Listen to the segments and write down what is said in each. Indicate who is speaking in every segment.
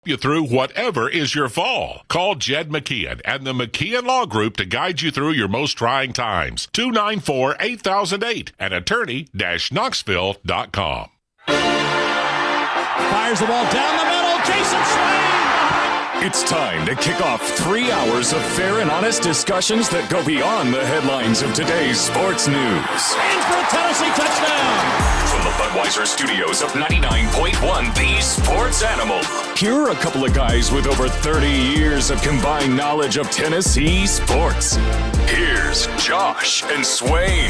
Speaker 1: you through whatever is your fall. Call Jed McKeon and the McKeon Law Group to guide you through your most trying times. 294-8008 and attorney-knoxville.com.
Speaker 2: Fires the ball down the middle. Jason Swain!
Speaker 3: It's time to kick off 3 hours of fair and honest discussions that go beyond the headlines of today's sports news.
Speaker 2: And for a Tennessee touchdown!
Speaker 3: From the Budweiser studios of 99.1 The Sports Animal, here are a couple of guys with over 30 years of combined knowledge of Tennessee sports. Here's Josh and Swain.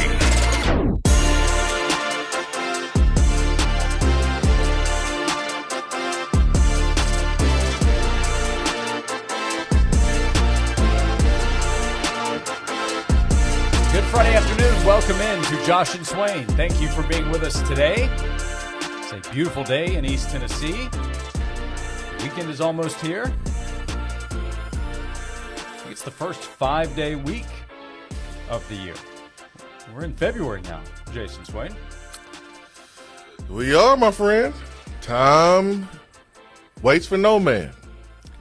Speaker 2: Good Friday afternoon. Welcome in to Josh and Swain. Thank you for being with us today. It's a beautiful day in East Tennessee. The weekend is almost here. It's the first 5-day week of the year. We're in February now, Jason Swain.
Speaker 4: We are, my friend. Time waits for no man.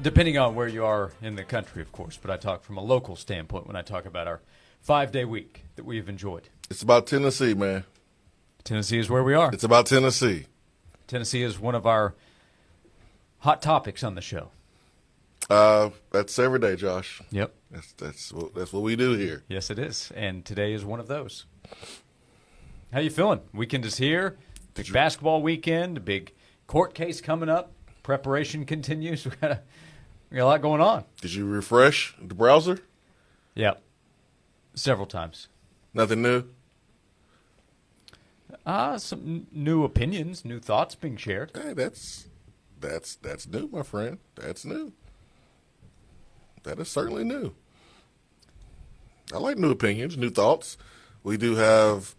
Speaker 2: Depending on where you are in the country, of course, but I talk from a local standpoint when I talk about our 5-day week that we've enjoyed.
Speaker 4: It's about Tennessee, man.
Speaker 2: Tennessee is where we are.
Speaker 4: It's about Tennessee.
Speaker 2: Tennessee is one of our hot topics on the show.
Speaker 4: That's every day, Josh.
Speaker 2: Yep.
Speaker 4: That's what we do here.
Speaker 2: Yes, it is. And today is one of those. How you feeling? Weekend is here. Big basketball weekend. A big court case coming up. Preparation continues. We got a lot going on.
Speaker 4: Did you refresh the browser?
Speaker 2: Yep. Several times.
Speaker 4: Nothing new?
Speaker 2: Some new opinions, new thoughts being shared.
Speaker 4: Hey, that's new, my friend. That's new. That is certainly new. I like new opinions, new thoughts. We do have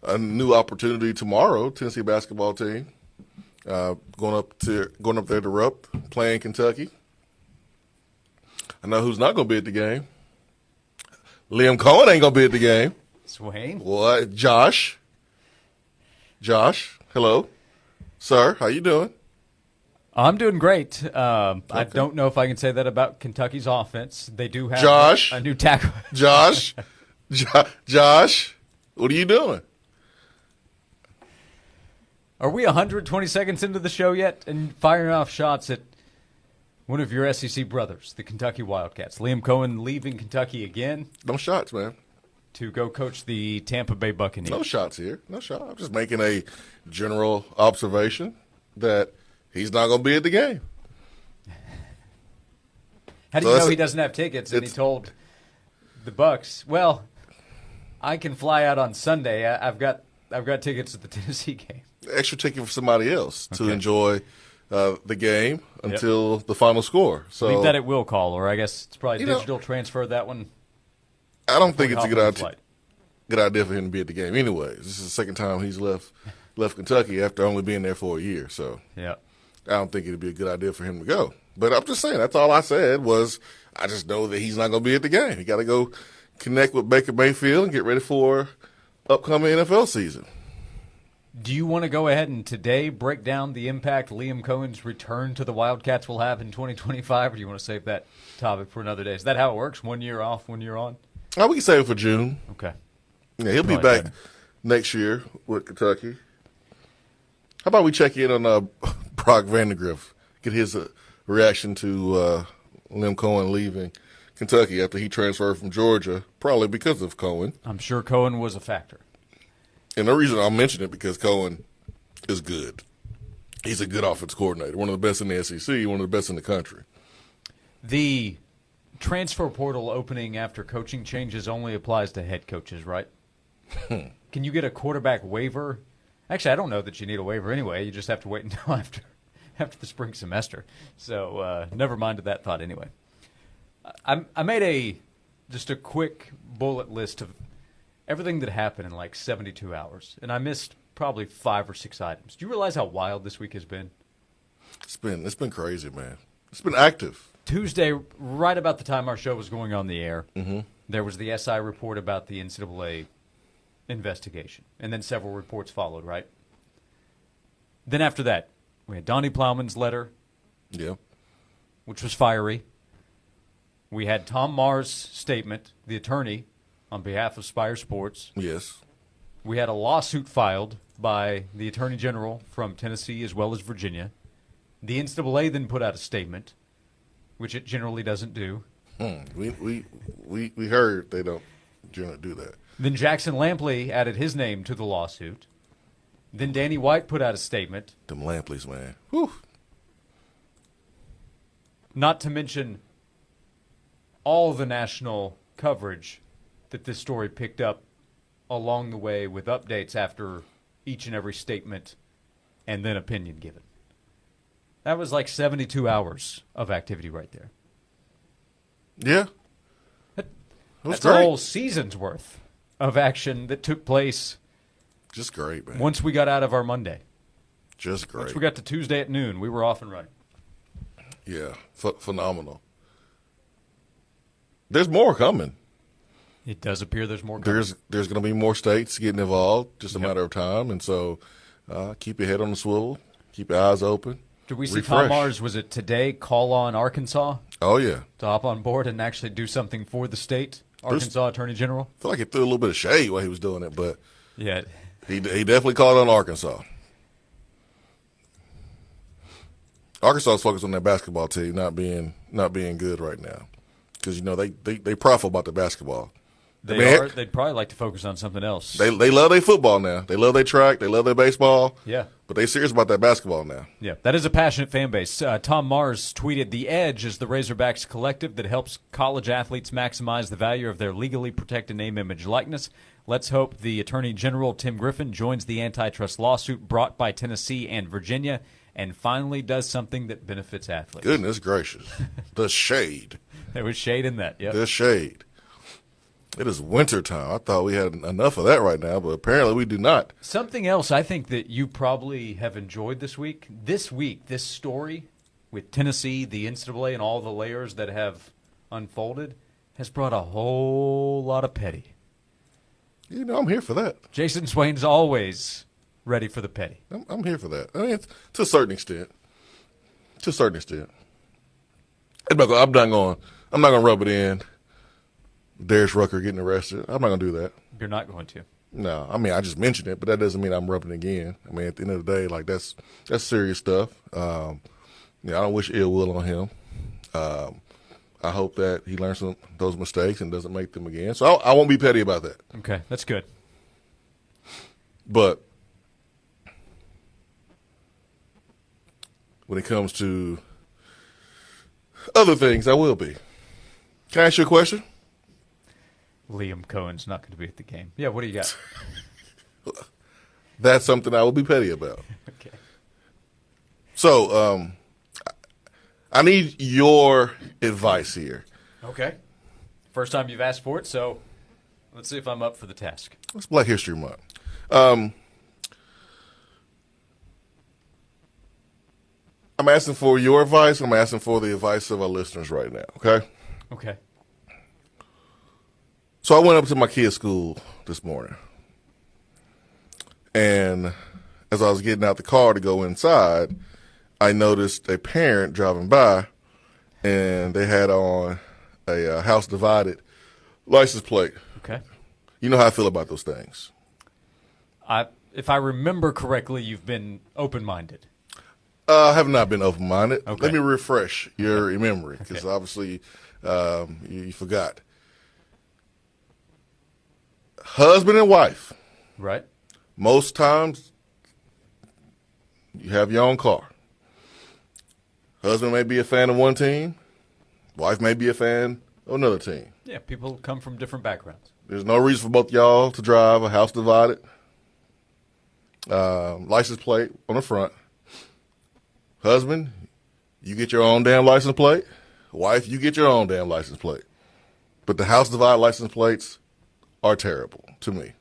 Speaker 4: a new opportunity tomorrow. Tennessee basketball team going up there to Rupp, playing Kentucky. I know who's not going to be at the game. Liam Cohen ain't going to be at the game.
Speaker 2: Swain?
Speaker 4: What? Josh, hello. Sir, how you doing?
Speaker 2: I'm doing great. I don't know if I can say that about Kentucky's offense. They do have
Speaker 4: Josh,
Speaker 2: a new tackle.
Speaker 4: Josh, what are you doing?
Speaker 2: Are we 120 seconds into the show yet and firing off shots at one of your SEC brothers, the Kentucky Wildcats? Liam Cohen leaving Kentucky again.
Speaker 4: No shots, man.
Speaker 2: To go coach the Tampa Bay Buccaneers.
Speaker 4: No shots here. No shot. I'm just making a general observation that he's not going to be at the game.
Speaker 2: How do you know he doesn't have tickets? And he told the Bucks, "Well, I can fly out on Sunday. I've got tickets to the Tennessee game."
Speaker 4: Extra ticket for somebody else to enjoy the game until the final score. So
Speaker 2: I think that it will call, or I guess it's probably digital transfer that one.
Speaker 4: I don't think it's a good idea for him to be at the game anyways. This is the second time he's left Kentucky after only being there for a year. So
Speaker 2: yeah,
Speaker 4: I don't think it'd be a good idea for him to go. But I'm just saying, that's all I said was I just know that he's not going to be at the game. He got to go connect with Baker Mayfield and get ready for upcoming NFL season.
Speaker 2: Do you want to go ahead and today break down the impact Liam Cohen's return to the Wildcats will have in 2025, or do you want to save that topic for another day? Is that how it works? 1 year off, 1 year on?
Speaker 4: We can save it for June.
Speaker 2: Okay.
Speaker 4: Yeah, he'll be back next year with Kentucky. How about we check in on Brock Vandegrift, get his reaction to Liam Cohen leaving Kentucky after he transferred from Georgia, probably because of Cohen.
Speaker 2: I'm sure Cohen was a factor.
Speaker 4: And the reason I'll mention it because Cohen is good. He's a good offense coordinator, one of the best in the SEC, one of the best in the country.
Speaker 2: The transfer portal opening after coaching changes only applies to head coaches, right? Can you get a quarterback waiver? Actually, I don't know that you need a waiver anyway. You just have to wait until after the spring semester. So never mind that thought anyway. I made just a quick bullet list of everything that happened in like 72 hours, and I missed probably 5 or 6 items. Do you realize how wild this week has been?
Speaker 4: It's been crazy, man. It's been active.
Speaker 2: Tuesday, right about the time our show was going on the air,
Speaker 4: Mm-hmm.
Speaker 2: there was the SI report about the NCAA investigation, and then several reports followed, right? Then after that, we had Donnie Plowman's letter.
Speaker 4: Yeah.
Speaker 2: which was fiery. We had Tom Maher's statement, the attorney, on behalf of Spire Sports.
Speaker 4: Yes.
Speaker 2: We had a lawsuit filed by the Attorney General from Tennessee as well as Virginia. The NCAA then put out a statement, which it generally doesn't do.
Speaker 4: We heard they don't generally do that.
Speaker 2: Then Jackson Lampley added his name to the lawsuit. Then Danny White put out a statement.
Speaker 4: Them Lampleys, man. Whew.
Speaker 2: Not to mention all the national coverage that this story picked up along the way with updates after each and every statement and then opinion given. That was like 72 hours of activity right there.
Speaker 4: Yeah.
Speaker 2: That's
Speaker 4: great.
Speaker 2: a whole season's worth of action that took place
Speaker 4: Just great, man.
Speaker 2: once we got out of our Monday.
Speaker 4: Just great.
Speaker 2: Once we got to Tuesday at noon, we were off and running.
Speaker 4: Yeah, phenomenal. There's more coming.
Speaker 2: It does appear there's more coming.
Speaker 4: There's going to be more states getting involved, just a
Speaker 2: Yep.
Speaker 4: matter of time. And so keep your head on the swivel, keep your eyes open.
Speaker 2: Did we see
Speaker 4: refresh.
Speaker 2: Tom Maher's, was it today, call on Arkansas
Speaker 4: Oh, yeah.
Speaker 2: to hop on board and actually do something for the state? Arkansas Attorney General?
Speaker 4: I feel like he threw a little bit of shade while he was doing it, but
Speaker 2: Yeah.
Speaker 4: he definitely called on Arkansas. Arkansas is focused on their basketball team not being good right now because, you know, they prideful about the basketball.
Speaker 2: They'd probably like to focus on something else.
Speaker 4: They love their football now. They love their track. They love their baseball.
Speaker 2: Yeah.
Speaker 4: But they serious about that basketball now.
Speaker 2: Yeah, that is a passionate fan base. Tom Mars tweeted, "The Edge is the Razorbacks collective that helps college athletes maximize the value of their legally protected name, image, likeness. Let's hope the Attorney General, Tim Griffin, joins the antitrust lawsuit brought by Tennessee and Virginia and finally does something that benefits athletes."
Speaker 4: Goodness gracious. The shade.
Speaker 2: There was shade in that, yeah.
Speaker 4: The shade. It is winter time. I thought we had enough of that right now, but apparently we do not.
Speaker 2: Something else I think that you probably have enjoyed this week, this story with Tennessee, the NCAA, and all the layers that have unfolded has brought a whole lot of petty.
Speaker 4: You know, I'm here for that.
Speaker 2: Jason Swain's always ready for the petty.
Speaker 4: I'm here for that. I mean, to a certain extent. To a certain extent. I'm not gonna rub it in. Darius Rucker getting arrested. I'm not gonna do that.
Speaker 2: You're not going to.
Speaker 4: No, I mean I just mentioned it, but that doesn't mean I'm rubbing it again. I mean, at the end of the day, like that's serious stuff. I don't wish ill will on him. I hope that he learns from those mistakes and doesn't make them again. So I won't be petty about that.
Speaker 2: Okay, that's good.
Speaker 4: But when it comes to other things, I will be. Can I ask you a question?
Speaker 2: Liam Cohen's not going to be at the game. Yeah, what do you got?
Speaker 4: That's something I will be petty about.
Speaker 2: Okay.
Speaker 4: So I need your advice here.
Speaker 2: Okay. First time you've asked for it, so let's see if I'm up for the task.
Speaker 4: It's Black History Month. I'm asking for your advice. I'm asking for the advice of our listeners right now, okay?
Speaker 2: Okay.
Speaker 4: So I went up to my kid's school this morning, and as I was getting out the car to go inside, I noticed a parent driving by, and they had on a House Divided license plate.
Speaker 2: Okay.
Speaker 4: You know how I feel about those things.
Speaker 2: If I remember correctly, you've been open-minded.
Speaker 4: I have not been open-minded.
Speaker 2: Okay.
Speaker 4: Let me refresh your memory, because
Speaker 2: Okay.
Speaker 4: obviously you forgot. Husband and wife.
Speaker 2: Right.
Speaker 4: Most times, you have your own car. Husband may be a fan of one team. Wife may be a fan of another team.
Speaker 2: Yeah, people come from different backgrounds.
Speaker 4: There's no reason for both y'all to drive a House Divided. License plate on the front. Husband, you get your own damn license plate. Wife, you get your own damn license plate. But the House Divided license plates are terrible to me.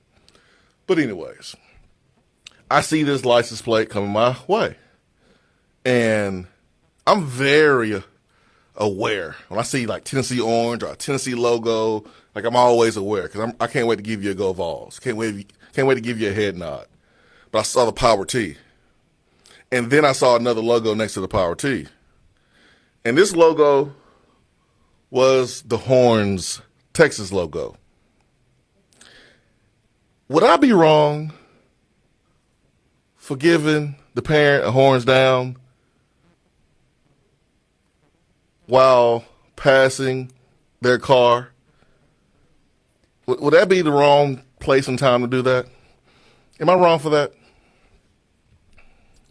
Speaker 4: But anyways, I see this license plate coming my way. And I'm very aware. When I see like Tennessee orange or a Tennessee logo, like I'm always aware because I can't wait to give you a go Vols. Can't wait to give you a head nod. But I saw the Power T. And then I saw another logo next to the Power T. and this logo was the Horns Texas logo. Would I be wrong for giving the parent a horns down while passing their car? Would that be the wrong place and time to do that? Am I wrong for that?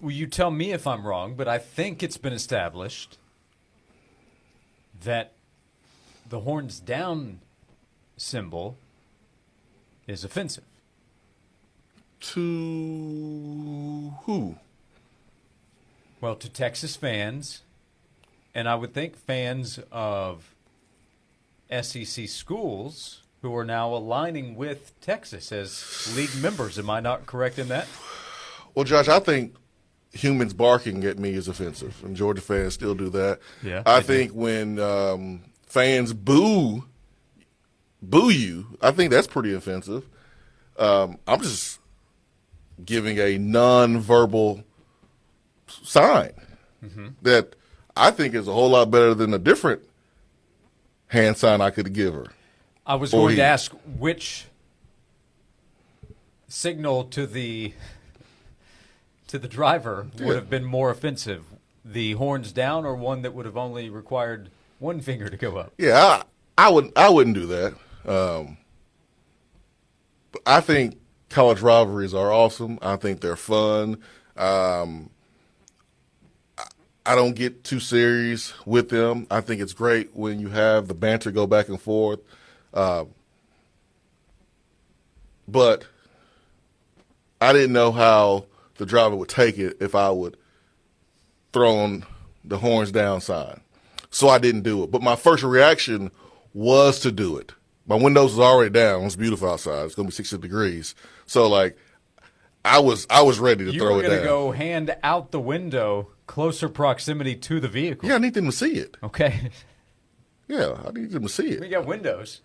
Speaker 2: Well, you tell me if I'm wrong, but I think it's been established that the horns down symbol is offensive.
Speaker 4: To who?
Speaker 2: Well, to Texas fans, and I would think fans of SEC schools who are now aligning with Texas as league members. Am I not correct in that?
Speaker 4: Well, Josh, I think humans barking at me is offensive, and Georgia fans still do that.
Speaker 2: Yeah,
Speaker 4: I think when fans boo you, I think that's pretty offensive. I'm just giving a non-verbal sign that I think is a whole lot better than a different hand sign I could give her.
Speaker 2: I was going to ask which signal to the driver would have been more offensive, the horns down or one that would have only required one finger to go up.
Speaker 4: Yeah, I wouldn't do that. But I think college rivalries are awesome. I think they're fun. I don't get too serious with them. I think it's great when you have the banter go back and forth. But I didn't know how the driver would take it if I would throw on the horns down sign. So I didn't do it. But my first reaction was to do it. My windows was already down. It was beautiful outside. It's going to be 60 degrees. So, like, I was ready to throw it down. You were going to
Speaker 2: go hand out the window, closer proximity to the vehicle.
Speaker 4: Yeah, I need them to see it.
Speaker 2: Okay.
Speaker 4: Yeah, I need them to see it.
Speaker 2: We got windows.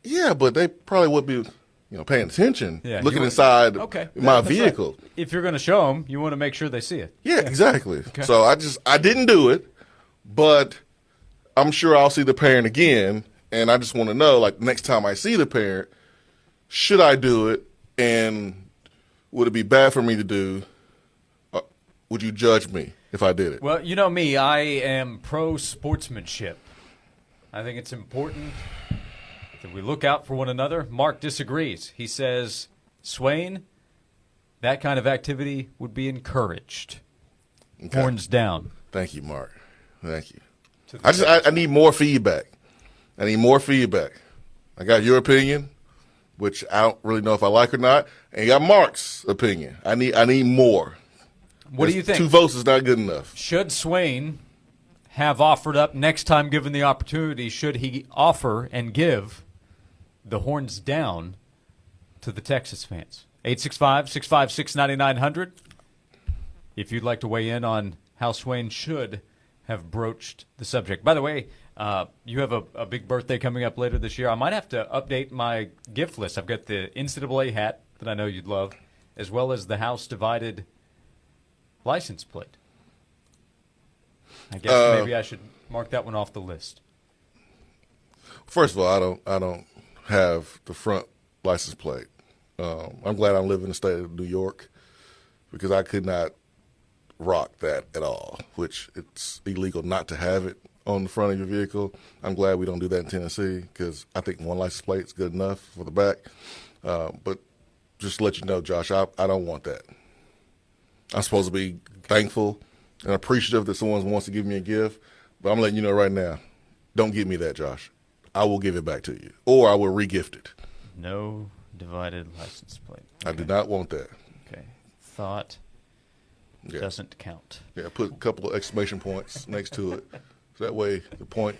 Speaker 4: Yeah, but they probably would be, paying attention, looking inside my vehicle.
Speaker 2: Right. If you're going to show them, you want to make sure they see it.
Speaker 4: Yeah, exactly. Okay. So I didn't do it, but I'm sure I'll see the parent again, and I just want to know, like, next time I see the parent, should I do it, and would it be bad for me to do? Would you judge me if I did it?
Speaker 2: Well, you know me, I am pro-sportsmanship. I think it's important that we look out for one another. Mark disagrees. He says, Swain, that kind of activity would be encouraged. Okay. Horns down.
Speaker 4: Thank you, Mark. Thank you. I need more feedback. I got your opinion, which I don't really know if I like or not, and you got Mark's opinion. I need more.
Speaker 2: What do you think?
Speaker 4: 2 votes is not good enough.
Speaker 2: Should Swain have offered up next time given the opportunity, should he offer and give the horns down to the Texas fans? 865-656-9900. If you'd like to weigh in on how Swain should have broached the subject. By the way, you have a big birthday coming up later this year. I might have to update my gift list. I've got the NCAA hat that I know you'd love, as well as the House Divided license plate. I guess maybe I should mark that one off the list.
Speaker 4: First of all, I don't have the front license plate. I'm glad I live in the state of New York because I could not rock that at all, which it's illegal not to have it on the front of your vehicle. I'm glad we don't do that in Tennessee because I think one license plate is good enough for the back. But just to let you know, Josh, I don't want that. I'm supposed to be thankful and appreciative that someone wants to give me a gift, but I'm letting you know right now, don't give me that, Josh. I will give it back to you, or I will re-gift it.
Speaker 2: No divided license plate.
Speaker 4: Okay. I do not want that.
Speaker 2: Okay. Thought doesn't count.
Speaker 4: Yeah, put a couple of exclamation points next to it. So that way the point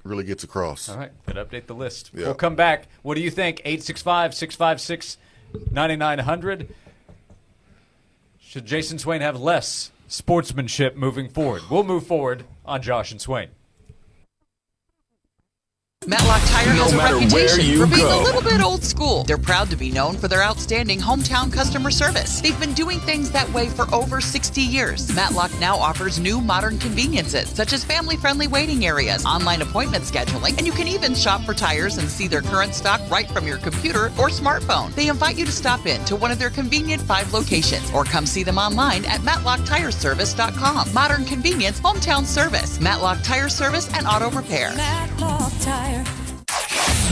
Speaker 4: really gets across.
Speaker 2: All right. Got to update the list. Yeah. We'll come back. What do you think? 865-656-9900. Should Jason Swain have less sportsmanship moving forward? We'll move forward on Josh and Swain.
Speaker 5: Matlock Tire has a
Speaker 3: matter where
Speaker 5: reputation
Speaker 3: you
Speaker 5: for being
Speaker 3: go.
Speaker 5: a little bit old school. They're proud to be known for their outstanding hometown customer service. They've been doing things that way for over 60 years. Matlock now offers new modern conveniences, such as family-friendly waiting areas, online appointment scheduling, and you can even shop for tires and see their current stock right from your computer or smartphone. They invite you to stop in to one of their convenient 5 locations or come see them online at MatlockTireService.com. Modern convenience, hometown service, Matlock Tire Service and Auto Repair.
Speaker 6: Matlock Tire.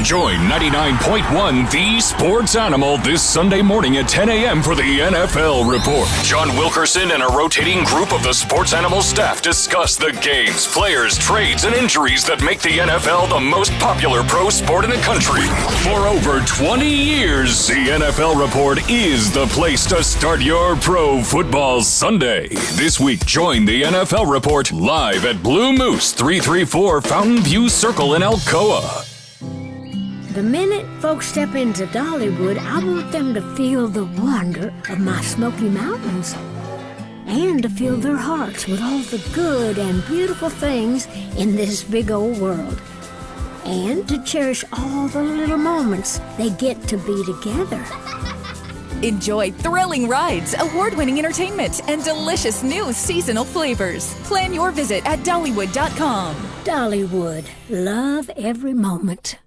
Speaker 3: Join 99.1 The Sports Animal this Sunday morning at 10 a.m. for the NFL Report. John Wilkerson and a rotating group of the Sports Animal staff discuss the games, players, trades, and injuries that make the NFL the most popular pro sport in the country. For over 20 years, the NFL Report is the place to start your pro football Sunday. This week, join the NFL Report live at Blue Moose, 334 Fountain View Circle in Alcoa.
Speaker 7: The minute folks step into Dollywood, I want them to feel the wonder of my Smoky Mountains and to fill their hearts with all the good and beautiful things in this big old world, and to cherish all the little moments they get to be together.
Speaker 6: Enjoy thrilling rides, award-winning entertainment, and delicious new seasonal flavors. Plan your visit at Dollywood.com.
Speaker 7: Dollywood, love every moment.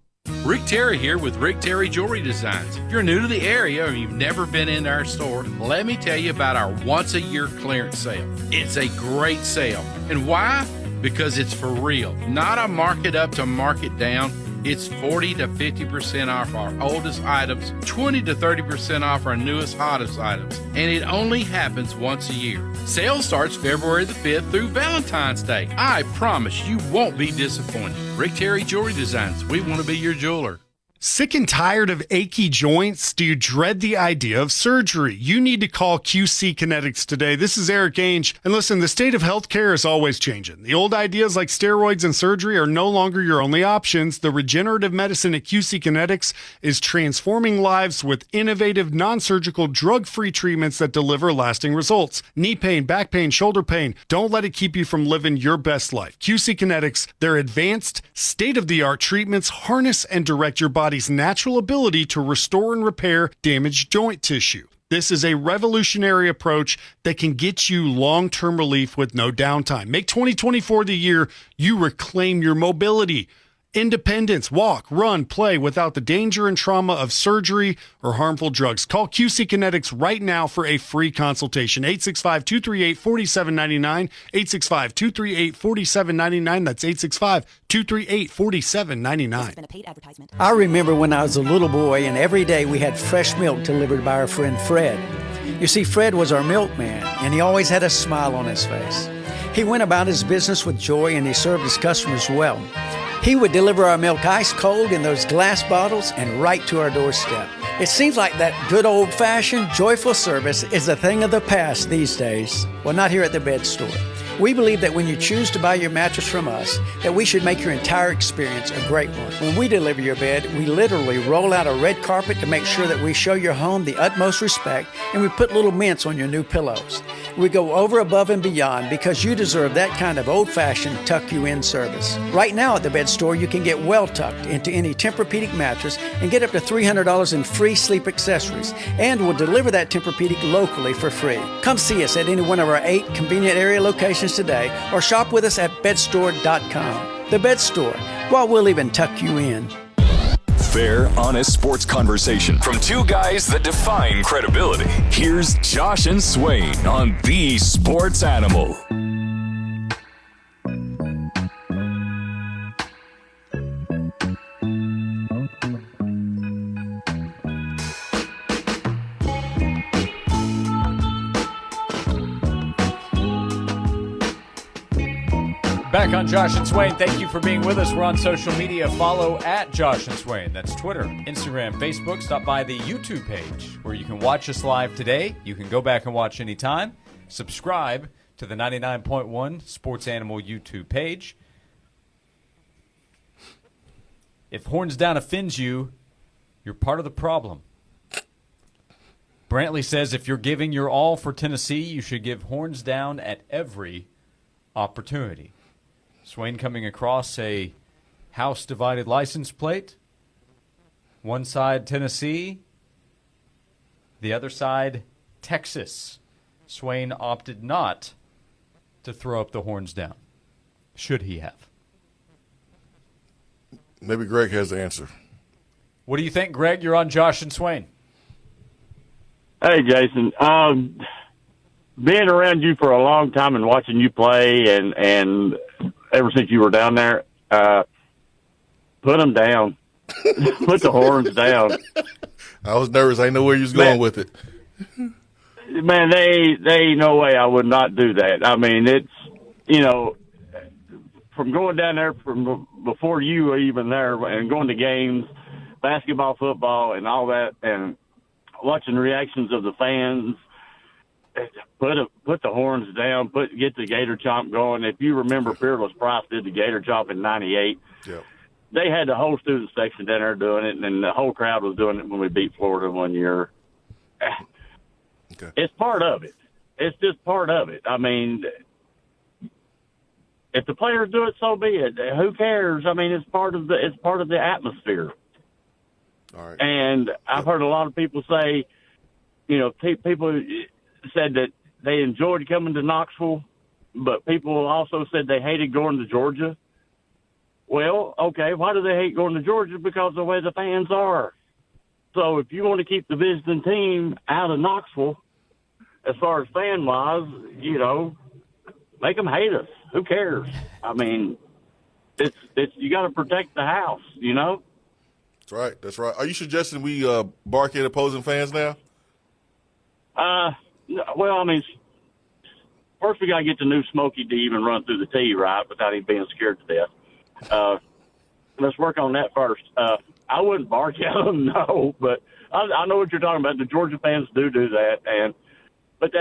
Speaker 8: Rick Terry here with Rick Terry Jewelry Designs. If you're new to the area or you've never been into our store, let me tell you about our once-a-year clearance sale. It's a great sale. And why? Because it's for real. Not a mark it up to mark it down. It's 40 to 50% off our oldest items, 20 to 30% off our newest, hottest items. And it only happens once a year. Sale starts February the 5th through Valentine's Day. I promise you won't be disappointed. Rick Terry Jewelry Designs. We want to be your jeweler.
Speaker 9: Sick and tired of achy joints? Do you dread the idea of surgery? You need to call QC Kinetics today. This is Eric Ainge. And listen, the state of healthcare is always changing. The old ideas like steroids and surgery are no longer your only options. The regenerative medicine at QC Kinetics is transforming lives with innovative, non-surgical, drug-free treatments that deliver lasting results. Knee pain, back pain, shoulder pain. Don't let it keep you from living your best life. QC Kinetics, their advanced, state-of-the-art treatments harness and direct your body's natural ability to restore and repair damaged joint tissue. This is a revolutionary approach that can get you long-term relief with no downtime. Make 2024 the year you reclaim your mobility, independence, walk, run, play without the danger and trauma of surgery or harmful drugs. Call QC Kinetics right now for a free consultation. 865-238-4799. 865-238-4799. That's 865-238-4799.
Speaker 10: I remember when I was a little boy and every day we had fresh milk delivered by our friend Fred. You see, Fred was our milkman and he always had a smile on his face. He went about his business with joy and he served his customers well. He would deliver our milk ice cold in those glass bottles and right to our doorstep. It seems like that good old-fashioned, joyful service is a thing of the past these days. Well, not here at the Bed Store. We believe that when you choose to buy your mattress from us, that we should make your entire experience a great one. When we deliver your bed, we literally roll out a red carpet to make sure that we show your home the utmost respect, and we put little mints on your new pillows. We go over, above, and beyond because you deserve that kind of old-fashioned tuck-you-in service. Right now at the Bed Store, you can get well tucked into any Tempur-Pedic mattress and get up to $300 in free sleep accessories, and we'll deliver that Tempur-Pedic locally for free. Come see us at any one of our 8 convenient area locations today or shop with us at bedstore.com. The Bed Store, well, we'll even tuck you in.
Speaker 3: Fair, honest sports conversation from two guys that define credibility. Here's Josh and Swain on The Sports Animal.
Speaker 2: Back on Josh and Swain. Thank you for being with us. We're on social media. Follow at Josh and Swain. That's Twitter, Instagram, Facebook. Stop by the YouTube page where you can watch us live today. You can go back and watch anytime. Subscribe to the 99.1 Sports Animal YouTube page. If Horns Down offends you, you're part of the problem. Brantley says if you're giving your all for Tennessee, you should give Horns Down at every opportunity. Swain coming across a house divided license plate. One side Tennessee, the other side Texas. Swain opted not to throw up the horns down. Should he have?
Speaker 4: Maybe Greg has the answer.
Speaker 2: What do you think, Greg? You're on Josh and Swain.
Speaker 11: Hey, Jason. Being around you for a long time and watching you play and ever since you were down there, put them down. Put the horns down.
Speaker 4: I was nervous. I didn't know where you was going with it.
Speaker 11: Man, they ain't no way I would not do that. I mean, it's, from going down there from before you were even there and going to games, basketball, football, and all that, and watching the reactions of the fans, put the horns down, get the Gator Chomp going. If you remember, Fearless Price did the Gator Chomp in '98.
Speaker 4: Yep.
Speaker 11: They had the whole student section down there doing it, and the whole crowd was doing it when we beat Florida one year.
Speaker 4: Okay.
Speaker 11: It's part of it. It's just part of it. I mean, if the players do it, so be it. Who cares? I mean, it's part of the atmosphere.
Speaker 4: All right.
Speaker 11: And I've heard a lot of people say, people said that they enjoyed coming to Knoxville, but people also said they hated going to Georgia. Well, okay, why do they hate going to Georgia? Because of the way the fans are. So if you want to keep the visiting team out of Knoxville, as far as fan-wise, make them hate us. Who cares? I mean, it's you got to protect the house,
Speaker 4: That's right. That's right. Are you suggesting we bark at opposing fans now?
Speaker 11: Well, I mean, first we got to get the new Smokey to even run through the tee right without him being scared to death. Let's work on that first. I wouldn't bark at them, no, but I know what you're talking about. The Georgia fans do that, but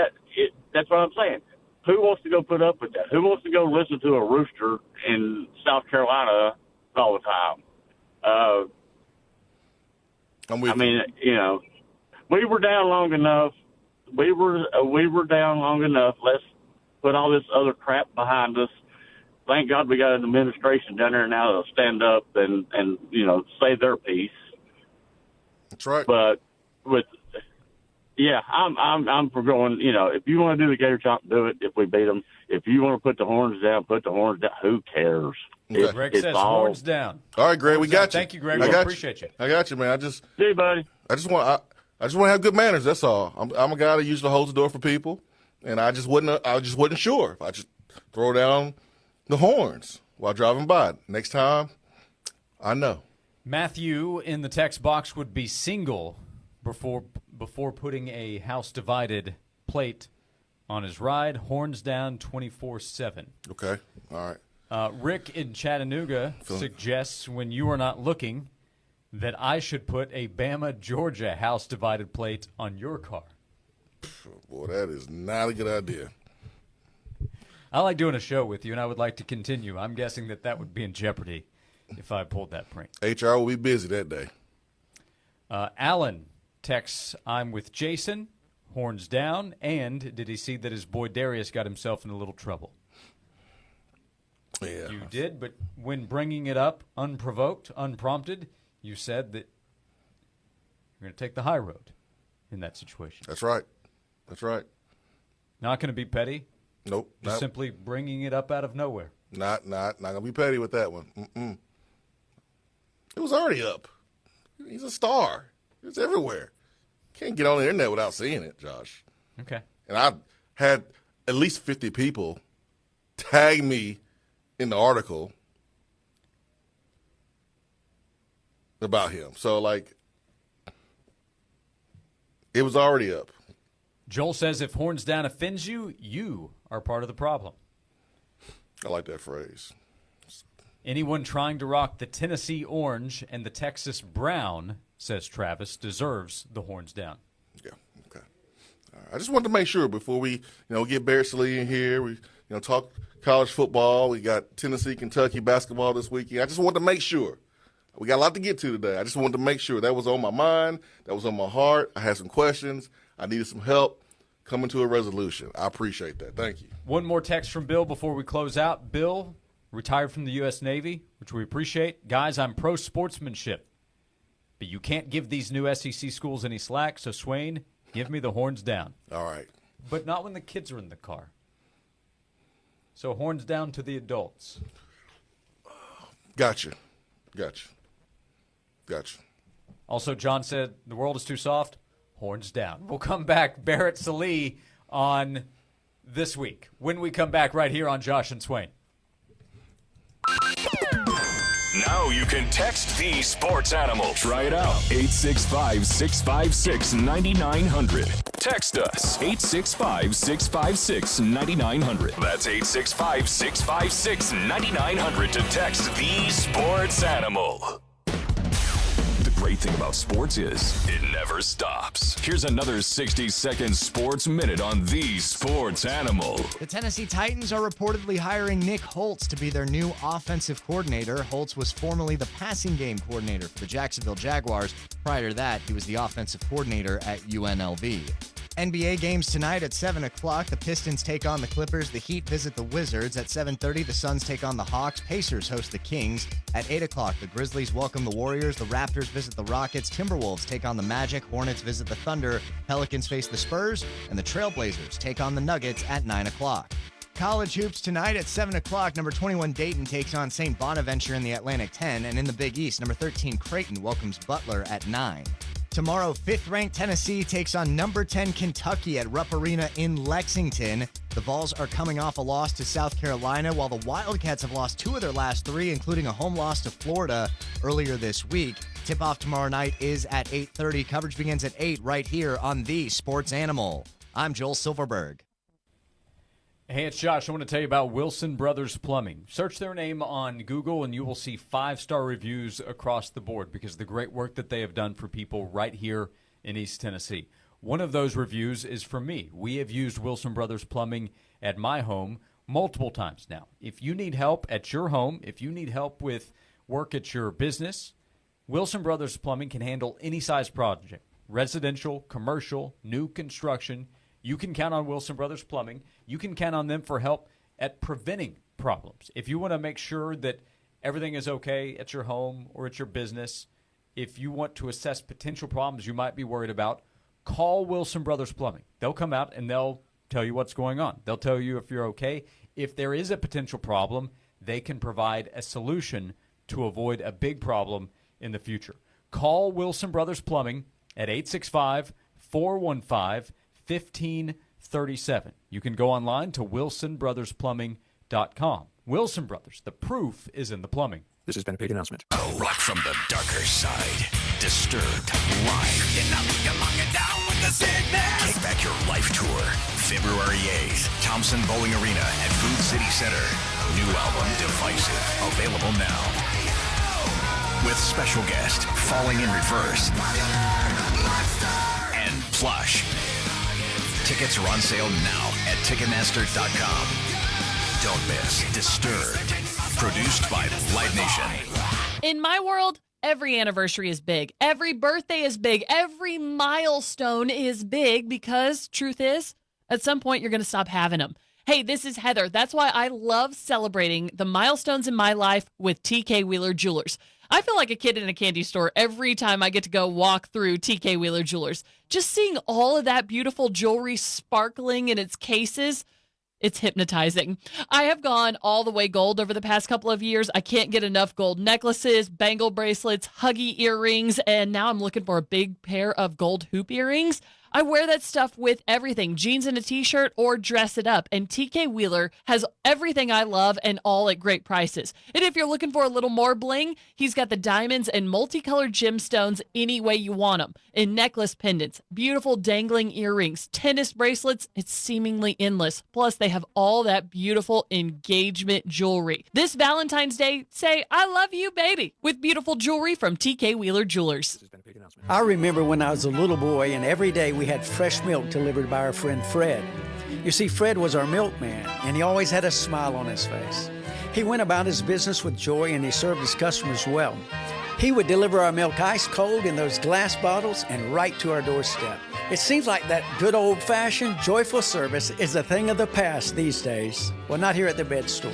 Speaker 11: that's what I'm saying. Who wants to go put up with that? Who wants to go listen to a rooster in South Carolina all the time? We were down long enough. We were down long enough. Let's put all this other crap behind us. Thank God we got an administration down there now that'll stand up and say their piece.
Speaker 4: That's right.
Speaker 11: But I'm for going. If you want to do the Gator Chomp, do it. If we beat them, if you want to put the horns down, put the horns down. Who cares?
Speaker 4: Okay.
Speaker 2: Greg says horns down.
Speaker 4: All right, Greg, we got you.
Speaker 2: Thank you, Greg. We appreciate you.
Speaker 4: I got you, man.
Speaker 11: See you, buddy.
Speaker 4: I just want to have good manners. That's all. I'm a guy that usually holds the door for people, and I just wasn't sure if I just throw down the horns while driving by. Next time, I know.
Speaker 2: Matthew in the text box would be single before putting a house divided plate on his ride. Horns down 24/7.
Speaker 4: Okay. All right.
Speaker 2: Rick in Chattanooga suggests when you are not looking that I should put a Bama, Georgia house divided plate on your car.
Speaker 4: Boy, that is not a good idea.
Speaker 2: I like doing a show with you, and I would like to continue. I'm guessing that would be in jeopardy if I pulled that prank.
Speaker 4: HR will be busy that day.
Speaker 2: Alan texts, I'm with Jason, horns down, and did he see that his boy Darius got himself in a little trouble?
Speaker 4: Yeah.
Speaker 2: You did, but when bringing it up unprovoked, unprompted, you said that you're going to take the high road in that situation.
Speaker 4: That's right. That's right.
Speaker 2: Not going to be petty.
Speaker 4: Nope.
Speaker 2: Just simply bringing it up out of nowhere.
Speaker 4: Not gonna be petty with that one. It was already up. He's a star. It's everywhere. Can't get on the internet without seeing it, Josh.
Speaker 2: Okay.
Speaker 4: And I had at least 50 people tag me in the article about him. So, it was already up.
Speaker 2: Joel says if horns down offends you, you are part of the problem.
Speaker 4: I like that phrase.
Speaker 2: Anyone trying to rock the Tennessee orange and the Texas brown, says Travis, deserves the horns down.
Speaker 4: Yeah, okay. All right. I just wanted to make sure before we, get Barrett Sallee in here, we, talk college football. We got Tennessee, Kentucky basketball this weekend. I just wanted to make sure. We got a lot to get to today. I just wanted to make sure that was on my mind, that was on my heart. I had some questions. I needed some help coming to a resolution. I appreciate that. Thank you.
Speaker 2: One more text from Bill before we close out. Bill retired from the U.S. Navy, which we appreciate. Guys, I'm pro sportsmanship, but you can't give these new SEC schools any slack, so Swain, give me the horns down.
Speaker 4: All right.
Speaker 2: But not when the kids are in the car. So horns down to the adults.
Speaker 4: Gotcha.
Speaker 2: Also, John said the world is too soft. Horns down. We'll come back. Barrett Sallee on This Week when we come back right here on Josh and Swain.
Speaker 3: Now you can text the sports animal. Try it out. 865-656-9900. Text us. 865-656-9900. That's 865-656-9900 to text the sports animal. The great thing about sports is it never stops. Here's another 60-second sports minute on the sports animal.
Speaker 12: The Tennessee Titans are reportedly hiring Nick Holtz to be their new offensive coordinator. Holtz was formerly the passing game coordinator for the Jacksonville Jaguars. Prior to that, he was the offensive coordinator at UNLV. NBA games tonight at 7 o'clock. The Pistons take on the Clippers. The Heat visit the Wizards. At 7:30, the Suns take on the Hawks. Pacers host the Kings. At 8 o'clock, the Grizzlies welcome the Warriors. The Raptors visit the Rockets. Timberwolves take on the Magic. Hornets visit the Thunder. Pelicans face the Spurs. And the Trailblazers take on the Nuggets at 9 o'clock. College hoops tonight at 7 o'clock. Number 21 Dayton takes on St. Bonaventure in the Atlantic 10. And in the Big East, number 13 Creighton welcomes Butler at 9. Tomorrow, 5th-ranked Tennessee takes on number 10 Kentucky at Rupp Arena in Lexington. The Vols are coming off a loss to South Carolina, while the Wildcats have lost 2 of their last 3, including a home loss to Florida earlier this week. Tip-off tomorrow night is at 8:30. Coverage begins at 8 right here on The Sports Animal. I'm Joel Silverberg.
Speaker 2: Hey, it's Josh. I want to tell you about Wilson Brothers Plumbing. Search their name on Google and you will see 5-star reviews across the board because of the great work that they have done for people right here in East Tennessee. One of those reviews is from me. We have used Wilson Brothers Plumbing at my home multiple times now. If you need help at your home, if you need help with work at your business, Wilson Brothers Plumbing can handle any size project. Residential, commercial, new construction. You can count on Wilson Brothers Plumbing. You can count on them for help at preventing problems. If you want to make sure that everything is okay at your home or at your business, if you want to assess potential problems you might be worried about, call Wilson Brothers Plumbing. They'll come out and they'll tell you what's going on. They'll tell you if you're okay. If there is a potential problem, they can provide a solution to avoid a big problem in the future. Call Wilson Brothers Plumbing at 865-415-1537. You can go online to wilsonbrothersplumbing.com. Wilson Brothers, the proof is in the plumbing.
Speaker 13: This has been a paid announcement.
Speaker 3: A rock from the darker side. Disturbed live. Down with the sickness. Take back your life tour. February 8th, Thompson Bowling Arena at Food City Center. New album, Divisive, available now. With special guest, Falling in Reverse. And Plush. Tickets are on sale now at Ticketmaster.com. Don't miss Disturbed. Produced by Live Nation.
Speaker 14: In my world, every anniversary is big. Every birthday is big. Every milestone is big because, truth is, at some point you're going to stop having them. Hey, this is Heather. That's why I love celebrating the milestones in my life with TK Wheeler Jewelers. I feel like a kid in a candy store every time I get to go walk through TK Wheeler Jewelers. Just seeing all of that beautiful jewelry sparkling in its cases, it's hypnotizing. I have gone all the way gold over the past couple of years. I can't get enough gold necklaces, bangle bracelets, huggy earrings, and now I'm looking for a big pair of gold hoop earrings. I wear that stuff with everything, jeans and a t-shirt or dress it up. And TK Wheeler has everything I love and all at great prices. And if you're looking for a little more bling, he's got the diamonds and multicolored gemstones any way you want them. In necklace pendants, beautiful dangling earrings, tennis bracelets, it's seemingly endless. Plus, they have all that beautiful engagement jewelry. This Valentine's Day, say, I love you, baby, with beautiful jewelry from TK Wheeler Jewelers.
Speaker 10: I remember when I was a little boy and every day we had fresh milk delivered by our friend Fred. You see, Fred was our milkman and he always had a smile on his face. He went about his business with joy and he served his customers well. He would deliver our milk ice cold in those glass bottles and right to our doorstep. It seems like that good old-fashioned, joyful service is a thing of the past these days. Well, not here at the Bed Store.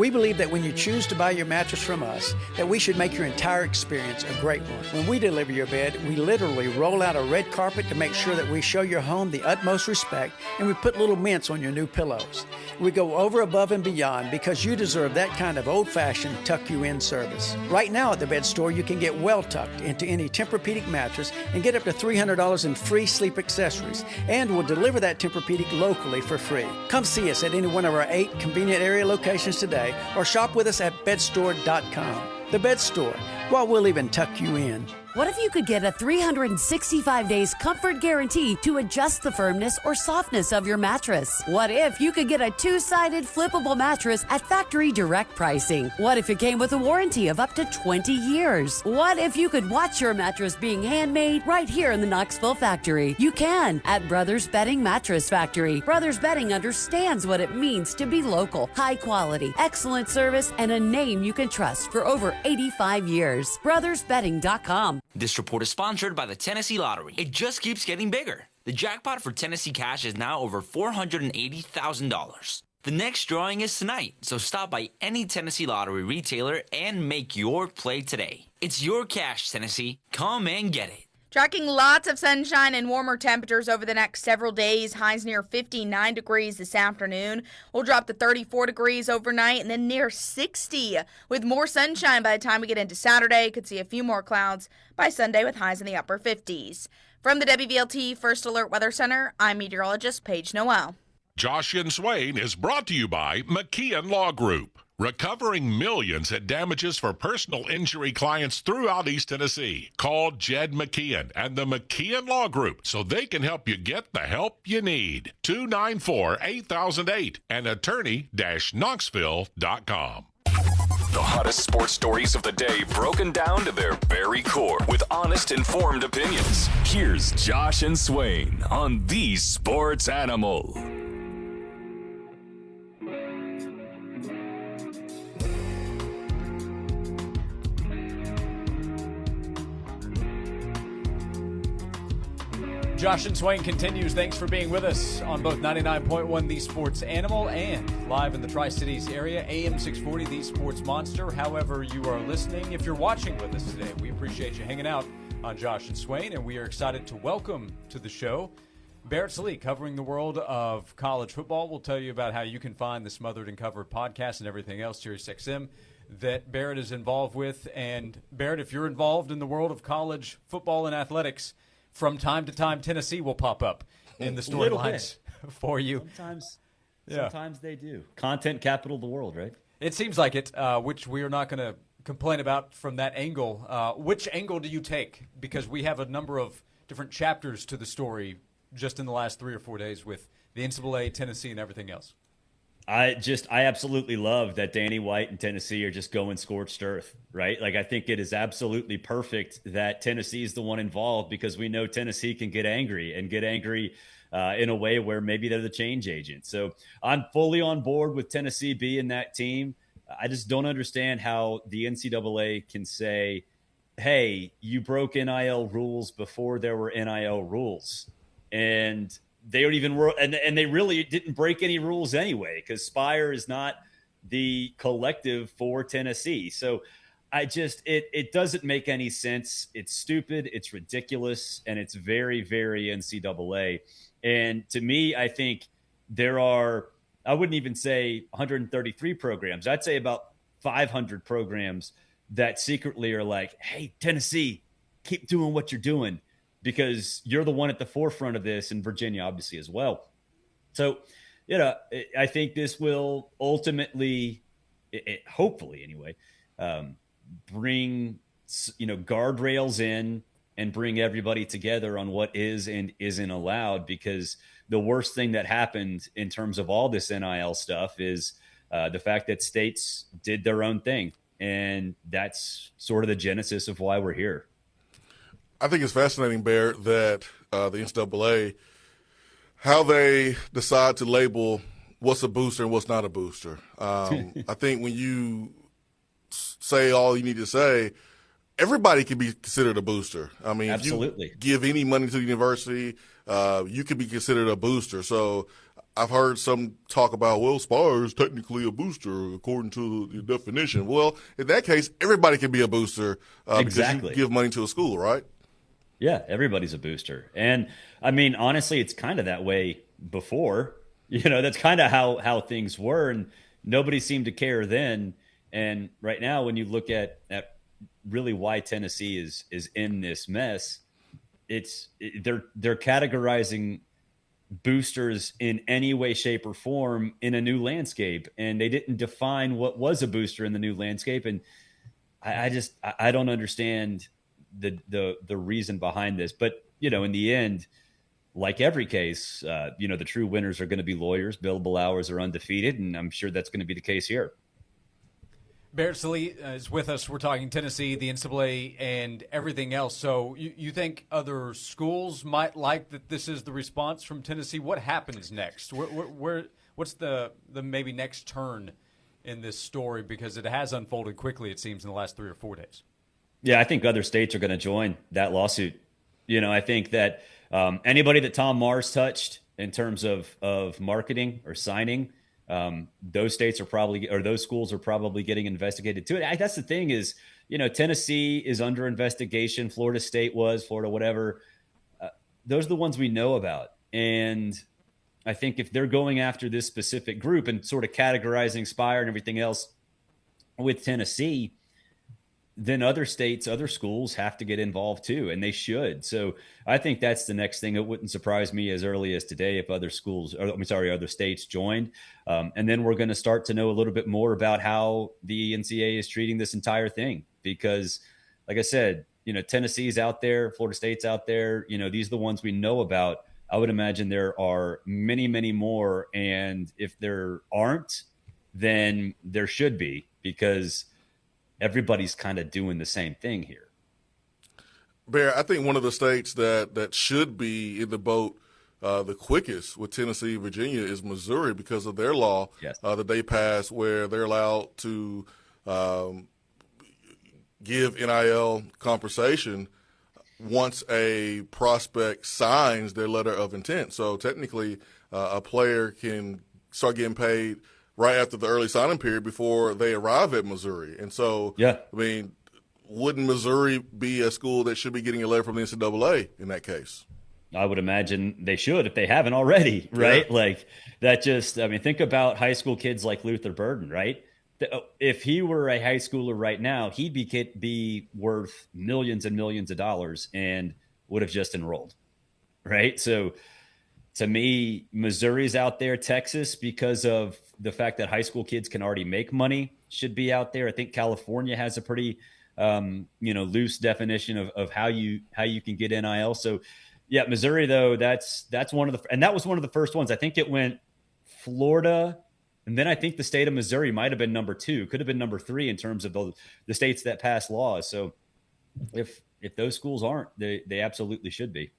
Speaker 10: We believe that when you choose to buy your mattress from us, that we should make your entire experience a great one. When we deliver your bed, we literally roll out a red carpet to make sure that we show your home the utmost respect, and we put little mints on your new pillows. We go over, above, and beyond because you deserve that kind of old-fashioned tuck-you-in service. Right now at the Bed Store, you can get well tucked into any Tempur-Pedic mattress and get up to $300 in free sleep accessories, and we'll deliver that Tempur-Pedic locally for free. Come see us at any one of our 8 convenient area locations today, or shop with us at bedstore.com. The Bed Store, well, we'll even tuck you in.
Speaker 13: What if you could get a 365 days comfort guarantee to adjust the firmness or softness of your mattress? What if you could get a 2-sided flippable mattress at factory direct pricing? What if it came with a warranty of up to 20 years? What if you could watch your mattress being handmade right here in the Knoxville factory? You can at Brothers Bedding Mattress Factory. Brothers Bedding understands what it means to be local, high quality, excellent service, and a name you can trust for over 85 years. BrothersBedding.com.
Speaker 15: This report is sponsored by the Tennessee Lottery. It just keeps getting bigger. The jackpot for Tennessee Cash is now over $480,000. The next drawing is tonight, so stop by any Tennessee Lottery retailer and make your play today. It's your cash, Tennessee. Come and get it.
Speaker 16: Tracking lots of sunshine and warmer temperatures over the next several days. Highs near 59 degrees this afternoon. We'll drop to 34 degrees overnight and then near 60 with more sunshine by the time we get into Saturday. Could see a few more clouds by Sunday with highs in the upper 50s. From the WVLT First Alert Weather Center, I'm meteorologist Paige Noel.
Speaker 1: Josh and Swain is brought to you by McKeon Law Group. Recovering millions at damages for personal injury clients throughout East Tennessee. Call Jed McKeon and the McKeon Law Group so they can help you get the help you need. 294-8008 and attorney-knoxville.com.
Speaker 3: The hottest sports stories of the day broken down to their very core with honest, informed opinions. Here's Josh and Swain on The Sports Animal.
Speaker 2: Josh and Swain continues. Thanks for being with us on both 99.1 The Sports Animal and live in the Tri-Cities area, AM 640 The Sports Monster. However you are listening, if you're watching with us today, we appreciate you hanging out on Josh and Swain, and we are excited to welcome to the show Barrett Sallee, covering the world of college football. We'll tell you about how you can find the Smothered and Covered podcast and everything else, Sirius XM, that Barrett is involved with. And Barrett, if you're involved in the world of college football and athletics, from time to time, Tennessee will pop up in the storylines for you.
Speaker 17: Sometimes they do. Content capital of the world, right?
Speaker 2: It seems like it, which we are not going to complain about from that angle. Which angle do you take? Because we have a number of different chapters to the story just in the last 3 or 4 days with the NCAA, Tennessee, and everything else.
Speaker 17: I absolutely love that Danny White and Tennessee are just going scorched earth, right? Like, I think it is absolutely perfect that Tennessee is the one involved because we know Tennessee can get angry in a way where maybe they're the change agent. So I'm fully on board with Tennessee being that team. I just don't understand how the NCAA can say, hey, you broke NIL rules before there were NIL rules. And they don't even and they really didn't break any rules anyway, because Spire is not the collective for Tennessee. So it doesn't make any sense. It's stupid, it's ridiculous, and it's very, very NCAA. And to me, I think there are, I wouldn't even say 133 programs. I'd say about 500 programs that secretly are like, hey, Tennessee, keep doing what you're doing, because you're the one at the forefront of this, and Virginia obviously as well. So, I think this will ultimately, hopefully anyway, bring, guardrails in and bring everybody together on what is and isn't allowed, because the worst thing that happened in terms of all this NIL stuff is the fact that states did their own thing. And that's sort of the genesis of why we're here.
Speaker 4: I think it's fascinating, Barrett, that the NCAA, how they decide to label what's a booster and what's not a booster. I think when you say all you need to say, everybody can be considered a booster. I mean,
Speaker 17: absolutely.
Speaker 4: If you give any money to the university, you could be considered a booster. So I've heard some talk about, well, Spire is technically a booster according to the definition. Well, in that case, everybody can be a booster because you give money to a school, right?
Speaker 17: Yeah, everybody's a booster. And I mean, honestly, it's kind of that way before. That's kind of how things were, and nobody seemed to care then. And right now, when you look at really why Tennessee is in this mess, they're categorizing boosters in any way, shape, or form in a new landscape, and they didn't define what was a booster in the new landscape. And I don't understand the reason behind this. But in the end, like every case, the true winners are going to be lawyers. Billable hours are undefeated, and I'm sure that's going to be the case here.
Speaker 2: Barrett Sallee is with us. We're talking Tennessee, the NCAA, and everything else. So you think other schools might like that this is the response from Tennessee? What happens next? What's the maybe next turn in this story? Because it has unfolded quickly, it seems, in the last 3 or 4 days.
Speaker 17: Yeah, I think other states are going to join that lawsuit. I think that anybody that Tom Mars touched in terms of marketing or signing, those states are probably, or those schools are probably getting investigated too. That's the thing is, Tennessee is under investigation. Florida State was, Florida, whatever. Those are the ones we know about. And I think if they're going after this specific group and sort of categorizing Spire and everything else with Tennessee, then other states, other schools have to get involved too, and they should. So I think that's the next thing. It wouldn't surprise me as early as today if other states joined. And then we're going to start to know a little bit more about how the NCAA is treating this entire thing. Because, like I said, Tennessee's out there, Florida State's out there. These are the ones we know about. I would imagine there are many, many more. And if there aren't, then there should be, because everybody's kind of doing the same thing here.
Speaker 4: Bear, I think one of the states that should be in the boat the quickest with Tennessee, Virginia is Missouri, because of their law that they passed where they're allowed to give NIL compensation once a prospect signs their letter of intent. So technically a player can start getting paid right after the early signing period before they arrive at Missouri. And so, wouldn't Missouri be a school that should be getting a letter from the NCAA in that case?
Speaker 17: I would imagine they should, if they haven't already, right? Yeah. Like that think about high school kids like Luther Burden, right? If he were a high schooler right now, he'd be worth millions and millions of dollars and would have just enrolled, right? So to me, Missouri's out there. Texas, because of the fact that high school kids can already make money, should be out there. I think California has a pretty, loose definition of how you can get NIL. So, yeah, Missouri though, that's one of and that was one of the first ones. I think it went Florida, and then I think the state of Missouri might have been number 2, could have been number 3 in terms of the states that passed laws. So, if those schools aren't, they absolutely should be.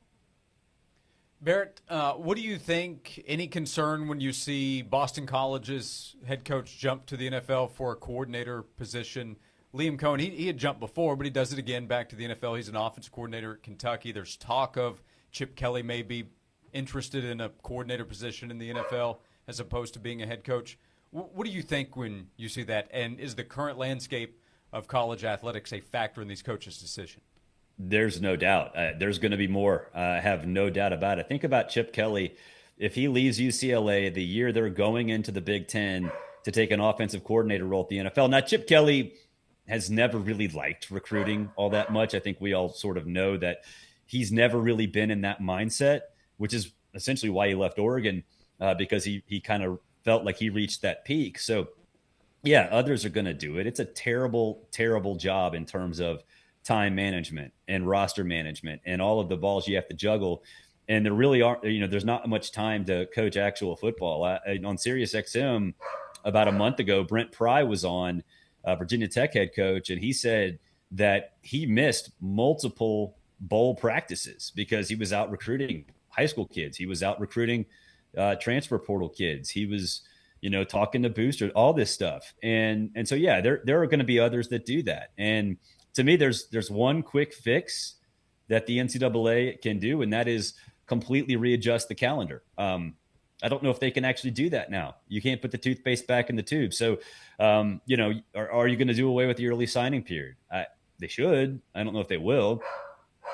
Speaker 2: Barrett, what do you think? Any concern when you see Boston College's head coach jump to the NFL for a coordinator position? Liam Cohen, he had jumped before, but he does it again back to the NFL. He's an offensive coordinator at Kentucky. There's talk of Chip Kelly may be interested in a coordinator position in the NFL as opposed to being a head coach. What do you think when you see that? And is the current landscape of college athletics a factor in these coaches' decision?
Speaker 17: There's no doubt. There's going to be more. I have no doubt about it. Think about Chip Kelly. If he leaves UCLA the year they're going into the Big Ten to take an offensive coordinator role at the NFL. Now, Chip Kelly has never really liked recruiting all that much. I think we all sort of know that he's never really been in that mindset, which is essentially why he left Oregon, because he kind of felt like he reached that peak. So, yeah, others are going to do it. It's a terrible, terrible job in terms of time management and roster management and all of the balls you have to juggle. And there really aren't, there's not much time to coach actual football. On Sirius XM about a month ago, Brent Pry was on, Virginia Tech head coach, and he said that he missed multiple bowl practices because he was out recruiting high school kids. He was out recruiting transfer portal kids. He was, talking to boosters, all this stuff. And so, yeah, there are going to be others that do that. And to me, there's one quick fix that the NCAA can do, and that is completely readjust the calendar. I don't know if they can actually do that now. You can't put the toothpaste back in the tube. So, are you going to do away with the early signing period? They should. I don't know if they will.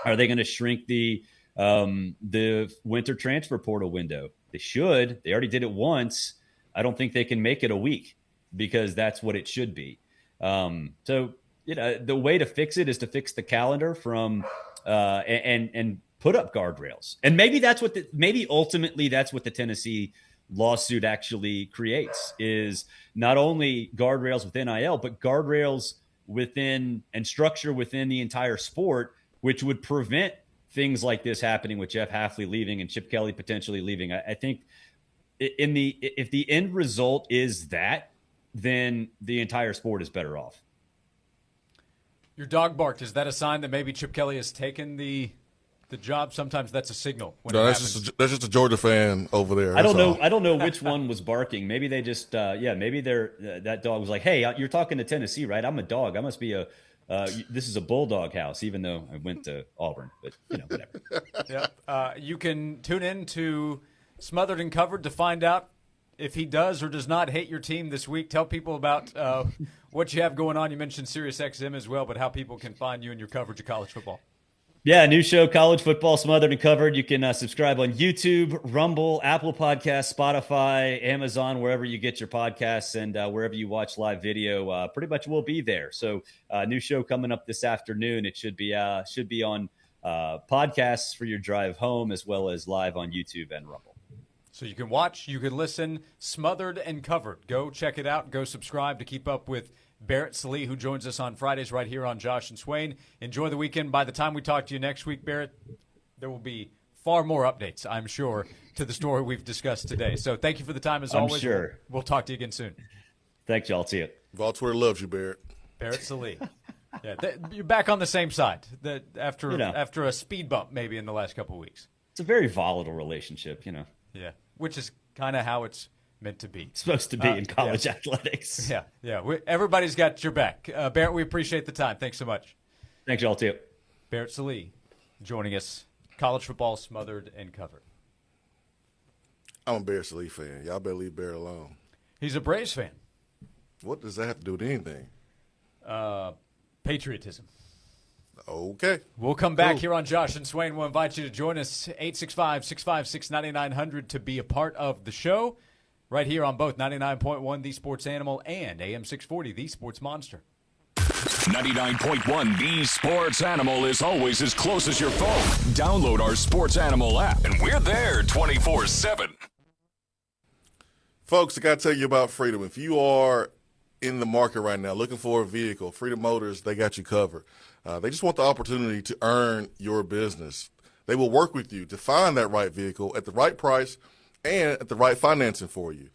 Speaker 17: Are they going to shrink the winter transfer portal window? They should. They already did it once. I don't think they can make it a week because that's what it should be. The way to fix it is to fix the calendar from and put up guardrails. And maybe ultimately that's what the Tennessee lawsuit actually creates, is not only guardrails with NIL, but guardrails within and structure within the entire sport, which would prevent things like this happening with Jeff Hafley leaving and Chip Kelly potentially leaving. I think if the end result is that, then the entire sport is better off.
Speaker 2: Your dog barked. Is that a sign that maybe Chip Kelly has taken the job? Sometimes that's a signal.
Speaker 4: That's just a Georgia fan over there.
Speaker 17: I don't know which one was barking. Maybe they just maybe that dog was like, "Hey, you're talking to Tennessee, right? I'm a dog. I must be this is a bulldog house," even though I went to Auburn, but whatever.
Speaker 2: Yeah. You can tune in to Smothered and Covered to find out if he does or does not hate your team this week. Tell people about what you have going on. You mentioned SiriusXM as well, but how people can find you and your coverage of college football.
Speaker 17: Yeah, new show, College Football Smothered and Covered. You can subscribe on YouTube, Rumble, Apple Podcasts, Spotify, Amazon, wherever you get your podcasts, and wherever you watch live video. Pretty much we'll be there. So new show coming up this afternoon. It should be on podcasts for your drive home, as well as live on YouTube and Rumble.
Speaker 2: So you can watch, you can listen, Smothered and Covered. Go check it out. Go subscribe to keep up with Barrett Sallee, who joins us on Fridays right here on Josh and Swain. Enjoy the weekend. By the time we talk to you next week, Barrett, there will be far more updates, I'm sure, to the story we've discussed today. So thank you for the time, as always.
Speaker 17: Sure.
Speaker 2: We'll talk to you again soon.
Speaker 17: Thanks, y'all. See you.
Speaker 4: Vol Twitter loves you, Barrett.
Speaker 2: Barrett Sallee. Yeah, you're back on the same side after a speed bump maybe in the last couple of weeks.
Speaker 17: It's a very volatile relationship,
Speaker 2: Yeah, which is kind of how it's meant to be.
Speaker 17: It's supposed to be in college athletics.
Speaker 2: Yeah. Everybody's got your back. Barrett, we appreciate the time. Thanks so much.
Speaker 17: Thanks, y'all, too.
Speaker 2: Barrett Sallee joining us. College football Smothered and Covered.
Speaker 4: I'm a Barrett Sallee fan. Y'all better leave Barrett alone.
Speaker 2: He's a Braves fan.
Speaker 4: What does that have to do with anything?
Speaker 2: Patriotism.
Speaker 4: Okay.
Speaker 2: We'll come back here on Josh and Swain. We'll invite you to join us, 865-656-9900, to be a part of the show right here on both 99.1 The Sports Animal and AM 640 The Sports Monster.
Speaker 3: 99.1 The Sports Animal is always as close as your phone. Download our Sports Animal app, and we're there 24/7.
Speaker 4: Folks, I got to tell you about Freedom. If you are in the market right now looking for a vehicle, Freedom Motors, they got you covered. They just want the opportunity to earn your business. They will work with you to find that right vehicle at the right price and at the right financing for you.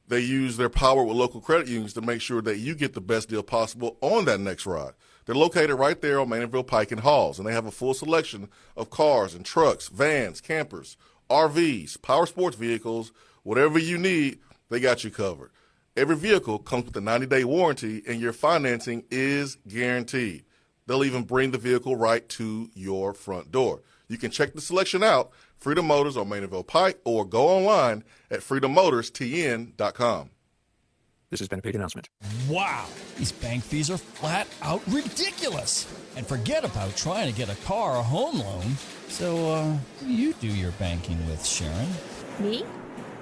Speaker 4: They use their power with local credit unions to make sure that you get the best deal possible on that next ride. They're located right there on Maynardville Pike and Halls, and they have a full selection of cars and trucks, vans, campers, RVs, power sports vehicles, whatever you need, they got you covered. Every vehicle comes with a 90-day warranty, and your financing is guaranteed. They'll even bring the vehicle right to your front door. You can check the selection out, Freedom Motors on Maynardville Pike, or go online at freedommotors.tn.com.
Speaker 18: This has been a paid announcement.
Speaker 19: Wow, these bank fees are flat out ridiculous. And forget about trying to get a car or home loan. So, who do you do your banking with, Sharon?
Speaker 20: Me?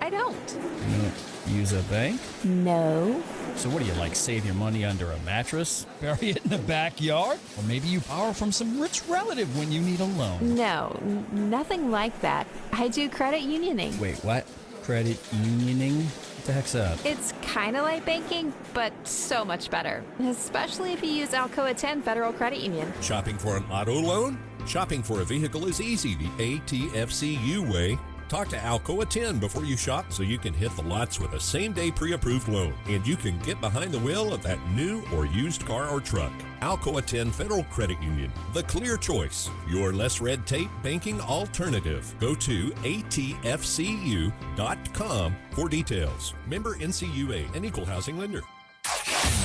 Speaker 20: I don't.
Speaker 19: You don't use a bank?
Speaker 20: No.
Speaker 19: So what do you, like, save your money under a mattress? Bury it in the backyard? Or maybe you borrow from some rich relative when you need a loan?
Speaker 20: No, nothing like that. I do credit unioning.
Speaker 19: Wait, what? Credit unioning? What the heck's that?
Speaker 20: It's kind of like banking, but so much better. Especially if you use Alcoa 10 Federal Credit Union.
Speaker 21: Shopping for an auto loan? Shopping for a vehicle is easy the ATFCU way. Talk to Alcoa 10 before you shop so you can hit the lots with a same-day pre-approved loan. And you can get behind the wheel of that new or used car or truck. Alcoa 10 Federal Credit Union, the clear choice. Your less red tape banking alternative. Go to atfcu.com for details. Member NCUA, an equal housing lender.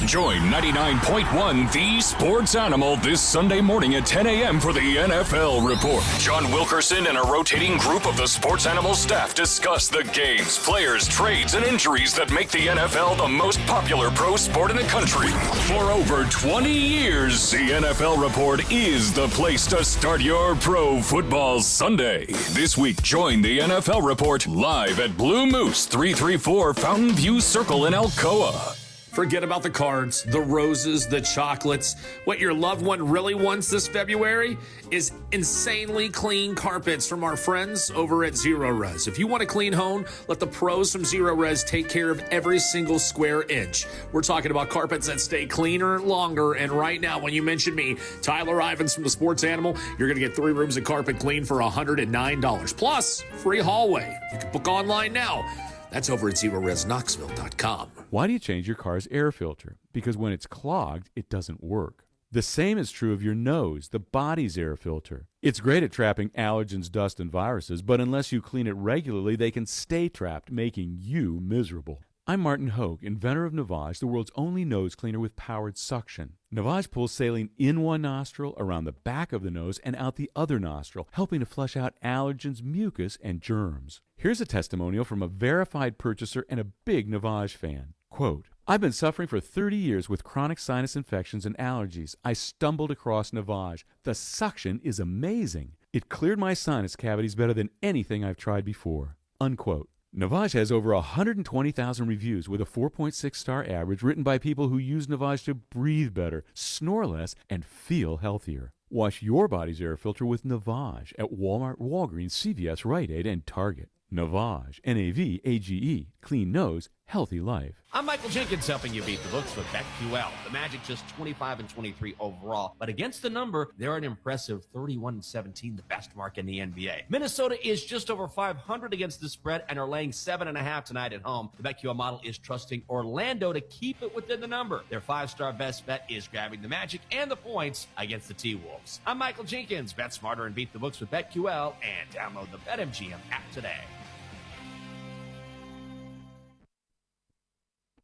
Speaker 3: Join 99.1 The Sports Animal this Sunday morning at 10 a.m. for the NFL Report. John Wilkerson and a rotating group of the Sports Animal staff discuss the games, players, trades, and injuries that make the NFL the most popular pro sport in the country. For over 20 years, the NFL Report is the place to start your pro football Sunday. This week, join the NFL Report live at Blue Moose, 334 Fountain View Circle in Alcoa.
Speaker 5: Forget about the cards, the roses, the chocolates. What your loved one really wants this February is insanely clean carpets from our friends over at Zero Res. If you want a clean home, let the pros from Zero Res take care of every single square inch. We're talking about carpets that stay cleaner longer. And right now, when you mention me, Tyler Ivins from the Sports Animal, you're going to get 3 rooms of carpet clean for $109. Plus, free hallway. You can book online now. That's over at ZeroResKnoxville.com.
Speaker 22: Why do you change your car's air filter? Because when it's clogged, it doesn't work. The same is true of your nose, the body's air filter. It's great at trapping allergens, dust, and viruses, but unless you clean it regularly, they can stay trapped, making you miserable. I'm Martin Hogue, inventor of Navage, the world's only nose cleaner with powered suction. Navage pulls saline in one nostril, around the back of the nose, and out the other nostril, helping to flush out allergens, mucus, and germs. Here's a testimonial from a verified purchaser and a big Navage fan. Quote, I've been suffering for 30 years with chronic sinus infections and allergies. I stumbled across Navage. The suction is amazing. It cleared my sinus cavities better than anything I've tried before. Unquote. Navage has over 120,000 reviews with a 4.6-star average written by people who use Navage to breathe better, snore less, and feel healthier. Wash your body's air filter with Navage at Walmart, Walgreens, CVS, Rite Aid, and Target. Navage, N-A-V-A-G-E, clean nose, healthy life.
Speaker 23: I'm Michael Jenkins helping you beat the books with BetQL. The Magic just 25-23 overall, but against the number, they're an impressive 31-17, the best mark in the NBA. Minnesota is just over 500 against the spread and are laying 7.5 tonight at home. The BetQL model is trusting Orlando to keep it within the number. Their 5-star best bet is grabbing the Magic and the points against the T-Wolves. I'm Michael Jenkins. Bet smarter and beat the books with BetQL, and download the BetMGM app today.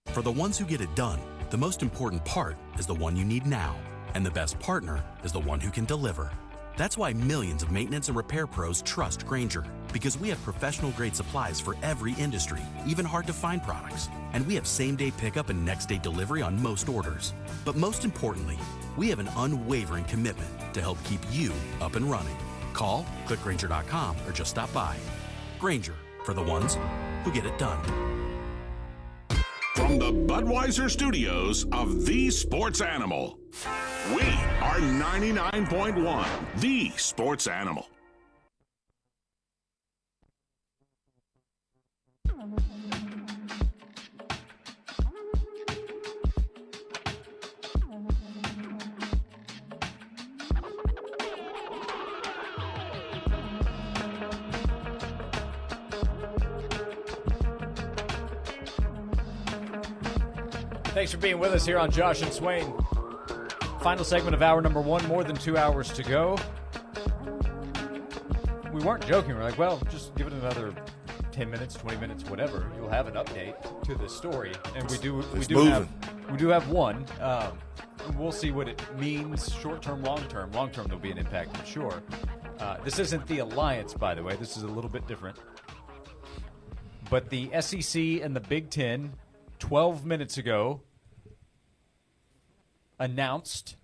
Speaker 24: For the ones who get it done, the most important part is the one you need now. And the best partner is the one who can deliver. That's why millions of maintenance and repair pros trust Grainger. Because we have professional-grade supplies for every industry, even hard-to-find products. And we have same-day pickup and next-day delivery on most orders. But most importantly, we have an unwavering commitment to help keep you up and running. Call, click Grainger.com, or just stop by. Grainger, for the ones who get it done.
Speaker 1: From the Budweiser studios of The Sports Animal, we are 99.1 The Sports Animal.
Speaker 2: Thanks for being with us here on Josh and Swain. Final segment of hour number 1, more than 2 hours to go. We weren't joking. We're like, well, just give it another 10 minutes, 20 minutes, whatever. You'll have an update to this story. And we do have one. We'll see what it means short-term, long-term. Long-term, there'll be an impact, I'm sure. This isn't the Alliance, by the way. This is a little bit different. But the SEC and the Big Ten 12 minutes ago announced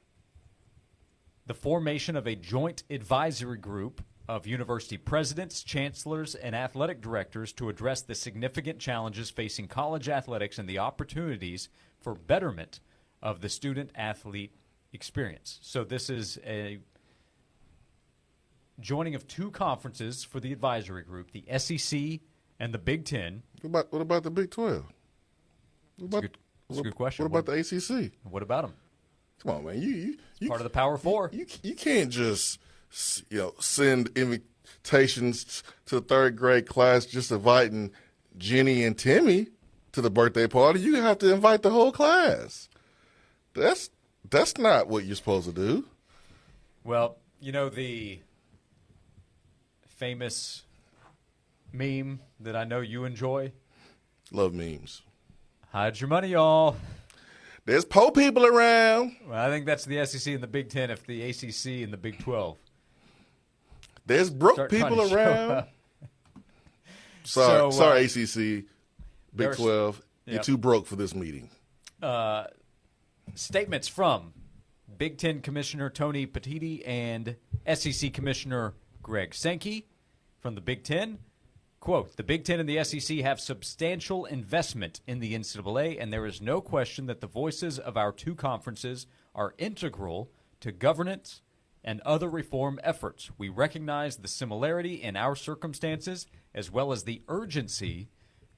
Speaker 2: the formation of a joint advisory group of university presidents, chancellors, and athletic directors to address the significant challenges facing college athletics and the opportunities for betterment of the student-athlete experience. So this is a joining of 2 conferences for the advisory group, the SEC and the Big Ten.
Speaker 4: What about the Big 12?
Speaker 2: That's a good question.
Speaker 4: What about the ACC?
Speaker 2: What about them?
Speaker 4: Come on, man. You
Speaker 2: part of the Power Four.
Speaker 4: You can't just send invitations to the 3rd grade class just inviting Jenny and Timmy to the birthday party. You have to invite the whole class. That's not what you're supposed to do.
Speaker 2: Well, the famous meme that I know you enjoy.
Speaker 4: Love memes.
Speaker 2: Hide your money, y'all.
Speaker 4: There's poor people around.
Speaker 2: Well, I think that's the SEC and the Big Ten. If the ACC and the Big 12.
Speaker 4: There's broke
Speaker 2: Start
Speaker 4: people
Speaker 2: trying to show
Speaker 4: around.
Speaker 2: up.
Speaker 4: Sorry, ACC, Big 12. You're
Speaker 2: yep.
Speaker 4: too broke for this meeting.
Speaker 2: Statements from Big Ten Commissioner Tony Petitti and SEC Commissioner Greg Sankey from the Big Ten. Quote, the Big Ten and the SEC have substantial investment in the NCAA, and there is no question that the voices of our two conferences are integral to governance and other reform efforts. We recognize the similarity in our circumstances as well as the urgency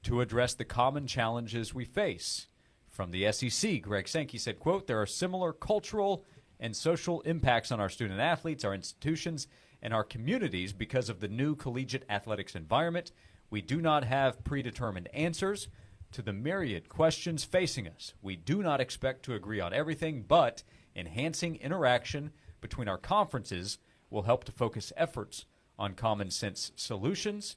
Speaker 2: to address the common challenges we face. From the SEC, Greg Sankey said, quote, there are similar cultural and social impacts on our student athletes, our institutions, and our communities because of the new collegiate athletics environment. We do not have predetermined answers to the myriad questions facing us. We do not expect to agree on everything, but enhancing interaction between our conferences will help to focus efforts on common sense solutions.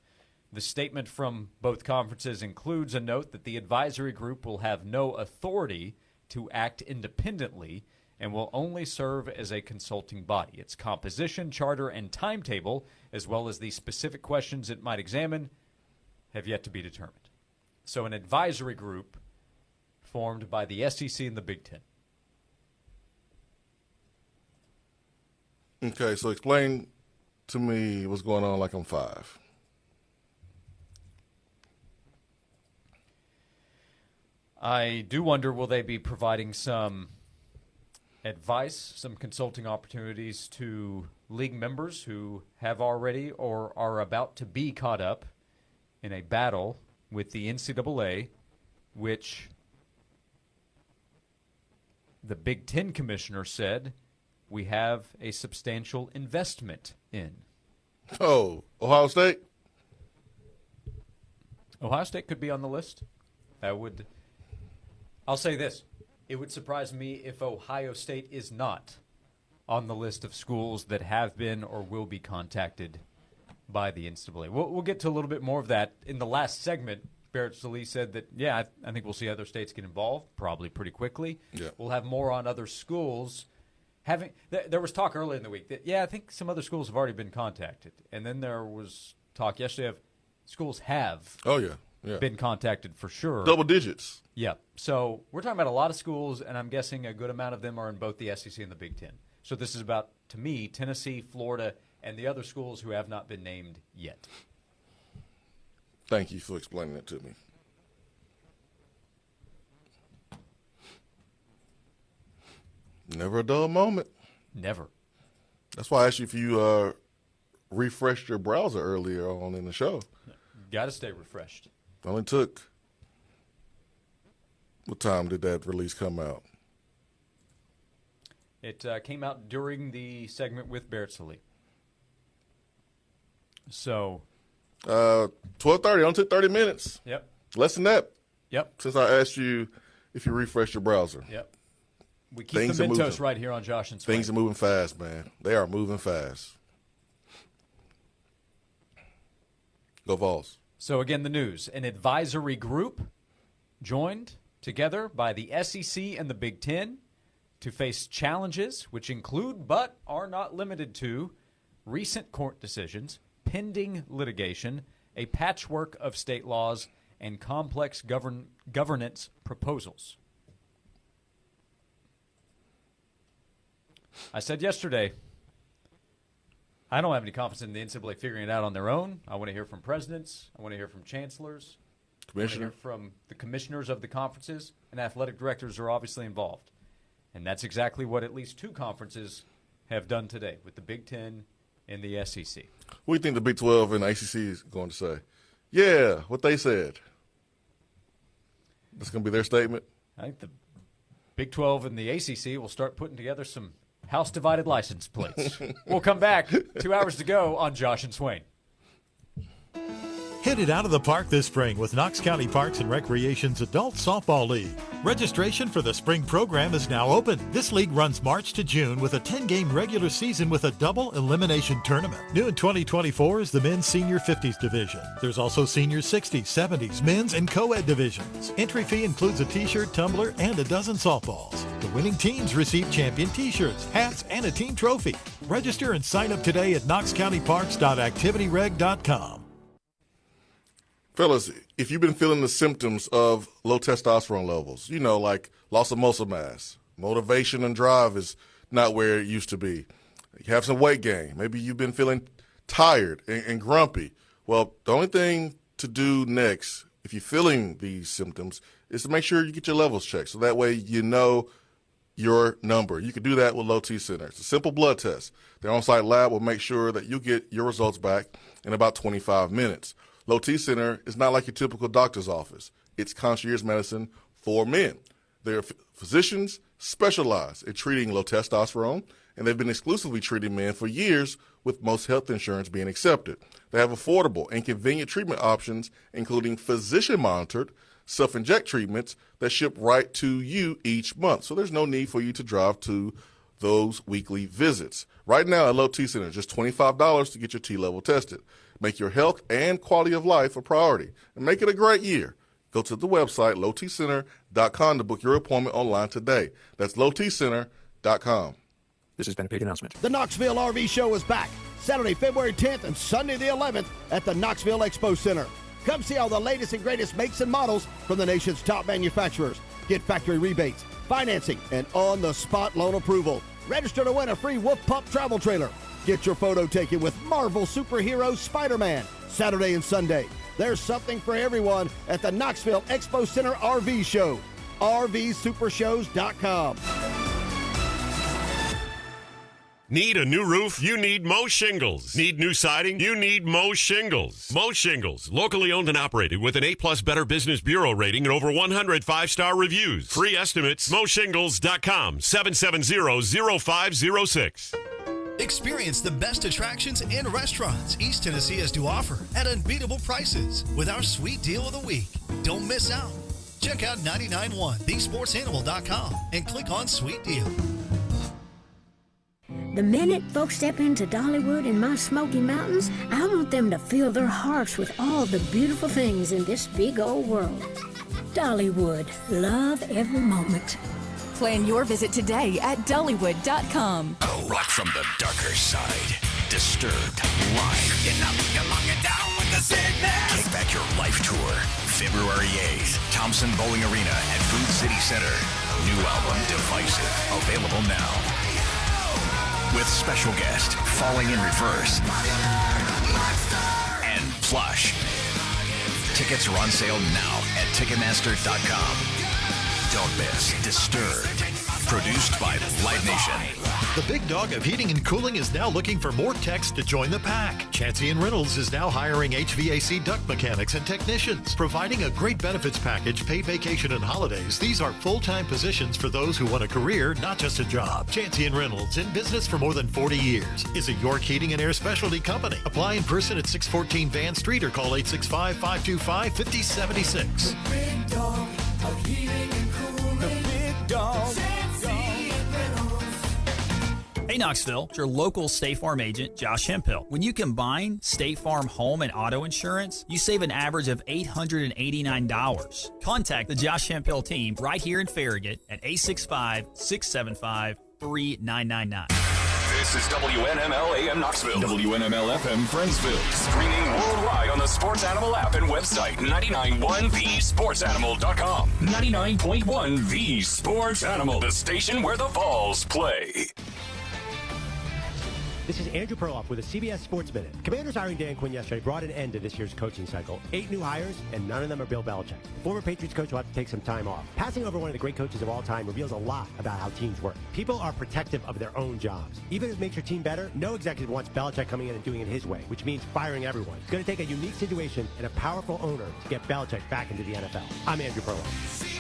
Speaker 2: The statement from both conferences includes a note that the advisory group will have no authority to act independently and will only serve as a consulting body. Its composition, charter, and timetable, as well as the specific questions it might examine, have yet to be determined. So an advisory group formed by the SEC and the Big Ten.
Speaker 4: Okay, so explain to me what's going on like I'm 5.
Speaker 2: I do wonder, will they be providing some advice, some consulting opportunities to league members who have already or are about to be caught up in a battle with the NCAA, which the Big Ten commissioner said we have a substantial investment in.
Speaker 4: Oh, Ohio State?
Speaker 2: Ohio State could be on the list. I'll say this. It would surprise me if Ohio State is not on the list of schools that have been or will be contacted by the NCAA. We'll get to a little bit more of that. In the last segment, Barrett Sallee said that, I think we'll see other states get involved, probably pretty quickly.
Speaker 4: Yeah.
Speaker 2: We'll have more on other schools. There was talk earlier in the week that, I think some other schools have already been contacted. And then there was talk yesterday of schools have been contacted for sure.
Speaker 4: Double digits.
Speaker 2: Yeah. So we're talking about a lot of schools, and I'm guessing a good amount of them are in both the SEC and the Big Ten. So this is about, to me, Tennessee, Florida, and the other schools who have not been named yet.
Speaker 4: Thank you for explaining it to me. Never a dull moment.
Speaker 2: Never.
Speaker 4: That's why I asked you if you refreshed your browser earlier on in the show.
Speaker 2: Got to stay refreshed.
Speaker 4: Only took, what time did that release come out?
Speaker 2: It came out during the segment with Barrett Sallee. So
Speaker 4: 12:30. Only took 30 minutes.
Speaker 2: Yep.
Speaker 4: Less than that.
Speaker 2: Yep.
Speaker 4: Since I asked you if you refreshed your browser.
Speaker 2: Yep. We keep the Mentos right here on Josh and Swain.
Speaker 4: Things are moving fast, man. They are moving fast. Go Vols.
Speaker 2: So again, the news. An advisory group joined together by the SEC and the Big Ten to face challenges which include but are not limited to recent court decisions, pending litigation, a patchwork of state laws, and complex governance proposals. I said yesterday, I don't have any confidence in the NCAA figuring it out on their own. I want to hear from presidents. I want to hear from chancellors. I want to hear from the commissioners of the conferences, and athletic directors are obviously involved. And that's exactly what at least two conferences have done today with the Big Ten and the SEC.
Speaker 4: What do you think the Big 12 and the ACC is going to say? Yeah, what they said. That's going to be their statement?
Speaker 2: I think the Big 12 and the ACC will start putting together some house-divided license plates. We'll come back. 2 hours to go on Josh and Swain.
Speaker 6: Hit it out of the park this spring with Knox County Parks and Recreation's Adult Softball League. Registration for the spring program is now open. This league runs March to June with a 10-game regular season with a double elimination tournament. New in 2024 is the men's senior 50s division. There's also senior 60s, 70s, men's and co-ed divisions. Entry fee includes a t-shirt, tumbler, and a dozen softballs. The winning teams receive champion t-shirts, hats, and a team trophy. Register and sign up today at knoxcountyparks.activityreg.com.
Speaker 4: Fellas, if you've been feeling the symptoms of low testosterone levels, like loss of muscle mass, motivation and drive is not where it used to be. You have some weight gain. Maybe you've been feeling tired and grumpy. Well, the only thing to do next, if you're feeling these symptoms, is to make sure you get your levels checked. So that way you know your number. You can do that with Low T Center. It's a simple blood test. Their on-site lab will make sure that you get your results back in about 25 minutes. Low T Center is not like your typical doctor's office. It's concierge medicine for men. Their physicians specialize in treating low testosterone, and they've been exclusively treating men for years, with most health insurance being accepted. They have affordable and convenient treatment options, including physician-monitored self-inject treatments that ship right to you each month. So there's no need for you to drive to those weekly visits. Right now at Low T Center, just $25 to get your T-level tested. Make your health and quality of life a priority, and make it a great year. Go to the website, lowtcenter.com, to book your appointment online today. That's lowtcenter.com.
Speaker 18: This has been a paid announcement.
Speaker 7: The Knoxville RV Show is back Saturday, February 10th and Sunday the 11th at the Knoxville Expo Center. Come see all the latest and greatest makes and models from the nation's top manufacturers. Get factory rebates, financing, and on-the-spot loan approval. Register to win a free Wolf Pup travel trailer. Get your photo taken with Marvel superhero Spider-Man Saturday and Sunday. There's something for everyone at the Knoxville Expo Center RV Show. RVSupershows.com.
Speaker 21: Need a new roof? You need Mo Shingles. Need new siding? You need Mo Shingles. Mo Shingles, locally owned and operated with an A+ Better Business Bureau rating and over 100 5-star reviews. Free estimates, moshingles.com, 770-0506.
Speaker 8: Experience the best attractions and restaurants East Tennessee has to offer at unbeatable prices with our sweet deal of the week. Don't miss out. Check out 99.1 thesportsanimal.com and click on Sweet Deal.
Speaker 9: The minute folks step into Dollywood in my Smoky Mountains, I want them to fill their hearts with all the beautiful things in this big old world. Dollywood, love every moment.
Speaker 25: Plan your visit today at Dollywood.com.
Speaker 3: A rock from the darker side. Disturbed live. Get up, get long and down with the sickness. Take back your life tour. February 8th, Thompson Bowling Arena at Food City Center. New album, Divisive, available now. With special guest, Falling in Reverse, and Plush. Tickets are on sale now at Ticketmaster.com. Don't miss Disturbed, produced by Live Nation.
Speaker 6: The big dog of heating and cooling is now looking for more techs to join the pack. Chancey & Reynolds is now hiring HVAC duct mechanics and technicians, providing a great benefits package, paid vacation and holidays. These are full-time positions for those who want a career, not just a job. Chancey & Reynolds, in business for more than 40 years, is a York Heating and Air specialty company. Apply in person at 614 Van Street or call 865-525-5076.
Speaker 26: The big dog of heating and cooling. The big dog.
Speaker 27: Hey Knoxville, it's your local State Farm agent, Josh Hemphill. When you combine State Farm home and auto insurance, you save an average of $889. Contact the Josh Hemphill team right here in Farragut at 865-675-3999.
Speaker 3: This is WNML AM Knoxville. WNML FM Friendsville. Streaming worldwide on the Sports Animal app and website 991thesportsanimal.com. 99.1 The Sports Animal, the station where the Vols play.
Speaker 28: This is Andrew Perloff with a CBS Sports Minute. Commanders hiring Dan Quinn yesterday brought an end to this year's coaching cycle. 8 new hires, and none of them are Bill Belichick. The former Patriots coach will have to take some time off. Passing over one of the great coaches of all time reveals a lot about how teams work. People are protective of their own jobs. Even if it makes your team better, no executive wants Belichick coming in and doing it his way, which means firing everyone. It's going to take a unique situation and a powerful owner to get Belichick back into the NFL. I'm Andrew Perloff.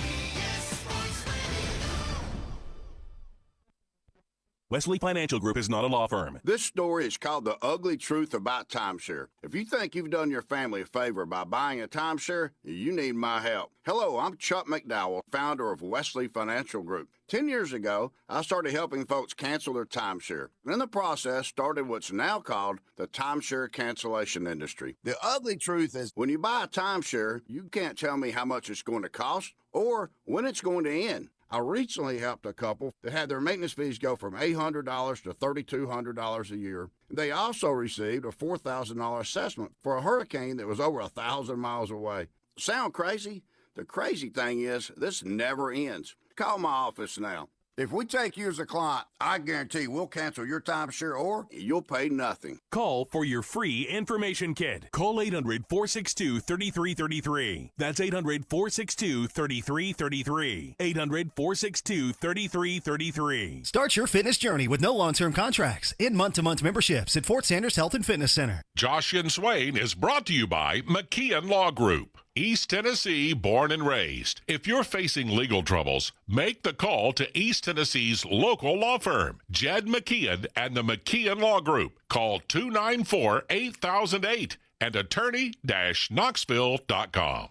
Speaker 10: Wesley Financial Group is not a law firm.
Speaker 11: This story is called The Ugly Truth About Timeshare. If you think you've done your family a favor by buying a timeshare, you need my help. Hello, I'm Chuck McDowell, founder of Wesley Financial Group. 10 years ago, I started helping folks cancel their timeshare. In the process, started what's now called the timeshare cancellation industry. The ugly truth is when you buy a timeshare, you can't tell me how much it's going to cost or when it's going to end. I recently helped a couple that had their maintenance fees go from $800 to $3,200 a year. They also received a $4,000 assessment for a hurricane that was over 1,000 miles away. Sound crazy? The crazy thing is, this never ends. Call my office now. If we take you as a client, I guarantee we'll cancel your timeshare or you'll pay nothing.
Speaker 21: Call for your free information kit. Call 800-462-3333. That's 800-462-3333. 800-462-3333.
Speaker 8: Start your fitness journey with no long-term contracts in month-to-month memberships at Fort Sanders Health and Fitness Center.
Speaker 1: Josh and Swain is brought to you by McKeon Law Group. East Tennessee, born and raised. If you're facing legal troubles, make the call to East Tennessee's local law firm, Jed McKeon and the McKeon Law Group. Call 294-8008 and attorney-knoxville.com.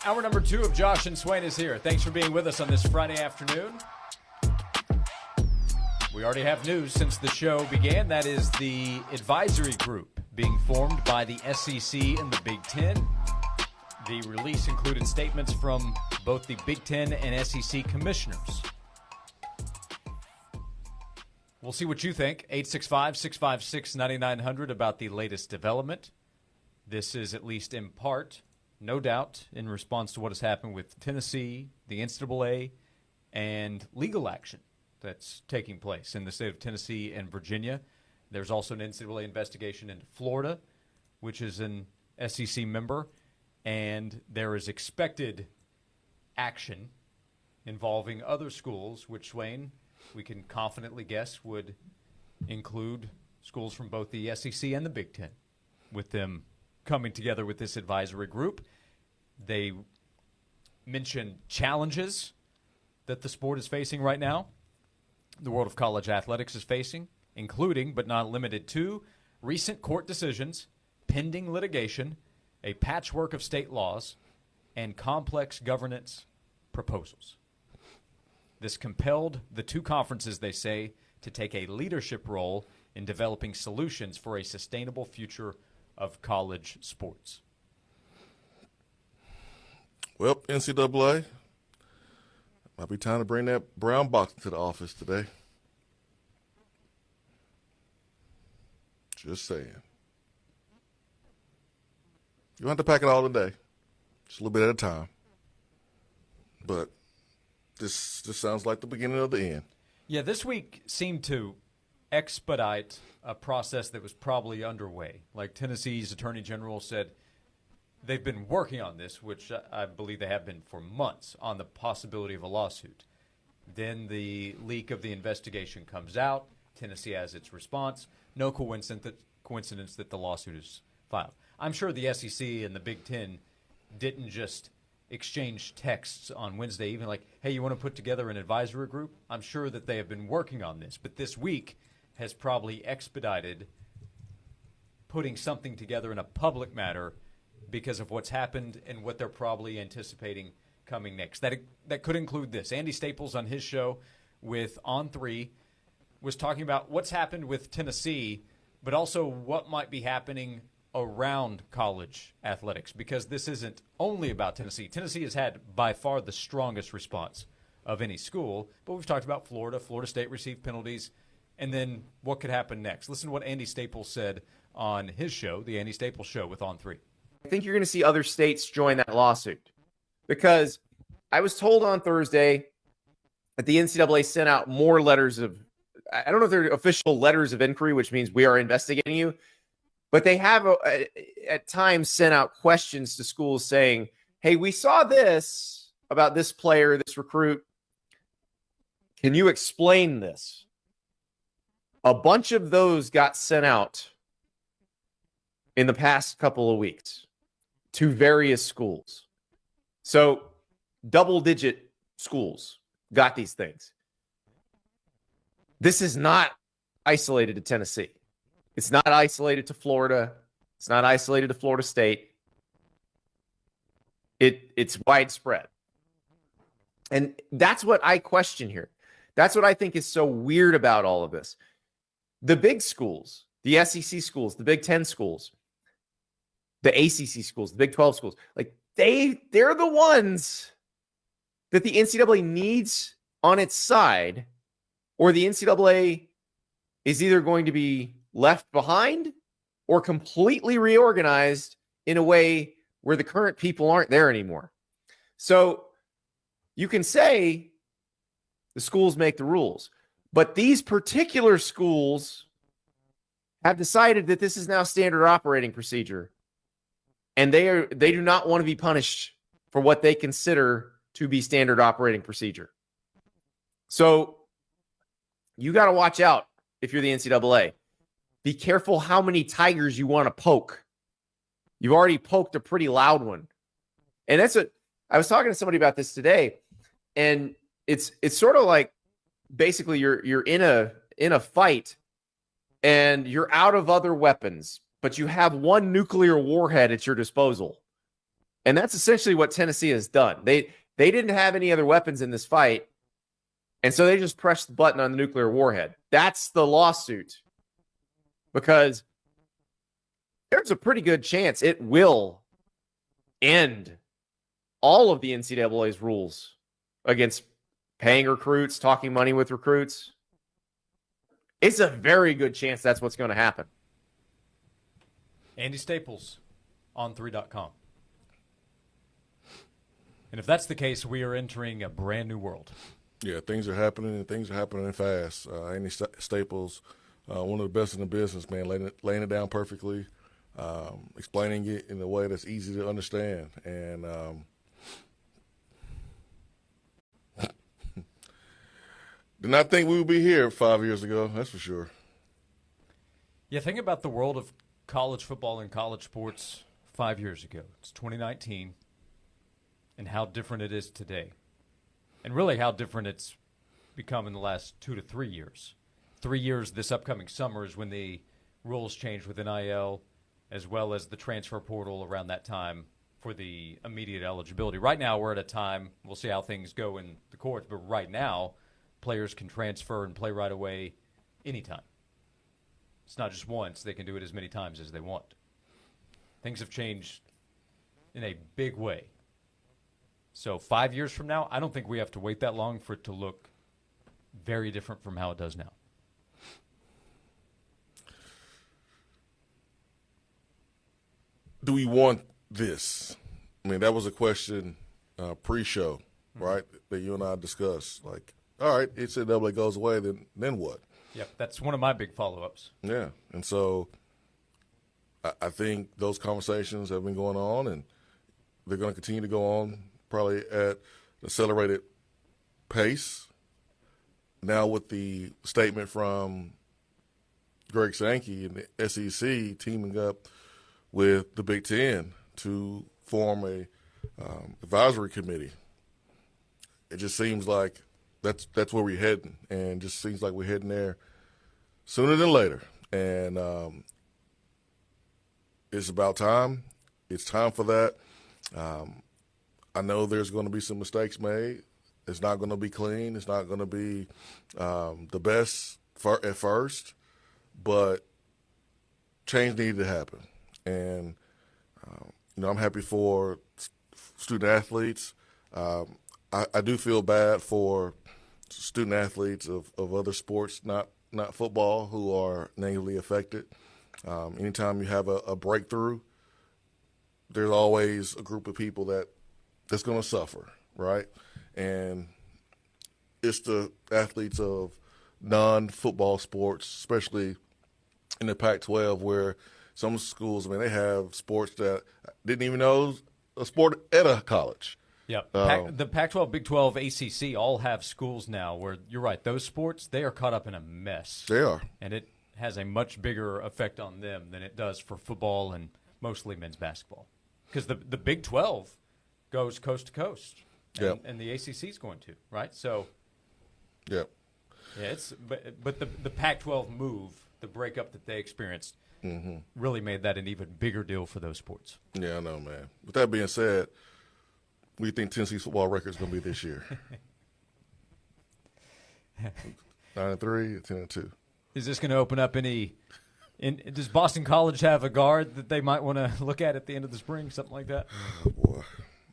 Speaker 2: Hour number 2 of Josh and Swain is here. Thanks for being with us on this Friday afternoon. We already have news since the show began. That is the advisory group being formed by the SEC and the Big Ten. The release included statements from both the Big Ten and SEC commissioners. We'll see what you think. 865-656-9900 about the latest development. This is at least in part, no doubt, in response to what has happened with Tennessee, the NCAA, and legal action that's taking place in the state of Tennessee and Virginia. There's also an NCAA investigation into Florida, which is an SEC member, and there is expected action involving other schools, which, Swain, we can confidently guess would include schools from both the SEC and the Big Ten, with them coming together with this advisory group. They mentioned challenges that the sport is facing right now, the world of college athletics is facing, including but not limited to recent court decisions, pending litigation, a patchwork of state laws, and complex governance proposals. This compelled the two conferences, they say, to take a leadership role in developing solutions for a sustainable future of college sports.
Speaker 4: Well, NCAA, might be time to bring that brown box into the office today. Just saying. You don't have to pack it all today. Just a little bit at a time. But this just sounds like the beginning of the end.
Speaker 2: Yeah, this week seemed to expedite a process that was probably underway. Like Tennessee's Attorney General said they've been working on this, which I believe they have been for months, on the possibility of a lawsuit. Then the leak of the investigation comes out. Tennessee has its response. No coincidence that the lawsuit is filed. I'm sure the SEC and the Big Ten didn't just exchange texts on Wednesday, even like, hey, you want to put together an advisory group? I'm sure that they have been working on this. But this week has probably expedited putting something together in a public matter because of what's happened and what they're probably anticipating coming next. That could include this. Andy Staples on his show with On3 was talking about what's happened with Tennessee, but also what might be happening around college athletics, because this isn't only about Tennessee. Tennessee has had by far the strongest response of any school, but we've talked about Florida. Florida State received penalties, and then what could happen next? Listen to what Andy Staples said on his show, the Andy Staples Show with On3.
Speaker 12: I think you're going to see other states join that lawsuit, because I was told on Thursday that the NCAA sent out more letters of, I don't know if they're official letters of inquiry, which means we are investigating you, but they have at times sent out questions to schools saying, hey, we saw this about this player, this recruit. Can you explain this? A bunch of those got sent out in the past couple of weeks to various schools. So double-digit schools got these things. This is not isolated to Tennessee. It's not isolated to Florida. It's not isolated to Florida State. It's widespread. And that's what I question here. That's what I think is so weird about all of this. The big schools, the SEC schools, the Big Ten schools, the ACC schools, the Big 12 schools, like they're the ones that the NCAA needs on its side, or the NCAA is either going to be left behind or completely reorganized in a way where the current people aren't there anymore. So you can say the schools make the rules, but these particular schools have decided that this is now standard operating procedure, and they do not want to be punished for what they consider to be standard operating procedure. So you got to watch out if you're the NCAA. Be careful how many tigers you want to poke. You've already poked a pretty loud one. And that's what I was talking to somebody about this today. And it's sort of like basically you're in a fight and you're out of other weapons, but you have one nuclear warhead at your disposal. And that's essentially what Tennessee has done. They didn't have any other weapons in this fight, and so they just pressed the button on the nuclear warhead. That's the lawsuit, because there's a pretty good chance it will end all of the NCAA's rules against paying recruits, talking money with recruits. It's a very good chance that's what's going to happen.
Speaker 2: Andy Staples on 3.com. And if that's the case, we are entering a brand new world.
Speaker 4: Yeah, things are happening, and things are happening fast. Andy Staples, one of the best in the business, man, laying it down perfectly, explaining it in a way that's easy to understand. And did not think we would be here 5 years ago, that's for sure.
Speaker 2: Yeah, think about the world of college football and college sports 5 years ago. It's 2019, and how different it is today. And really how different it's become in the last 2 to 3 years. 3 years this upcoming summer is when the rules change with NIL, as well as the transfer portal around that time for the immediate eligibility. Right now we're at a time, we'll see how things go in the courts, but right now players can transfer and play right away anytime. It's not just once. They can do it as many times as they want. Things have changed in a big way. So 5 years from now, I don't think we have to wait that long for it to look very different from how it does now.
Speaker 4: Do we want this? I mean, that was a question pre-show, right, that you and I discussed. Like, all right, NCAA goes away, then what?
Speaker 2: Yep, that's one of my big follow-ups.
Speaker 4: Yeah, and so I think those conversations have been going on, and they're going to continue to go on probably at an accelerated pace. Now with the statement from Greg Sankey and the SEC teaming up with the Big Ten to form a advisory committee, it just seems like that's where we're heading, and just seems like we're heading there sooner than later. And it's about time. It's time for that. I know there's going to be some mistakes made. It's not going to be clean. It's not going to be the best at first, but change needed to happen. And, I'm happy for student athletes. I do feel bad for student athletes of other sports, not football, who are negatively affected. Anytime you have a breakthrough, there's always a group of people that's going to suffer, right? And it's the athletes of non-football sports, especially in the Pac-12, where some schools, they have sports that I didn't even know was a sport at a college.
Speaker 2: Yep. The Pac-12, Big 12, ACC all have schools now where, you're right, those sports, they are caught up in a mess.
Speaker 4: They are.
Speaker 2: And it has a much bigger effect on them than it does for football and mostly men's basketball. Because the Big 12 goes coast to coast. And the ACC is going to, right? So,
Speaker 4: yep.
Speaker 2: Yeah, but the Pac-12 move, the breakup that they experienced, really made that an even bigger deal for those sports.
Speaker 4: Yeah, I know, man. With that being said, what do you think Tennessee's football record is going to be this year? 9-3, 10-2.
Speaker 2: Is this going to open up any? Does Boston College have a guard that they might want to look at the end of the spring, something like that?
Speaker 4: Oh, boy.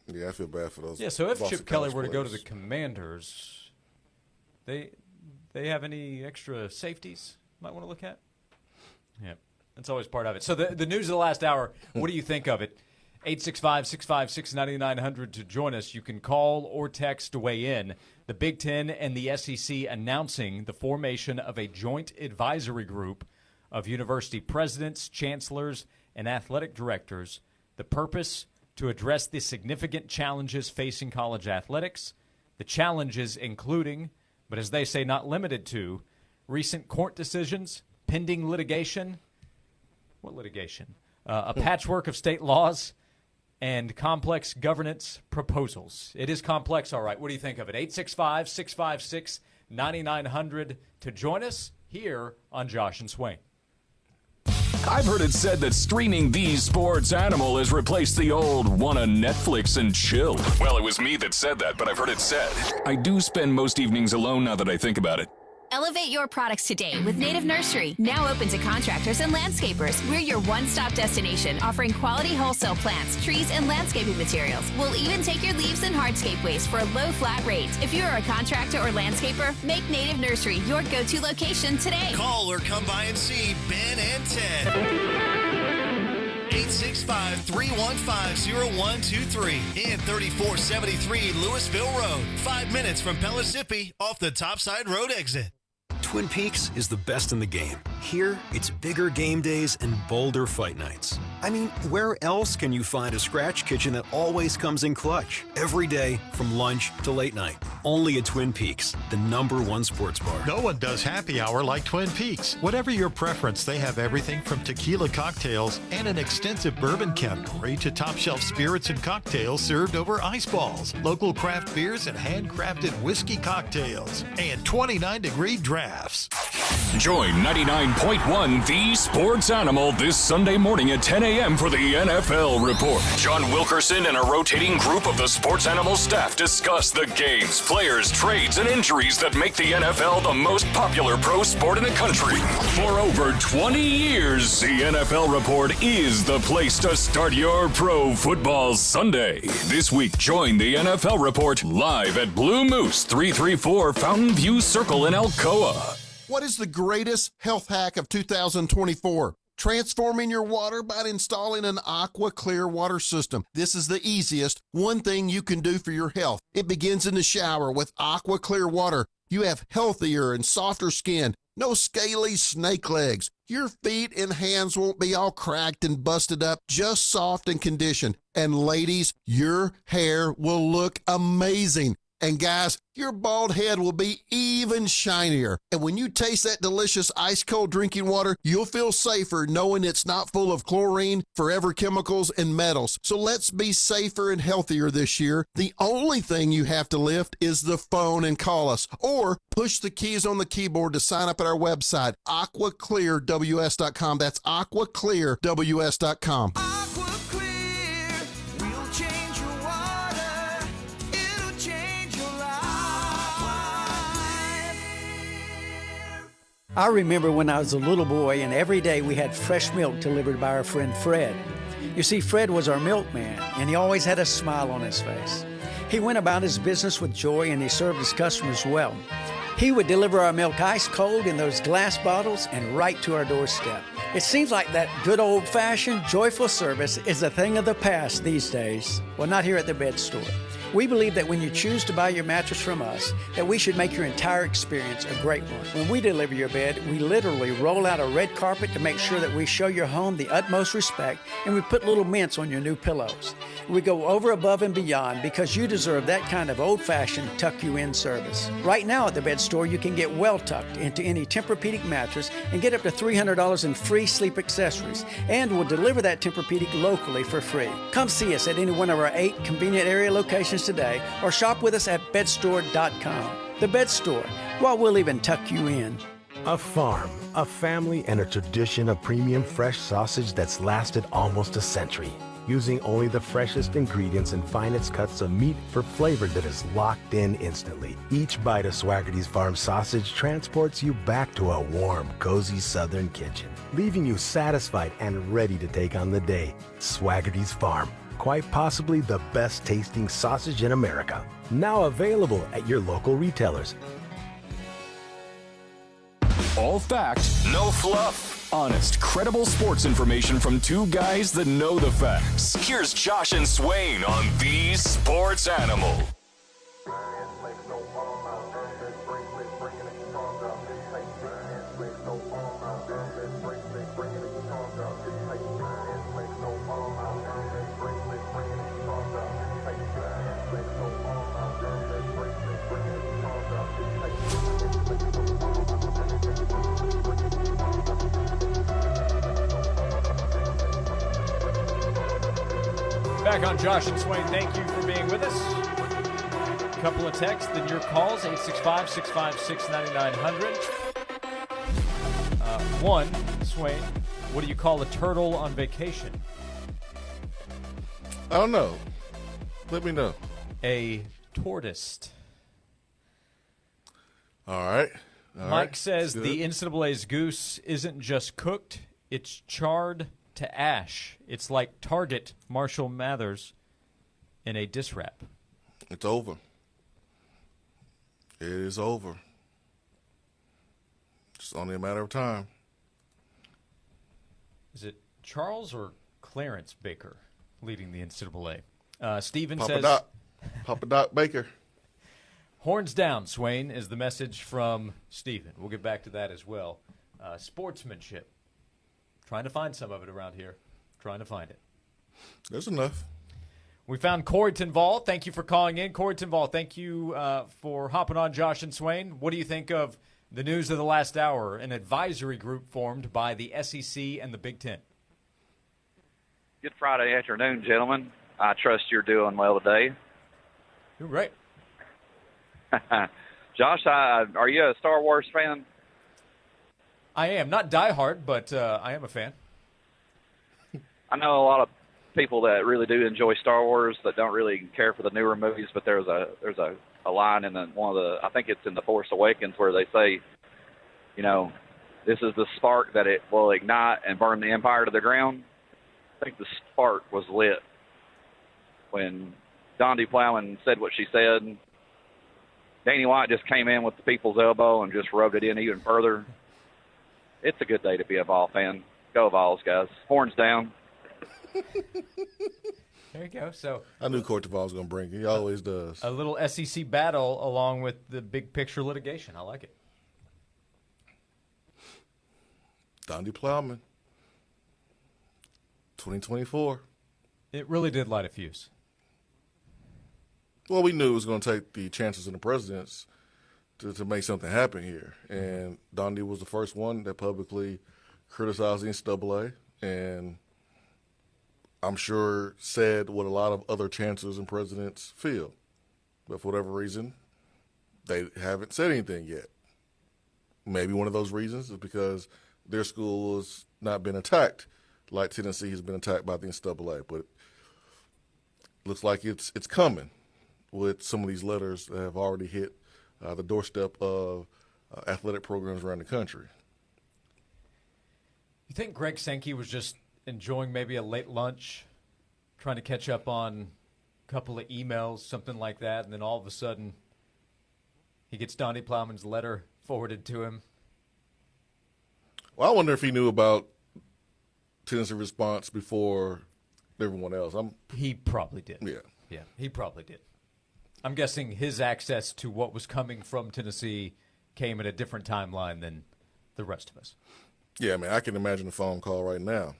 Speaker 4: Yeah, I feel bad for those.
Speaker 2: Yeah, so if
Speaker 4: Boston
Speaker 2: Chip Kelly were to go to
Speaker 4: players.
Speaker 2: the Commanders, they have any extra safeties you might want to look at? Yeah, that's always part of it. So the news of the last hour, what do you think of it? 865-656-9900 to join us. You can call or text to weigh in. The Big Ten and the SEC announcing the formation of a joint advisory group of university presidents, chancellors, and athletic directors. The purpose, to address the significant challenges facing college athletics. The challenges including, but as they say, not limited to, recent court decisions, pending litigation. What litigation? A patchwork of state laws and complex governance proposals. It is complex, all right. What do you think of it? 865-656-9900 to join us here on Josh and Swain.
Speaker 3: I've heard it said that streaming the sports animal has replaced the old wanna Netflix and chill. Well, it was me that said that, but I've heard it said. I do spend most evenings alone now that I think about it.
Speaker 5: Elevate your products today with Native Nursery, now open to contractors and landscapers. We're your one-stop destination, offering quality wholesale plants, trees, and landscaping materials. We'll even take your leaves and hardscape waste for a low flat rate. If you're a contractor or landscaper, make Native Nursery your go-to location today.
Speaker 8: Call or come by and see Ben and Ted. 865-315-0123 and 3473 Louisville Road. 5 minutes from Pellissippi off the Topside Road exit.
Speaker 18: Twin Peaks is the best in the game. Here, it's bigger game days and bolder fight nights. I mean, where else can you find a scratch kitchen that always comes in clutch? Every day, from lunch to late night. Only at Twin Peaks, the #1 sports bar.
Speaker 6: No one does happy hour like Twin Peaks. Whatever your preference, they have everything from tequila cocktails and an extensive bourbon category to top-shelf spirits and cocktails served over ice balls, local craft beers, and handcrafted whiskey cocktails, and 29-degree drafts.
Speaker 3: Join 99.1 The Sports Animal this Sunday morning at 10 a.m. for the NFL Report. John Wilkerson and a rotating group of the Sports Animal staff discuss the games, players, trades, and injuries that make the NFL the most popular pro sport in the country. For over 20 years, the NFL Report is the place to start your pro football Sunday. This week, join the NFL Report live at Blue Moose, 334 Fountain View Circle in Alcoa.
Speaker 13: What is the greatest health hack of 2024? Transforming your water by installing an Aqua Clear water system. This is the easiest one thing you can do for your health. It begins in the shower with Aqua Clear water. You have healthier and softer skin. No scaly snake legs. Your feet and hands won't be all cracked and busted up, just soft and conditioned. And ladies, your hair will look amazing. And guys, your bald head will be even shinier. And when you taste that delicious ice-cold drinking water, you'll feel safer knowing it's not full of chlorine, forever chemicals, and metals. So let's be safer and healthier this year. The only thing you have to lift is the phone and call us. Or push the keys on the keyboard to sign up at our website, aquaclearws.com. That's aquaclearws.com.
Speaker 14: I remember when I was a little boy and every day we had fresh milk delivered by our friend Fred. You see, Fred was our milkman and he always had a smile on his face. He went about his business with joy and he served his customers well. He would deliver our milk ice cold in those glass bottles and right to our doorstep. It seems like that good old-fashioned, joyful service is a thing of the past these days. Well, not here at the Bed Store. We believe that when you choose to buy your mattress from us, that we should make your entire experience a great one. When we deliver your bed, we literally roll out a red carpet to make sure that we show your home the utmost respect, and we put little mints on your new pillows. We go over, above, and beyond because you deserve that kind of old-fashioned tuck-you-in service. Right now at the bed store, you can get well tucked into any Tempur-Pedic mattress and get up to $300 in free sleep accessories, and we'll deliver that Tempur-Pedic locally for free. Come see us at any one of our 8 convenient area locations today, or shop with us at bedstore.com. The Bed Store, well, we'll even tuck you in.
Speaker 15: A farm, a family, and a tradition of premium fresh sausage that's lasted almost a century. Using only the freshest ingredients and finest cuts of meat for flavor that is locked in instantly. Each bite of Swaggerty's Farm sausage transports you back to a warm, cozy southern kitchen, leaving you satisfied and ready to take on the day. Swaggerty's Farm, quite possibly the best tasting sausage in America. Now available at your local retailers.
Speaker 3: All fact, no fluff. Honest, credible sports information from two guys that know the facts. Here's Josh and Swain on the Sports Animal.
Speaker 2: Back on Josh and Swain. Thank you for being with us. A couple of texts, then your calls, 865-656-9900. One, Swain, what do you call a turtle on vacation?
Speaker 4: I don't know. Let me know.
Speaker 2: A tortoise.
Speaker 4: All right.
Speaker 2: Mike says the NCAA's goose isn't just cooked, it's charred to ash. It's like Target Marshall Mathers in a diss rap.
Speaker 4: It's over. It is over. It's only a matter of time.
Speaker 2: Is it Charles or Clarence Baker leading the NCAA? Steven
Speaker 4: Papa
Speaker 2: says...
Speaker 4: Papa Doc Baker.
Speaker 2: Horns down, Swain, is the message from Steven. We'll get back to that as well. Sportsmanship. Trying to find some of it around here. Trying to find it.
Speaker 4: There's enough.
Speaker 2: We found Corey Tinval. Thank you for calling in. Corey Tinval, thank you for hopping on Josh and Swain. What do you think of the news of the last hour, an advisory group formed by the SEC and the Big Ten?
Speaker 16: Good Friday afternoon, gentlemen. I trust you're doing well today.
Speaker 2: Doing great.
Speaker 16: Josh, are you a Star Wars fan?
Speaker 2: I am. Not diehard, but I am a fan.
Speaker 16: I know a lot of people that really do enjoy Star Wars that don't really care for the newer movies, but there's a line in one of the, I think it's in The Force Awakens, where they say, you know, this is the spark that it will ignite and burn the Empire to the ground. I think the spark was lit when Dondi Plowman said what she said. Danny White just came in with the people's elbow and just rubbed it in even further. It's a good day to be a Vol fan. Go Vols, guys. Horns down.
Speaker 2: There you go. So
Speaker 4: I knew Court Duval was going to bring it. He always does.
Speaker 2: A little SEC battle along with the big picture litigation. I like it.
Speaker 4: Dondi Plowman. 2024.
Speaker 2: It really did light a fuse.
Speaker 4: Well, we knew it was going to take the chances of the presidents to make something happen here. And Dondi was the first one that publicly criticized the NCAA and I'm sure said what a lot of other chancellors and presidents feel. But for whatever reason, they haven't said anything yet. Maybe one of those reasons is because their school has not been attacked like Tennessee has been attacked by the NCAA. But it looks like it's coming with some of these letters that have already hit the doorstep of athletic programs around the country.
Speaker 2: You think Greg Sankey was just enjoying maybe a late lunch, trying to catch up on a couple of emails, something like that, and then all of a sudden he gets Donnie Plowman's letter forwarded to him?
Speaker 4: Well, I wonder if he knew about Tennessee's response before everyone else.
Speaker 2: He probably did.
Speaker 4: Yeah.
Speaker 2: Yeah, he probably did. I'm guessing his access to what was coming from Tennessee came at a different timeline than the rest of us.
Speaker 4: Yeah, man, I can imagine a phone call right now.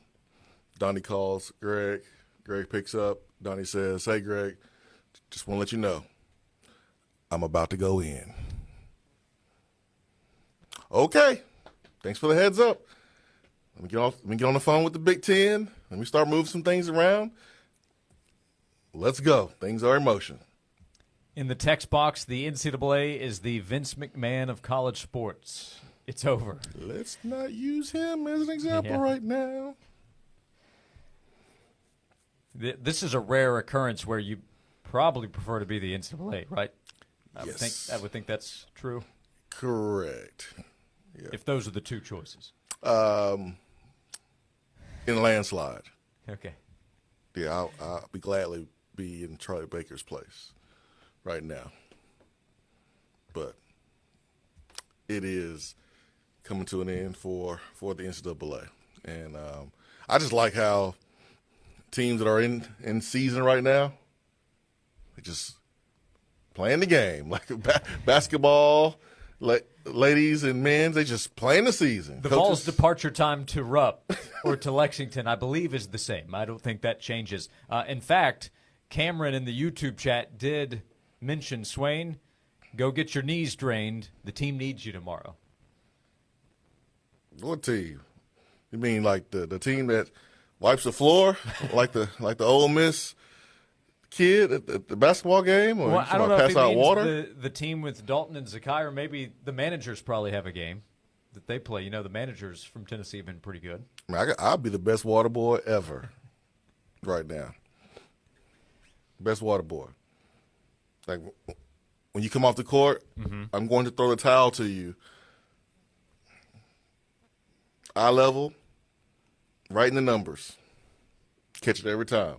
Speaker 4: Donnie calls Greg. Greg picks up. Donnie says, "Hey, Greg, just want to let you know, I'm about to go in." Okay, thanks for the heads up. Let me get on the phone with the Big Ten. Let me start moving some things around. Let's go. Things are in motion.
Speaker 2: In the text box, the NCAA is the Vince McMahon of college sports. It's over.
Speaker 4: Let's not use him as an example right now.
Speaker 2: This is a rare occurrence where you probably prefer to be the NCAA, right?
Speaker 4: Yes.
Speaker 2: I would think that's true.
Speaker 4: Correct. Yeah.
Speaker 2: If those are the two choices.
Speaker 4: In a landslide.
Speaker 2: Okay.
Speaker 4: Yeah, I'll be gladly be in Charlie Baker's place right now. But it is coming to an end for the NCAA. And I just like how teams that are in season right now, they just playing the game. Like basketball, ladies and men, they just playing the season.
Speaker 2: The Vols' departure time to Rupp or to Lexington, I believe, is the same. I don't think that changes. In fact, Cameron in the YouTube chat did mention, Swain, go get your knees drained. The team needs you tomorrow.
Speaker 4: What team? You mean like the team that wipes the floor, like the Ole Miss kid at the basketball game, or
Speaker 2: I don't know
Speaker 4: pass
Speaker 2: if he
Speaker 4: out
Speaker 2: means
Speaker 4: water?
Speaker 2: the team with Dalton and Zakai, or maybe the managers probably have a game that they play. You know, the managers from Tennessee have been pretty good.
Speaker 4: I mean, I'll be the best water boy ever right now. Best water boy. Like, when you come off the court, I'm going to throw the towel to you. Eye level, right in the numbers. Catch it every time.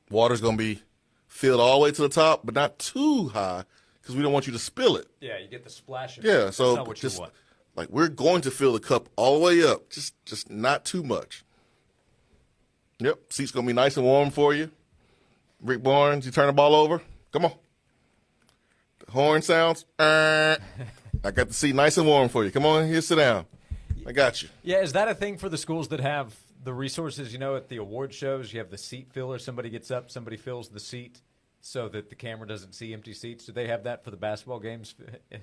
Speaker 4: Water's going to be filled all the way to the top, but not too high because we don't want you to spill it.
Speaker 2: Yeah, you get the splashing.
Speaker 4: Yeah, so
Speaker 2: that's not what you want.
Speaker 4: Like, we're going to fill the cup all the way up, just not too much. Yep, seat's going to be nice and warm for you. Rick Barnes, you turn the ball over. Come on. The horn sounds. I got the seat nice and warm for you. Come on, here, sit down. I got you.
Speaker 2: Yeah, is that a thing for the schools that have the resources? You know, at the award shows, you have the seat filler. Somebody gets up, somebody fills the seat so that the camera doesn't see empty seats. Do they have that for the basketball games?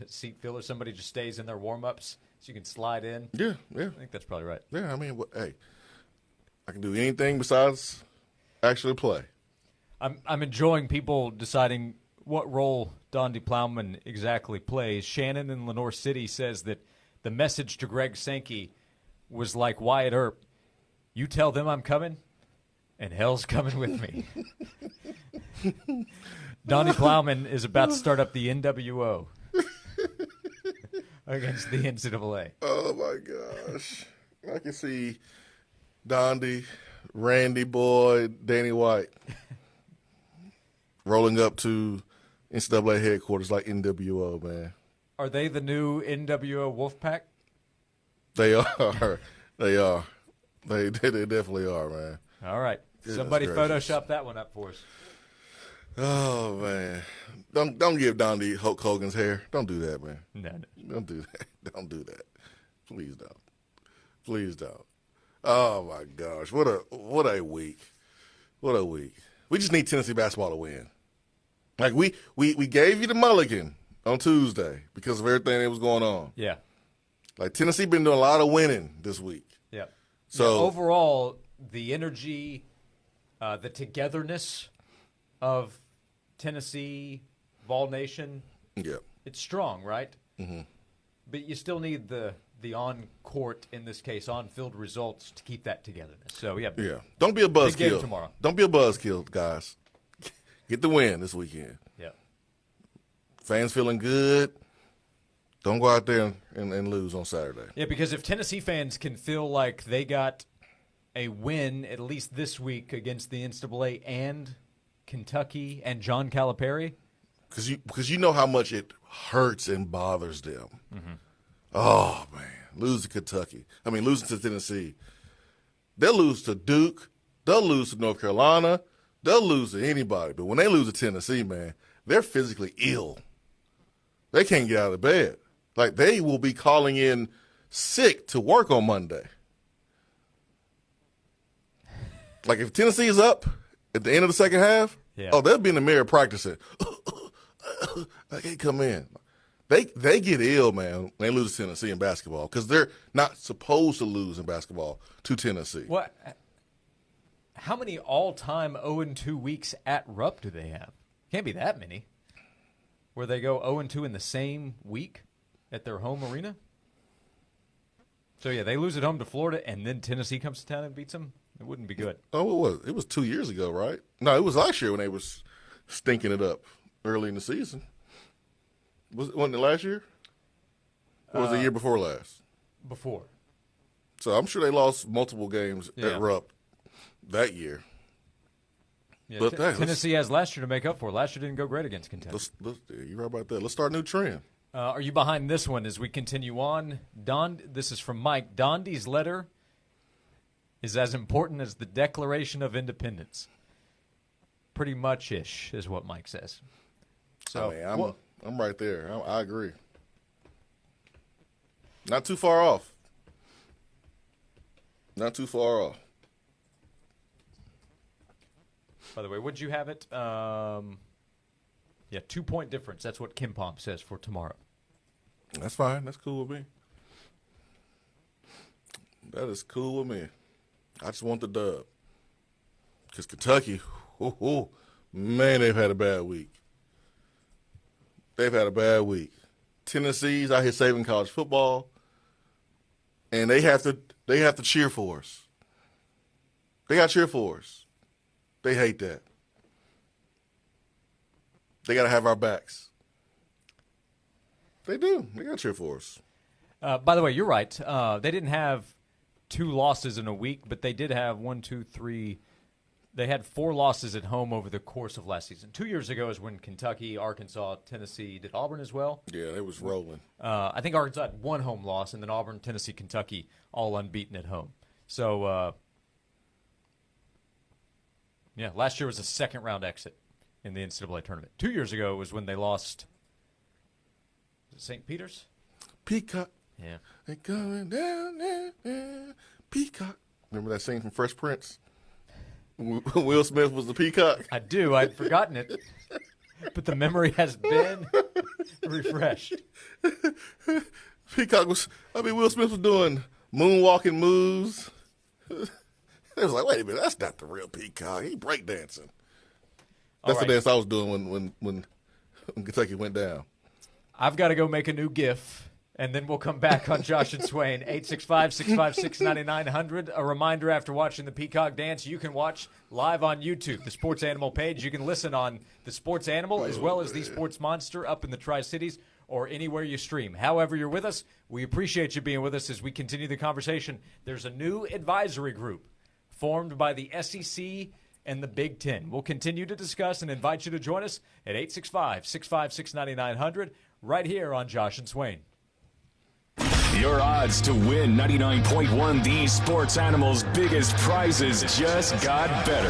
Speaker 2: Seat filler, somebody just stays in their warm-ups so you can slide in?
Speaker 4: Yeah.
Speaker 2: I think that's probably right.
Speaker 4: Yeah, I mean, hey, I can do anything besides actually play.
Speaker 2: I'm enjoying people deciding what role Donde Plowman exactly plays. Shannon in Lenore City says that the message to Greg Sankey was like Wyatt Earp. You tell them I'm coming, and hell's coming with me. Donnie Plowman is about to start up the NWO against the NCAA.
Speaker 4: Oh, my gosh. I can see Donde, Randy Boyd, Danny White rolling up to NCAA headquarters like NWO, man.
Speaker 2: Are they the new NWO Wolfpack?
Speaker 4: They are. They are. They definitely are, man.
Speaker 2: All right.
Speaker 4: Goodness
Speaker 2: Somebody
Speaker 4: gracious.
Speaker 2: Photoshop that one up for us.
Speaker 4: Oh, man. Don't give Donde Hulk Hogan's hair. Don't do that, man.
Speaker 2: No.
Speaker 4: Don't do that. Don't do that. Please don't. Please don't. Oh, my gosh. What a week. What a week. We just need Tennessee basketball to win. Like, we gave you the mulligan on Tuesday because of everything that was going on.
Speaker 2: Yeah.
Speaker 4: Like, Tennessee been doing a lot of winning this week.
Speaker 2: Yeah.
Speaker 4: So
Speaker 2: yeah, overall, the energy, the togetherness of Tennessee, Vol Nation, it's strong, right?
Speaker 4: Mm-hmm.
Speaker 2: But you still need the on-court, in this case, on-field results to keep that togetherness. So, yeah.
Speaker 4: Don't be a
Speaker 2: big game
Speaker 4: buzzkill
Speaker 2: tomorrow.
Speaker 4: Don't be a buzzkill, guys. Get the win this weekend.
Speaker 2: Yeah.
Speaker 4: Fans feeling good. Don't go out there and lose on Saturday.
Speaker 2: Yeah, because if Tennessee fans can feel like they got a win at least this week against the NCAA and Kentucky and John Calipari.
Speaker 4: Because you know how much it hurts and bothers them.
Speaker 2: Mm-hmm.
Speaker 4: Oh, man. Losing to Tennessee. They'll lose to Duke. They'll lose to North Carolina. they'll lose to anybody. But when they lose to Tennessee, man, they're physically ill. They can't get out of bed. Like, they will be calling in sick to work on Monday. Like, if Tennessee is up at the end of the second half, they'll be in the mirror practicing. I can't come in. They get ill, man, when they lose to Tennessee in basketball because they're not supposed to lose in basketball to Tennessee.
Speaker 2: What? How many all-time 0-2 weeks at Rupp do they have? Can't be that many. Where they go 0-2 in the same week at their home arena? So, yeah, they lose at home to Florida, and then Tennessee comes to town and beats them? It wouldn't be good.
Speaker 4: Oh, it was 2 years ago, right? No, it was last year when they was stinking it up early in the season. Wasn't it last year? Or was it the year before last?
Speaker 2: Before.
Speaker 4: So I'm sure they lost multiple games at Rupp that year.
Speaker 2: Yeah,
Speaker 4: But
Speaker 2: Tennessee has last year to make up for. Last year didn't go great against Kentucky.
Speaker 4: You're right about that. Let's start a new trend.
Speaker 2: Are you behind this one as we continue on? This is from Mike. Dondi's letter is as important as the Declaration of Independence. Pretty much-ish is what Mike says. So
Speaker 4: I'm right there. I agree. Not too far off. Not too far off.
Speaker 2: By the way, would you have it? 2-point difference. That's what Kim Pomp says for tomorrow.
Speaker 4: That's fine. That's cool with me. That is cool with me. I just want the dub. Because Kentucky, man, they've had a bad week. They've had a bad week. Tennessee's out here saving college football, and they have to cheer for us. They got to cheer for us. They hate that. They got to have our backs. They do. They got to cheer for us.
Speaker 2: By the way, you're right. They didn't have 2 losses in a week, but they did have 1, 2, 3. They had 4 losses at home over the course of last season. 2 years ago is when Kentucky, Arkansas, Tennessee, did Auburn as well?
Speaker 4: Yeah, they was rolling.
Speaker 2: I think Arkansas had 1 home loss, and then Auburn, Tennessee, Kentucky, all unbeaten at home. So, last year was a second-round exit in the NCAA tournament. 2 years ago was when they lost St. Peter's?
Speaker 4: Peacock.
Speaker 2: Yeah.
Speaker 4: They coming down there, Peacock. Remember that scene from Fresh Prince? Will Smith was the peacock.
Speaker 2: I do. I'd forgotten it. But the memory has been refreshed.
Speaker 4: Will Smith was doing moonwalking moves. They was like, wait a minute, that's not the real peacock. He breakdancing. That's the dance I was doing when Kentucky went down.
Speaker 2: I've got to go make a new GIF, and then we'll come back on Josh and Swain, 865-656-9900. A reminder, after watching the Peacock Dance, you can watch live on YouTube, the Sports Animal page. You can listen on the Sports Animal as well as the Sports Monster up in the Tri-Cities or anywhere you stream. However you're with us, we appreciate you being with us as we continue the conversation. There's a new advisory group formed by the SEC and the Big Ten. We'll continue to discuss and invite you to join us at 865-656-9900 right here on Josh and Swain.
Speaker 3: Your odds to win 99.1 The Sports Animal's biggest prizes just got better.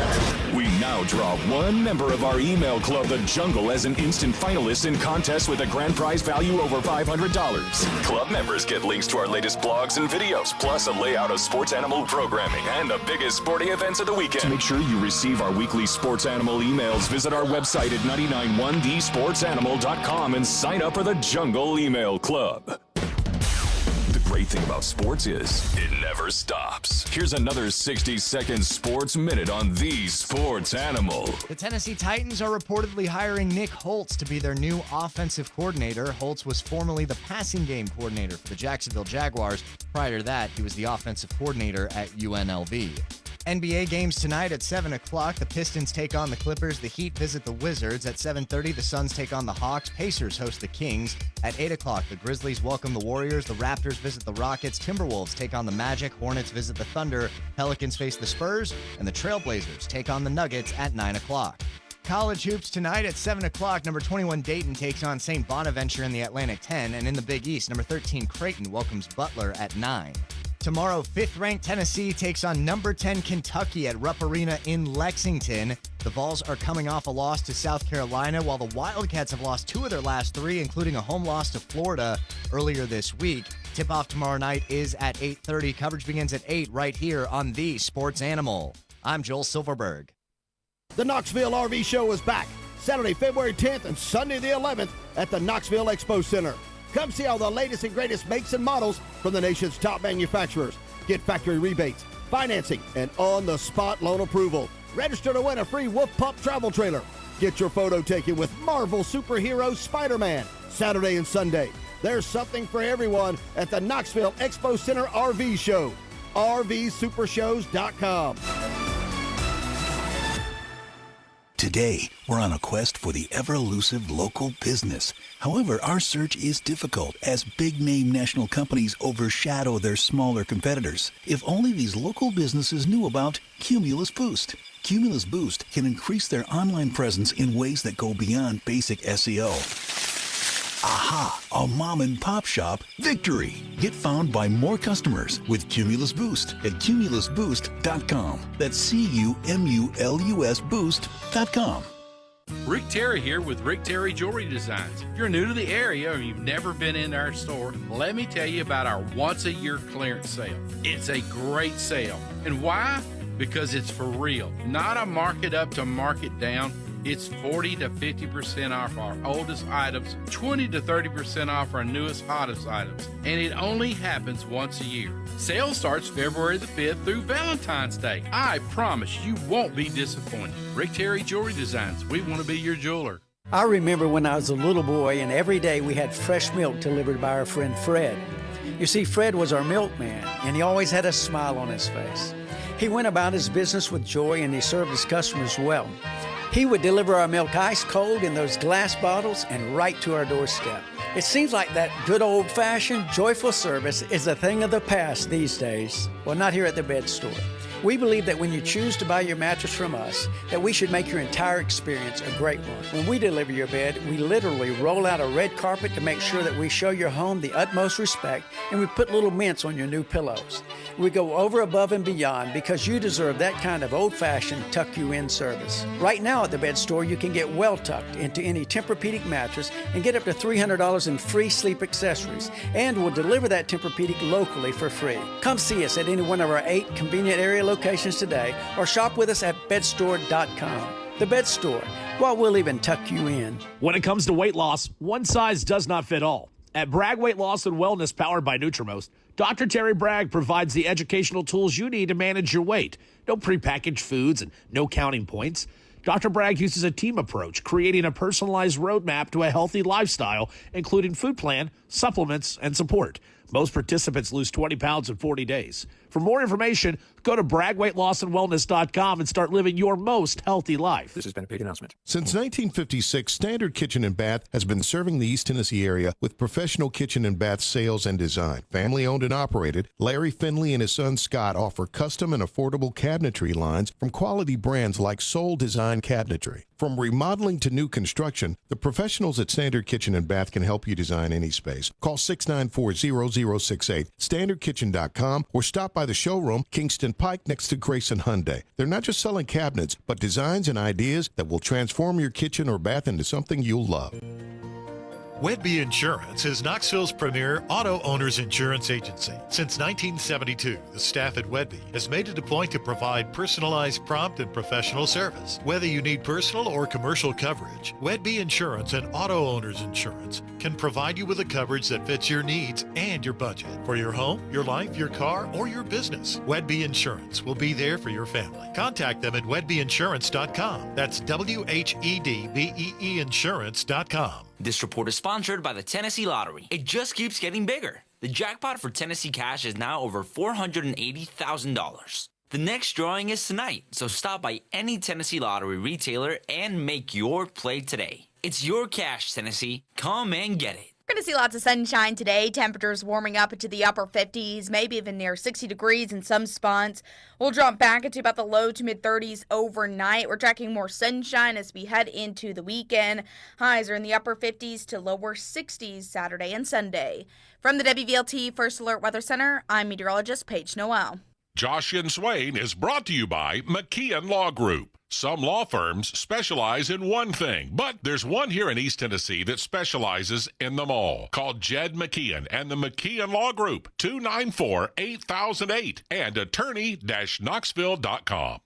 Speaker 3: We now draw one member of our email club, The Jungle, as an instant finalist in contests with a grand prize value over $500. Club members get links to our latest blogs and videos, plus a layout of Sports Animal programming and the biggest sporting events of the weekend. To make sure you receive our weekly Sports Animal emails, visit our website at 991thesportsanimal.com and sign up for The Jungle Email Club. The great thing about sports is it never stops. Here's another 60-second sports minute on The Sports Animal.
Speaker 7: The Tennessee Titans are reportedly hiring Nick Holtz to be their new offensive coordinator. Holtz was formerly the passing game coordinator for the Jacksonville Jaguars. Prior to that, he was the offensive coordinator at UNLV. NBA games tonight at 7 o'clock. The Pistons take on the Clippers. The Heat visit the Wizards. At 7:30, the Suns take on the Hawks. Pacers host the Kings. At 8 o'clock, the Grizzlies welcome the Warriors. The Raptors visit the Rockets. Timberwolves take on the Magic. Hornets visit the Thunder. Pelicans face the Spurs. And the Trailblazers take on the Nuggets at 9 o'clock. College hoops tonight at 7 o'clock. Number 21 Dayton takes on St. Bonaventure in the Atlantic 10. And in the Big East, number 13 Creighton welcomes Butler at 9. Tomorrow, 5th-ranked Tennessee takes on number 10 Kentucky at Rupp Arena in Lexington. The Vols are coming off a loss to South Carolina, while the Wildcats have lost 2 of their last 3, including a home loss to Florida earlier this week. Tip-off tomorrow night is at 8:30. Coverage begins at 8 right here on The Sports Animal. I'm Joel Silverberg.
Speaker 9: The Knoxville RV Show is back Saturday, February 10th and Sunday the 11th at the Knoxville Expo Center. Come see all the latest and greatest makes and models from the nation's top manufacturers. Get factory rebates, financing, and on-the-spot loan approval. Register to win a free Wolf Pup travel trailer. Get your photo taken with Marvel superhero Spider-Man Saturday and Sunday. There's something for everyone at the Knoxville Expo Center RV Show. RVSupershows.com.
Speaker 17: Today, we're on a quest for the ever-elusive local business. However, our search is difficult as big-name national companies overshadow their smaller competitors. If only these local businesses knew about Cumulus Boost. Cumulus Boost can increase their online presence in ways that go beyond basic SEO. Aha! A mom-and-pop shop victory! Get found by more customers with Cumulus Boost at cumulusboost.com. That's CUMULUS Boost.com.
Speaker 19: Rick Terry here with Rick Terry Jewelry Designs. If you're new to the area or you've never been in our store, let me tell you about our once-a-year clearance sale. It's a great sale. And why? Because it's for real. Not a market up to market down. It's 40 to 50% off our oldest items, 20 to 30% off our newest, hottest items, and it only happens once a year. Sale starts February the 5th through Valentine's Day. I promise you won't be disappointed. Rick Terry Jewelry Designs. We want to be your jeweler.
Speaker 14: I remember when I was a little boy, and every day we had fresh milk delivered by our friend Fred. You see, Fred was our milkman, and he always had a smile on his face. He went about his business with joy, and he served his customers well. He would deliver our milk ice cold in those glass bottles and right to our doorstep. It seems like that good old-fashioned, joyful service is a thing of the past these days. Well, not here at the Bed Store. We believe that when you choose to buy your mattress from us, that we should make your entire experience a great one. When we deliver your bed, we literally roll out a red carpet to make sure that we show your home the utmost respect, and we put little mints on your new pillows. We go over, above, and beyond because you deserve that kind of old-fashioned tuck-you-in service. Right now at the Bed Store, you can get well tucked into any Tempur-Pedic mattress and get up to $300 in free sleep accessories, and we'll deliver that Tempur-Pedic locally for free. Come see us at any one of our 8 convenient area locations today, or shop with us at bedstore.com. The Bed Store. Well, we'll even tuck you in.
Speaker 20: When it comes to weight loss, one size does not fit all. At Bragg Weight Loss and Wellness, powered by Nutrimost, Dr. Terry Bragg provides the educational tools you need to manage your weight. No prepackaged foods and no counting points. Dr. Bragg uses a team approach, creating a personalized roadmap to a healthy lifestyle, including food plan, supplements, and support. Most participants lose 20 pounds in 40 days. For more information, go to BraggWeightLossAndWellness.com and start living your most healthy life.
Speaker 22: This has been a paid announcement.
Speaker 21: Since 1956, Standard Kitchen and Bath has been serving the East Tennessee area with professional kitchen and bath sales and design. Family owned and operated, Larry Finley and his son Scott offer custom and affordable cabinetry lines from quality brands like Soul Design Cabinetry. From remodeling to new construction, the professionals at Standard Kitchen and Bath can help you design any space. Call 694-0068, standardkitchen.com, or stop by the showroom, Kingston Pike, next to Grayson Hyundai. They're not just selling cabinets, but designs and ideas that will transform your kitchen or bath into something you'll love.
Speaker 6: Wedby Insurance is Knoxville's premier auto owners insurance agency. Since 1972, the staff at Wedby has made it a point to provide personalized, prompt, and professional service. Whether you need personal or commercial coverage, Wedby Insurance and Auto Owners Insurance can provide you with a coverage that fits your needs and your budget. For your home, your life, your car, or your business, Wedby Insurance will be there for your family. Contact them at WedbyInsurance.com. That's WHEDBEE Insurance.com.
Speaker 23: This report is sponsored by the Tennessee Lottery. It just keeps getting bigger. The jackpot for Tennessee Cash is now over $480,000. The next drawing is tonight, so stop by any Tennessee Lottery retailer and make your play today. It's your cash, Tennessee. Come and get it.
Speaker 10: We're going to see lots of sunshine today. Temperatures warming up into the upper 50s, maybe even near 60 degrees in some spots. We'll drop back into about the low to mid 30s overnight. We're tracking more sunshine as we head into the weekend. Highs are in the upper 50s to lower 60s Saturday and Sunday. From the WVLT First Alert Weather Center, I'm meteorologist Paige Noel.
Speaker 1: Josh and Swain is brought to you by McKeon Law Group. Some law firms specialize in one thing, but there's one here in East Tennessee that specializes in them all. Call Jed McKeon and the McKeon Law Group, 294-8008 and attorney-knoxville.com.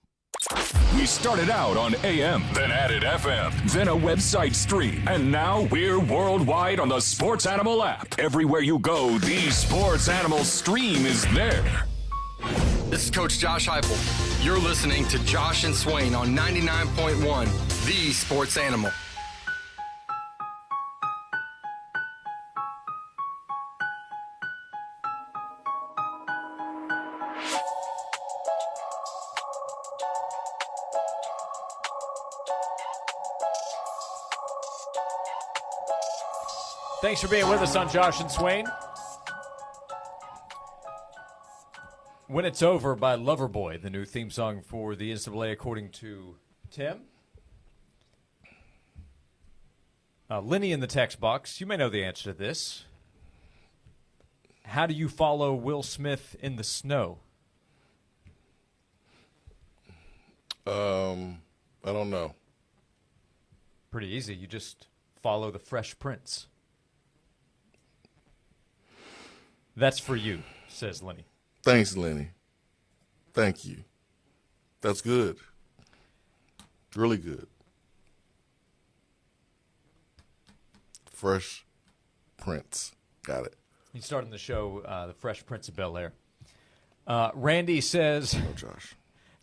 Speaker 3: We started out on AM, then added FM, then a website stream, and now we're worldwide on the Sports Animal app. Everywhere you go, the Sports Animal stream is there.
Speaker 11: This is Coach Josh Heupel. You're listening to Josh and Swain on 99.1, The Sports Animal.
Speaker 2: Thanks for being with us on Josh and Swain. When It's Over by Loverboy, the new theme song for the NCAA, according to Tim. Lenny in the text box, you may know the answer to this. How do you follow Will Smith in the snow?
Speaker 4: I don't know.
Speaker 2: Pretty easy. You just follow the Fresh Prince. That's for you, says Lenny.
Speaker 4: Thanks, Lenny. Thank you. That's good. Really good. Fresh Prince. Got it.
Speaker 2: He's starting the show, The Fresh Prince of Bel-Air. Randy says,
Speaker 4: oh, Josh.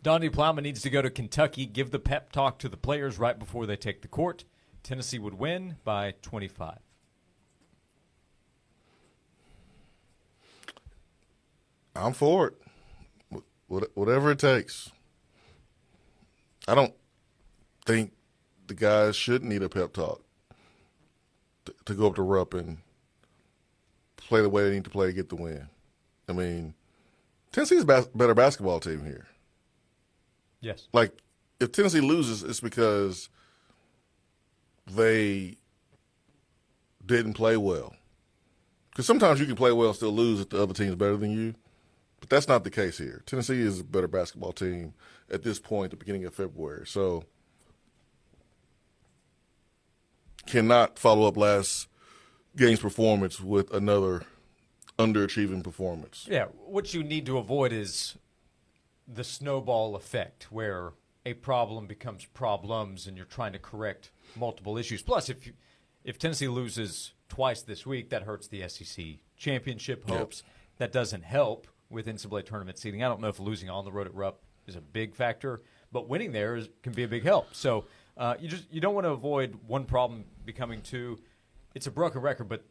Speaker 2: Donnie Plowman needs to go to Kentucky, give the pep talk to the players right before they take the court. Tennessee would win by 25.
Speaker 4: I'm for it. Whatever it takes. I don't think the guys should need a pep talk to go up to Rupp and play the way they need to play to get the win. I mean, Tennessee's a better basketball team here.
Speaker 2: Yes.
Speaker 4: Like, if Tennessee loses, it's because they didn't play well. Because sometimes you can play well and still lose if the other team's better than you. But that's not the case here. Tennessee is a better basketball team at this point, at the beginning of February. So, cannot follow up last game's performance with another underachieving performance.
Speaker 2: Yeah, what you need to avoid is the snowball effect, where a problem becomes problems and you're trying to correct multiple issues. Plus, if Tennessee loses twice this week, that hurts the SEC championship hopes. Yep. That doesn't help with NCAA tournament seeding. I don't know if losing on the road at Rupp is a big factor, but winning there can be a big help. So you don't want to avoid one problem becoming two. It's a broken record, but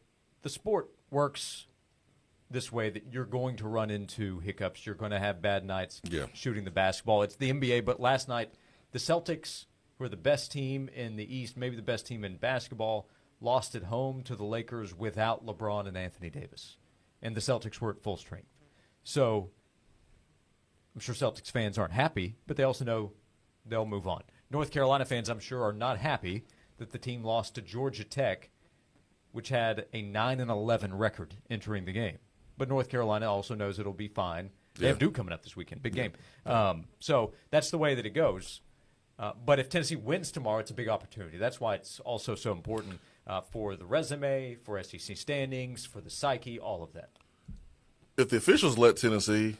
Speaker 2: the sport works this way, that you're going to run into hiccups. You're going to have bad nights shooting the basketball. It's the NBA, but last night the Celtics were the best team in the East, maybe the best team in basketball, lost at home to the Lakers without LeBron and Anthony Davis. And the Celtics were at full strength. So I'm sure Celtics fans aren't happy, but they also know they'll move on. North Carolina fans, I'm sure, are not happy that the team lost to Georgia Tech, which had a 9-11 record entering the game. But North Carolina also knows it'll be fine. They have Duke coming up this weekend, big game. So that's the way that it goes. But if Tennessee wins tomorrow, it's a big opportunity. That's why it's also so important for the resume, for SEC standings, for the psyche, all of that.
Speaker 4: If the officials let Tennessee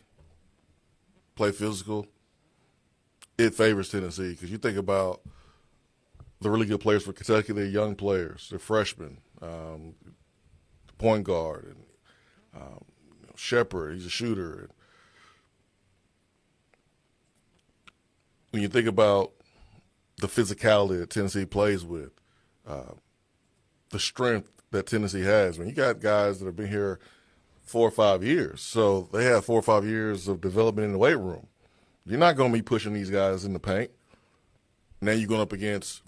Speaker 4: play physical, it favors Tennessee, because you think about the really good players for Kentucky. They're young players. They're freshmen. The point guard and Shepard, he's a shooter. And when you think about the physicality that Tennessee plays with, the strength that Tennessee has, you got guys that have been here 4 or 5 years. So they have 4 or 5 years of development in the weight room. You're not going to be pushing these guys in the paint. Now you're going up against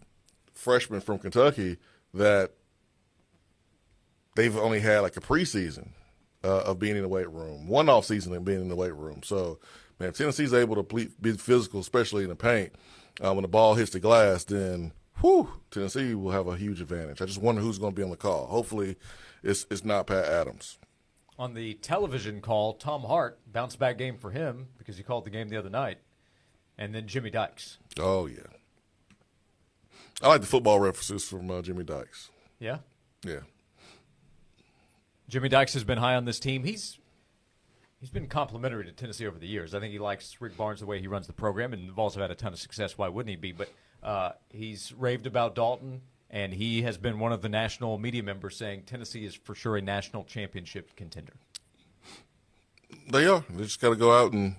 Speaker 4: freshmen from Kentucky that they've only had like a preseason of being in the weight room, one off season and being in the weight room. So, man, if Tennessee's able to be physical, especially in the paint, when the ball hits the glass, then Tennessee will have a huge advantage. I just wonder who's going to be on the call. Hopefully, it's not Pat Adams.
Speaker 2: On the television call, Tom Hart, bounce back game for him because he called the game the other night, and then Jimmy Dykes.
Speaker 4: Oh yeah, I like the football references from Jimmy Dykes.
Speaker 2: Yeah.
Speaker 4: Yeah.
Speaker 2: Jimmy Dykes has been high on this team. He's been complimentary to Tennessee over the years. I think he likes Rick Barnes the way he runs the program, and they've also had a ton of success. Why wouldn't he be? But he's raved about Dalton, and he has been one of the national media members saying Tennessee is for sure a national championship contender.
Speaker 4: They are. They just got to go out and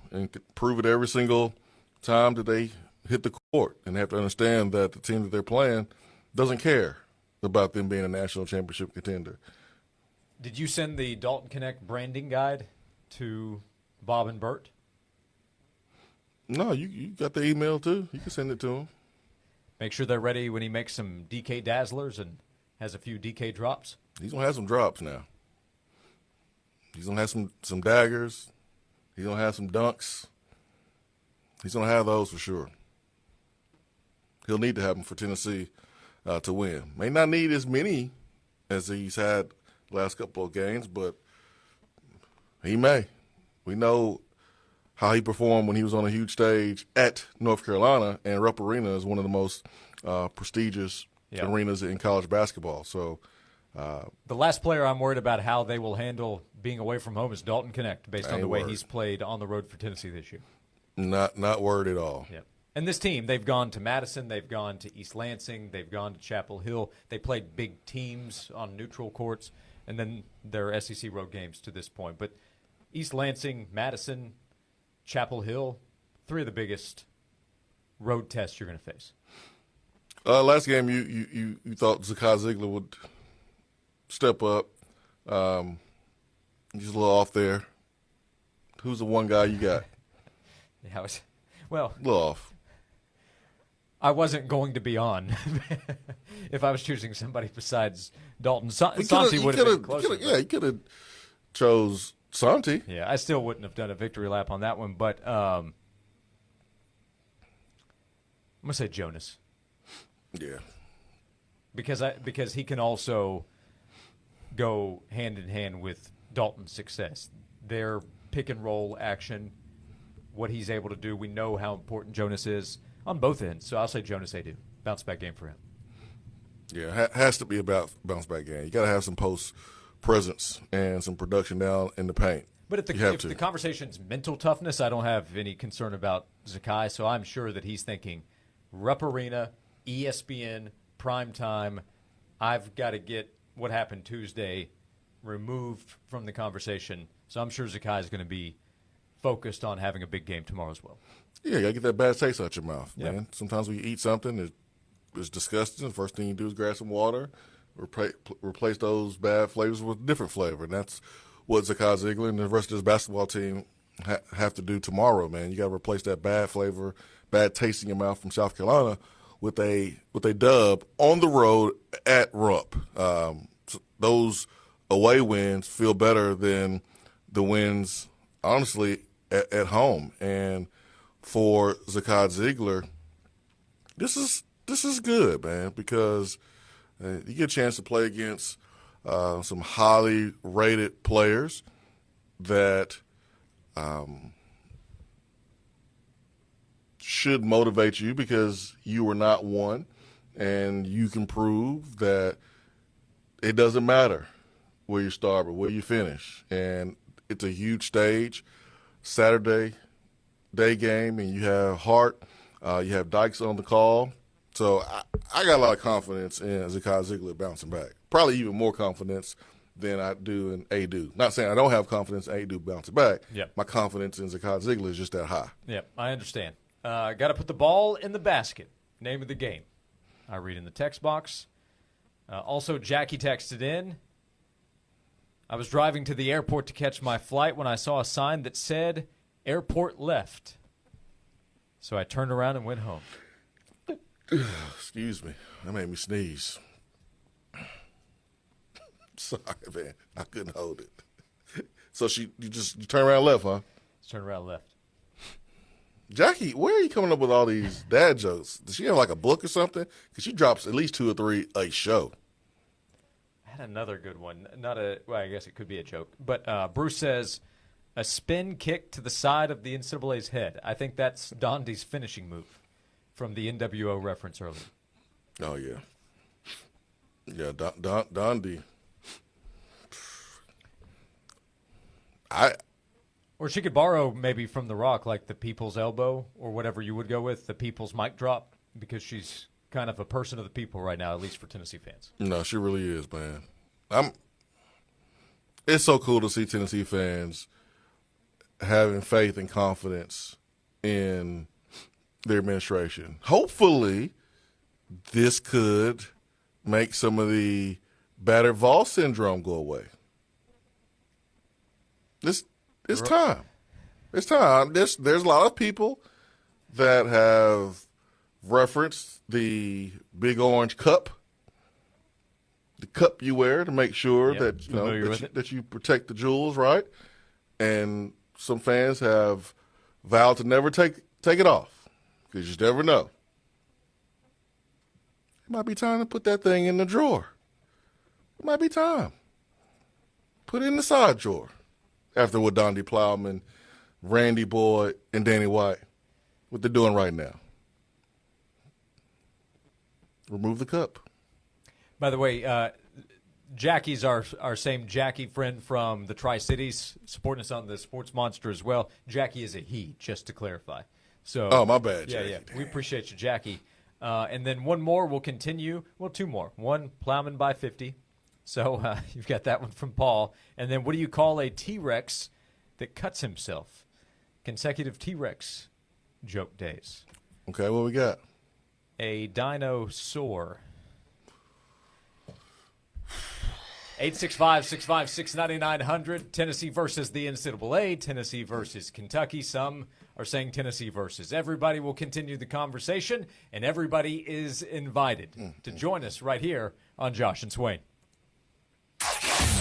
Speaker 4: prove it every single time that they hit the court, and they have to understand that the team that they're playing doesn't care about them being a national championship contender.
Speaker 2: Did you send the Dalton Connect branding guide to Bob and Bert?
Speaker 4: No, you got the email too. You can send it to them.
Speaker 2: Make sure they're ready when he makes some DK Dazzlers and has a few DK drops.
Speaker 4: He's going to have some drops now. He's going to have some daggers. He's going to have some dunks. He's going to have those for sure. He'll need to have them for Tennessee to win. May not need as many as he's had last couple of games, but he may. We know how he performed when he was on a huge stage at North Carolina, and Rupp Arena is one of the most prestigious arenas in college basketball. So
Speaker 2: the last player I'm worried about how they will handle being away from home is Dalton Connect, based on the way he's played on the road for Tennessee this year.
Speaker 4: Not worried at all.
Speaker 2: Yep. And this team, they've gone to Madison, they've gone to East Lansing, they've gone to Chapel Hill. They played big teams on neutral courts, and then their SEC road games to this point. But East Lansing, Madison, Chapel Hill, three of the biggest road tests you're going to face.
Speaker 4: Last game, you thought Zakai Ziegler would step up. He's a little off there. Who's the one guy you got?
Speaker 2: Yeah, a
Speaker 4: little off.
Speaker 2: I wasn't going to be on if I was choosing somebody besides Dalton. Santi would have been closer.
Speaker 4: He could have chose Santi.
Speaker 2: Yeah, I still wouldn't have done a victory lap on that one, but I'm going to say Jonas.
Speaker 4: Yeah.
Speaker 2: Because he can also go hand in hand with Dalton's success. Their pick and roll action, what he's able to do, we know how important Jonas is on both ends. So I'll say Jonas Adu. Bounce back game for him.
Speaker 4: Yeah, has to be about bounce back game. You got to have some post presence and some production down in the paint.
Speaker 2: But if the conversation's mental toughness, I don't have any concern about Zakai. So I'm sure that he's thinking Rupp Arena, ESPN, prime time. I've got to get what happened Tuesday removed from the conversation. So I'm sure Zakai is going to be focused on having a big game tomorrow as well.
Speaker 4: Yeah, you got to get that bad taste out your mouth, man. Sometimes when you eat something, it's disgusting. The first thing you do is grab some water, replace those bad flavors with a different flavor. And that's what Zakai Ziegler and the rest of his basketball team have to do tomorrow, man. You got to replace that bad flavor, bad taste in your mouth from South Carolina with a dub on the road at Rupp. Those away wins feel better than the wins, honestly, at home. And for Zakai Ziegler, this is good, man, because you get a chance to play against some highly rated players that should motivate you because you were not one, and you can prove that it doesn't matter where you start or where you finish. And it's a huge stage, Saturday day game, and you have Hart, you have Dykes on the call. So I got a lot of confidence in Zakai Ziegler bouncing back. Probably even more confidence than I do in Adu. Not saying I don't have confidence in Adu bouncing back.
Speaker 2: Yep.
Speaker 4: My confidence in Zakai Ziegler is just that high.
Speaker 2: Yep, I understand. Got to put the ball in the basket. Name of the game. I read in the text box. Also, Jackie texted in. I was driving to the airport to catch my flight when I saw a sign that said, "Airport left." So I turned around and went home.
Speaker 4: Excuse me. That made me sneeze. Sorry, man. I couldn't hold it. So you turn around left, huh?
Speaker 2: Turn around left.
Speaker 4: Jackie, where are you coming up with all these dad jokes? Does she have like a book or something? Because she drops at least 2 or 3 a show.
Speaker 2: I had another good one. I guess it could be a joke. But Bruce says, a spin kick to the side of the NCAA's head. I think that's Dondi's finishing move from the NWO reference earlier.
Speaker 4: Oh, yeah. Yeah, Dondi.
Speaker 2: Or she could borrow maybe from The Rock, like the people's elbow or whatever you would go with, the people's mic drop, because she's kind of a person of the people right now, at least for Tennessee fans.
Speaker 4: No, she really is, man. It's so cool to see Tennessee fans having faith and confidence in their administration. Hopefully, this could make some of the battered Voss syndrome go away. It's time. It's time. There's a lot of people that have referenced the big orange cup, the cup you wear to make sure that you protect the jewels, right? And some fans have vowed to never take it off because you just never know. It might be time to put that thing in the drawer. It might be time. Put it in the side drawer. After what Dondi Plowman, Randy Boyd, and Danny White, what they're doing right now. Remove the cup.
Speaker 2: By the way, Jackie's our same Jackie friend from the Tri-Cities, supporting us on the Sports Monster as well. Jackie is a he, just to clarify. So,
Speaker 4: oh, my bad, Jackie.
Speaker 2: Yeah. We appreciate you, Jackie. And then one more will continue. Well, 2 more. One, Plowman by 50. So you've got that one from Paul. And then what do you call a T-Rex that cuts himself? Consecutive T-Rex joke days.
Speaker 4: Okay, what we got?
Speaker 2: A dinosaur. 865-656-9900. Tennessee versus the NCAA. Tennessee versus Kentucky. Some are saying Tennessee versus everybody. Will continue the conversation, and everybody is invited to join us right here on Josh and Swain.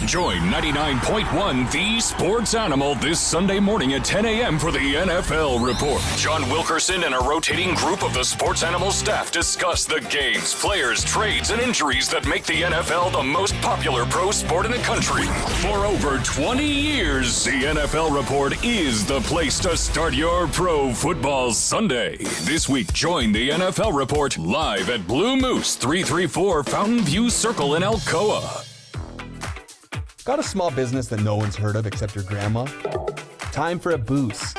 Speaker 3: Join 99.1 The Sports Animal this Sunday morning at 10 a.m. for the NFL Report. John Wilkerson and a rotating group of the Sports Animal staff discuss the games, players, trades, and injuries that make the NFL the most popular pro sport in the country. For over 20 years, the NFL Report is the place to start your pro football Sunday. This week, join the NFL Report live at Blue Moose, 334 Fountain View Circle in Alcoa.
Speaker 5: Got a small business that no one's heard of except your grandma? Time for a boost.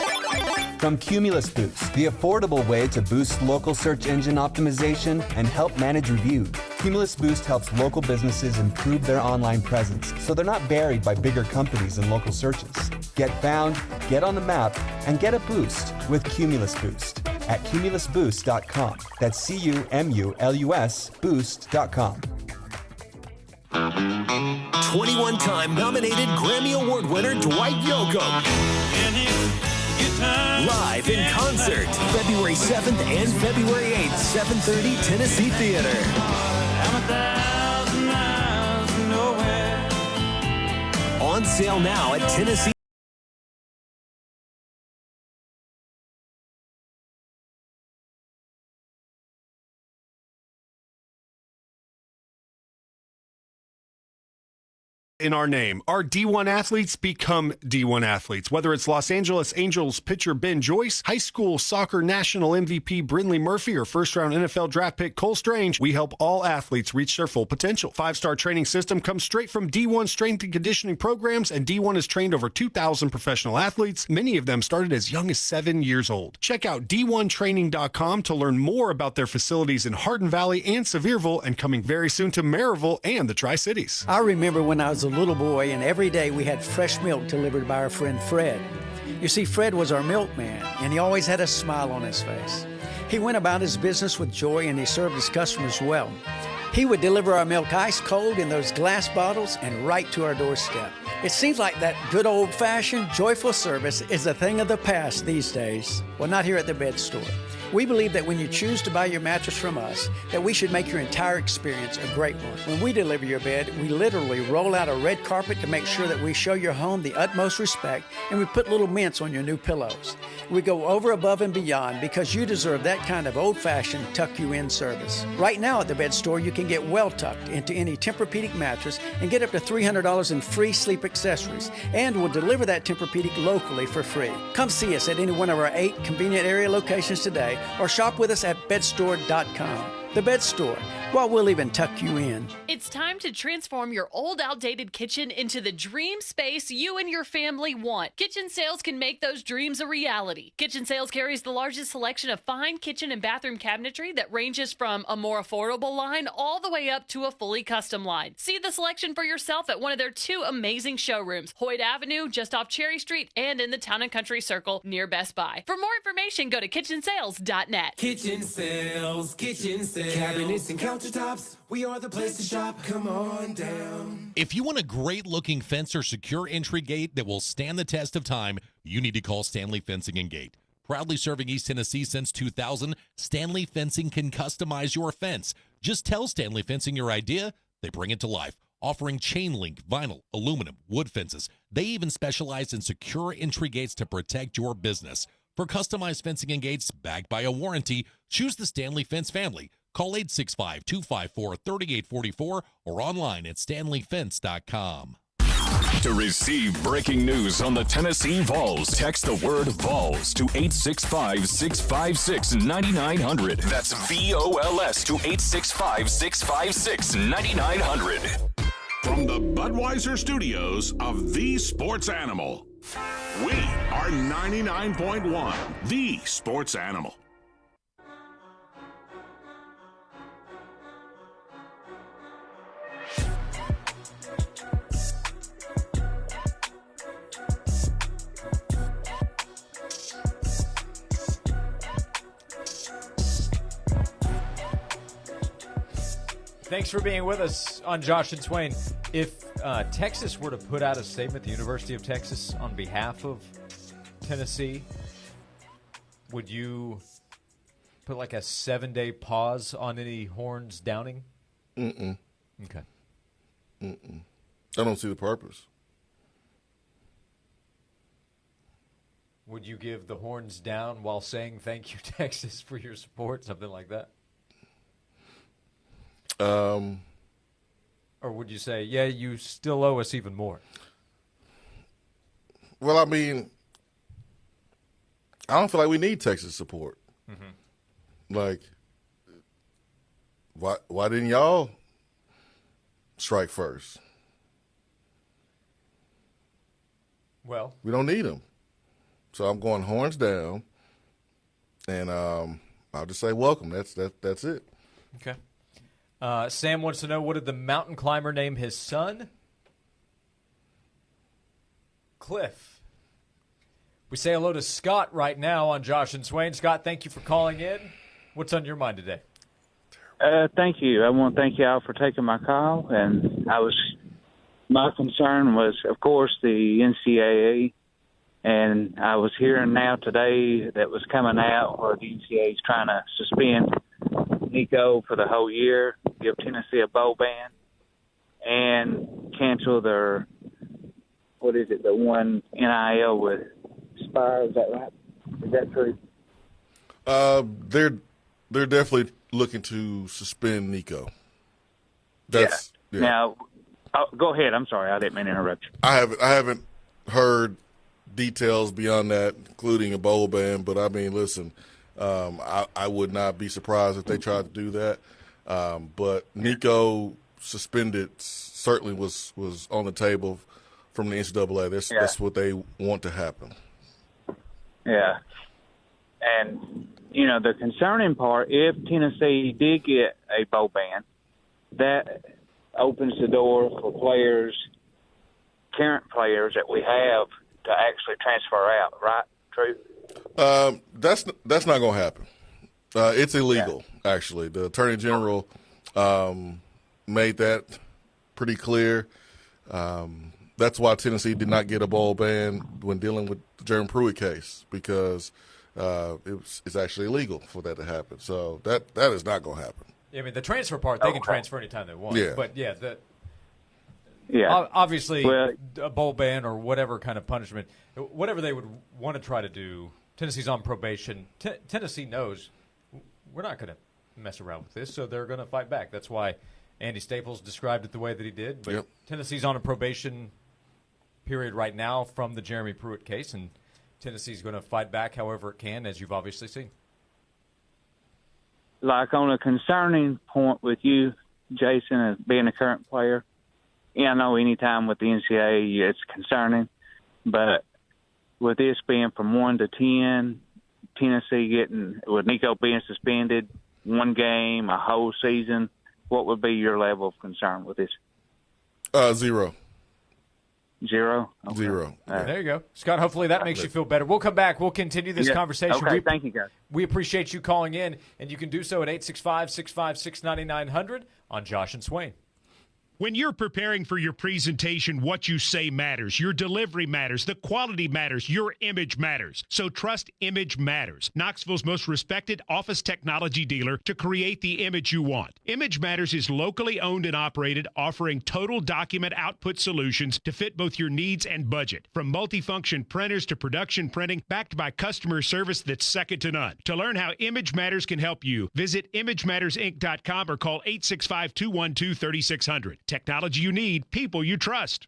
Speaker 5: From Cumulus Boost, the affordable way to boost local search engine optimization and help manage reviews. Cumulus Boost helps local businesses improve their online presence so they're not buried by bigger companies in local searches. Get found, get on the map, and get a boost with Cumulus Boost at cumulusboost.com. That's CUMULUS boost.com.
Speaker 21: 21-time nominated Grammy Award winner Dwight Yoakam. Live in concert, February 7th and February 8th, 7:30 Tennessee Theater. On sale now at Tennessee.
Speaker 12: In our name. Our D1 athletes become D1 athletes. Whether it's Los Angeles Angels pitcher Ben Joyce, high school soccer national MVP Brindley Murphy, or first-round NFL draft pick Cole Strange, we help all athletes reach their full potential. 5-star training system comes straight from D1 strength and conditioning programs, and D1 has trained over 2,000 professional athletes. Many of them started as young as 7 years old. Check out D1training.com to learn more about their facilities in Hardin Valley and Sevierville, and coming very soon to Maryville and the Tri-Cities.
Speaker 14: I remember when I was a little boy, and every day we had fresh milk delivered by our friend Fred. You see, Fred was our milkman, and he always had a smile on his face. He went about his business with joy, and he served his customers well. He would deliver our milk ice cold in those glass bottles and right to our doorstep. It seems like that good old-fashioned, joyful service is a thing of the past these days. Well, not here at the Bed Store. We believe that when you choose to buy your mattress from us, that we should make your entire experience a great one. When we deliver your bed, we literally roll out a red carpet to make sure that we show your home the utmost respect, and we put little mints on your new pillows. We go over, above, and beyond because you deserve that kind of old-fashioned tuck-you-in service. Right now at the Bed Store, you can get well tucked into any Tempur-Pedic mattress and get up to $300 in free sleep accessories, and we'll deliver that Tempur-Pedic locally for free. Come see us at any one of our 8 convenient area locations today, or shop with us at bedstore.com. The Bed Store. Well, we'll even tuck you in.
Speaker 8: It's time to transform your old, outdated kitchen into the dream space you and your family want. Kitchen Sales can make those dreams a reality. Kitchen Sales carries the largest selection of fine kitchen and bathroom cabinetry that ranges from a more affordable line all the way up to a fully custom line. See the selection for yourself at one of their 2 amazing showrooms, Hoyt Avenue, just off Cherry Street, and in the Town and Country Circle near Best Buy. For more information, go to kitchensales.net.
Speaker 18: Kitchen Sales, cabinets and countertops, we are the place to shop. Come on down.
Speaker 22: If you want a great-looking fence or secure entry gate that will stand the test of time, you need to call Stanley Fencing and Gate. Proudly serving East Tennessee since 2000, Stanley Fencing can customize your fence. Just tell Stanley Fencing your idea, they bring it to life. Offering chain link, vinyl, aluminum, wood fences. They even specialize in secure entry gates to protect your business. For customized fencing and gates backed by a warranty, choose the Stanley Fence family. Call 865-254-3844 or online at stanleyfence.com.
Speaker 3: To receive breaking news on the Tennessee Vols, text the word Vols to 865-656-9900. That's VOLS to 865-656-9900.
Speaker 1: From the Budweiser studios of The Sports Animal, we are 99.1 The Sports Animal.
Speaker 2: Thanks for being with us on Josh and Swain. If Texas were to put out a statement, the University of Texas, on behalf of Tennessee, would you put like a 7-day pause on any horns downing?
Speaker 4: Mm-mm.
Speaker 2: Okay.
Speaker 4: Mm-mm. I don't see the purpose.
Speaker 2: Would you give the horns down while saying thank you, Texas, for your support, something like that? Or would you say, yeah, you still owe us even more?
Speaker 4: Well, I mean, I don't feel like we need Texas support.
Speaker 2: Mm-hmm.
Speaker 4: Like, why didn't y'all strike first?
Speaker 2: Well,
Speaker 4: we don't need them. So I'm going horns down, and I'll just say welcome. That's it.
Speaker 2: Okay. Sam wants to know, what did the mountain climber name his son? Cliff. We say hello to Scott right now on Josh and Swain. Scott, thank you for calling in. What's on your mind today?
Speaker 24: Thank you. I want to thank you all for taking my call. And my concern was, of course, the NCAA. And I was hearing now today that was coming out where the NCAA is trying to suspend Nico for the whole year, give Tennessee a bowl ban, and cancel their, the one NIL with Spire. Is that right? Is that true?
Speaker 4: They're definitely looking to suspend Nico. Yeah.
Speaker 24: Now, go ahead. I'm sorry, I didn't mean to interrupt you.
Speaker 4: I haven't heard details beyond that, including a bowl ban. But I mean, listen, I would not be surprised if they tried to do that. But Nico suspended certainly was on the table from the NCAA. That's what they want to happen.
Speaker 24: Yeah. And, the concerning part, if Tennessee did get a bowl ban, that opens the door for current players that we have to actually transfer out, right? True?
Speaker 4: That's not going to happen. It's illegal, actually. The Attorney General made that pretty clear. That's why Tennessee did not get a bowl ban when dealing with the Jeremy Pruitt case, because it's actually illegal for that to happen. So that is not going to happen.
Speaker 2: I mean, the transfer part, they can transfer anytime they want.
Speaker 4: Yeah.
Speaker 2: But,
Speaker 24: Yeah.
Speaker 2: obviously,
Speaker 24: Well,
Speaker 2: a bowl ban or whatever kind of punishment, whatever they would want to try to do, Tennessee's on probation. Tennessee knows we're not going to mess around with this, so they're going to fight back. That's why Andy Staples described it the way that he did. But Tennessee's on a probation period right now from the Jeremy Pruitt case, and Tennessee's going to fight back however it can, as you've obviously seen.
Speaker 24: like on a concerning point with you, Jason, as being a current player, I know any time with the NCAA it's concerning, but with this being from 1 to 10, Tennessee with Nico being suspended, one game, a whole season, what would be your level of concern with this?
Speaker 4: 0.
Speaker 24: 0? Okay.
Speaker 4: 0.
Speaker 2: There you go. Scott, hopefully that makes you feel better. We'll come back. We'll continue this conversation.
Speaker 24: Okay, thank you, guys.
Speaker 2: We appreciate you calling in, and you can do so at 865-656-9900 on Josh and Swain.
Speaker 7: When you're preparing for your presentation, what you say matters. Your delivery matters. The quality matters. Your image matters. So trust Image Matters, Knoxville's most respected office technology dealer to create the image you want. Image Matters is locally owned and operated, offering total document output solutions to fit both your needs and budget. From multifunction printers to production printing, backed by customer service that's second to none. To learn how Image Matters can help you, visit ImageMattersInc.com or call 865-212-3600. Technology you need, people you trust.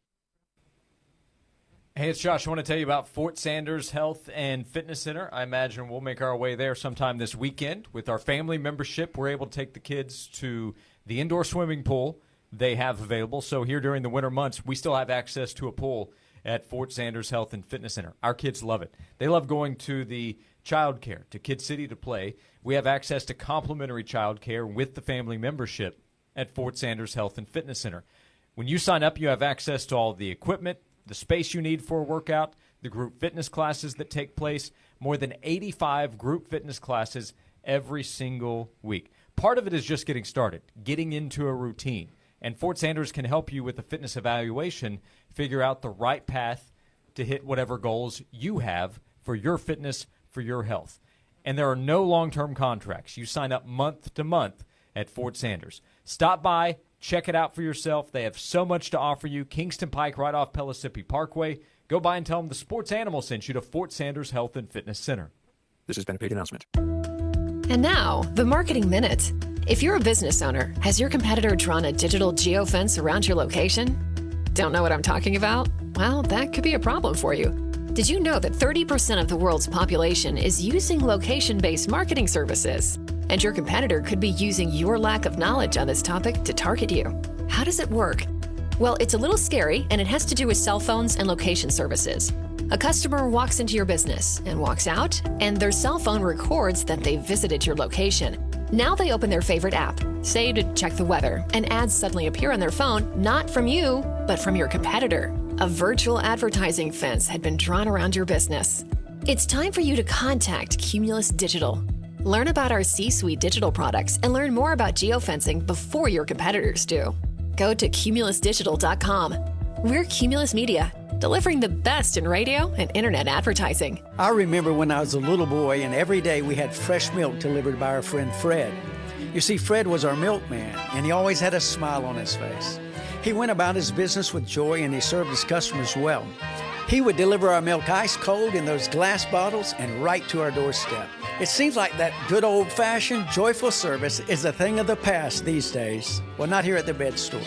Speaker 2: Hey, it's Josh. I want to tell you about Fort Sanders Health and Fitness Center. I imagine we'll make our way there sometime this weekend. With our family membership, we're able to take the kids to the indoor swimming pool they have available. So here during the winter months, we still have access to a pool at Fort Sanders Health and Fitness Center. Our kids love it. They love going to the child care, to Kid City to play. We have access to complimentary child care with the family membership at Fort Sanders Health and Fitness Center. When you sign up, you have access to all the equipment, the space you need for a workout, the group fitness classes that take place, more than 85 group fitness classes every single week. Part of it is just getting started, getting into a routine. And Fort Sanders can help you with a fitness evaluation, figure out the right path to hit whatever goals you have for your fitness, for your health. And there are no long-term contracts. You sign up month to month at Fort Sanders. Stop by, check it out for yourself. They have so much to offer you. Kingston Pike right off Pellissippi Parkway. Go by and tell them the Sports Animal sent you to Fort Sanders Health and Fitness Center.
Speaker 13: This has been a paid announcement.
Speaker 15: And now, the Marketing Minute. If you're a business owner, has your competitor drawn a digital geofence around your location? Don't know what I'm talking about? Well, that could be a problem for you. Did you know that 30% of the world's population is using location-based marketing services? And your competitor could be using your lack of knowledge on this topic to target you. How does it work? Well, it's a little scary, and it has to do with cell phones and location services. A customer walks into your business and walks out, and their cell phone records that they visited your location. Now they open their favorite app, say to check the weather, and ads suddenly appear on their phone, not from you, but from your competitor. A virtual advertising fence had been drawn around your business. It's time for you to contact Cumulus Digital. Learn about our C-Suite digital products and learn more about geofencing before your competitors do. Go to cumulusdigital.com. We're Cumulus Media, delivering the best in radio and internet advertising.
Speaker 14: I remember when I was a little boy and every day we had fresh milk delivered by our friend Fred. You see, Fred was our milkman and he always had a smile on his face. He went about his business with joy and he served his customers well. He would deliver our milk ice cold in those glass bottles and right to our doorstep. It seems like that good old-fashioned, joyful service is a thing of the past these days. Well, not here at the Bed Store.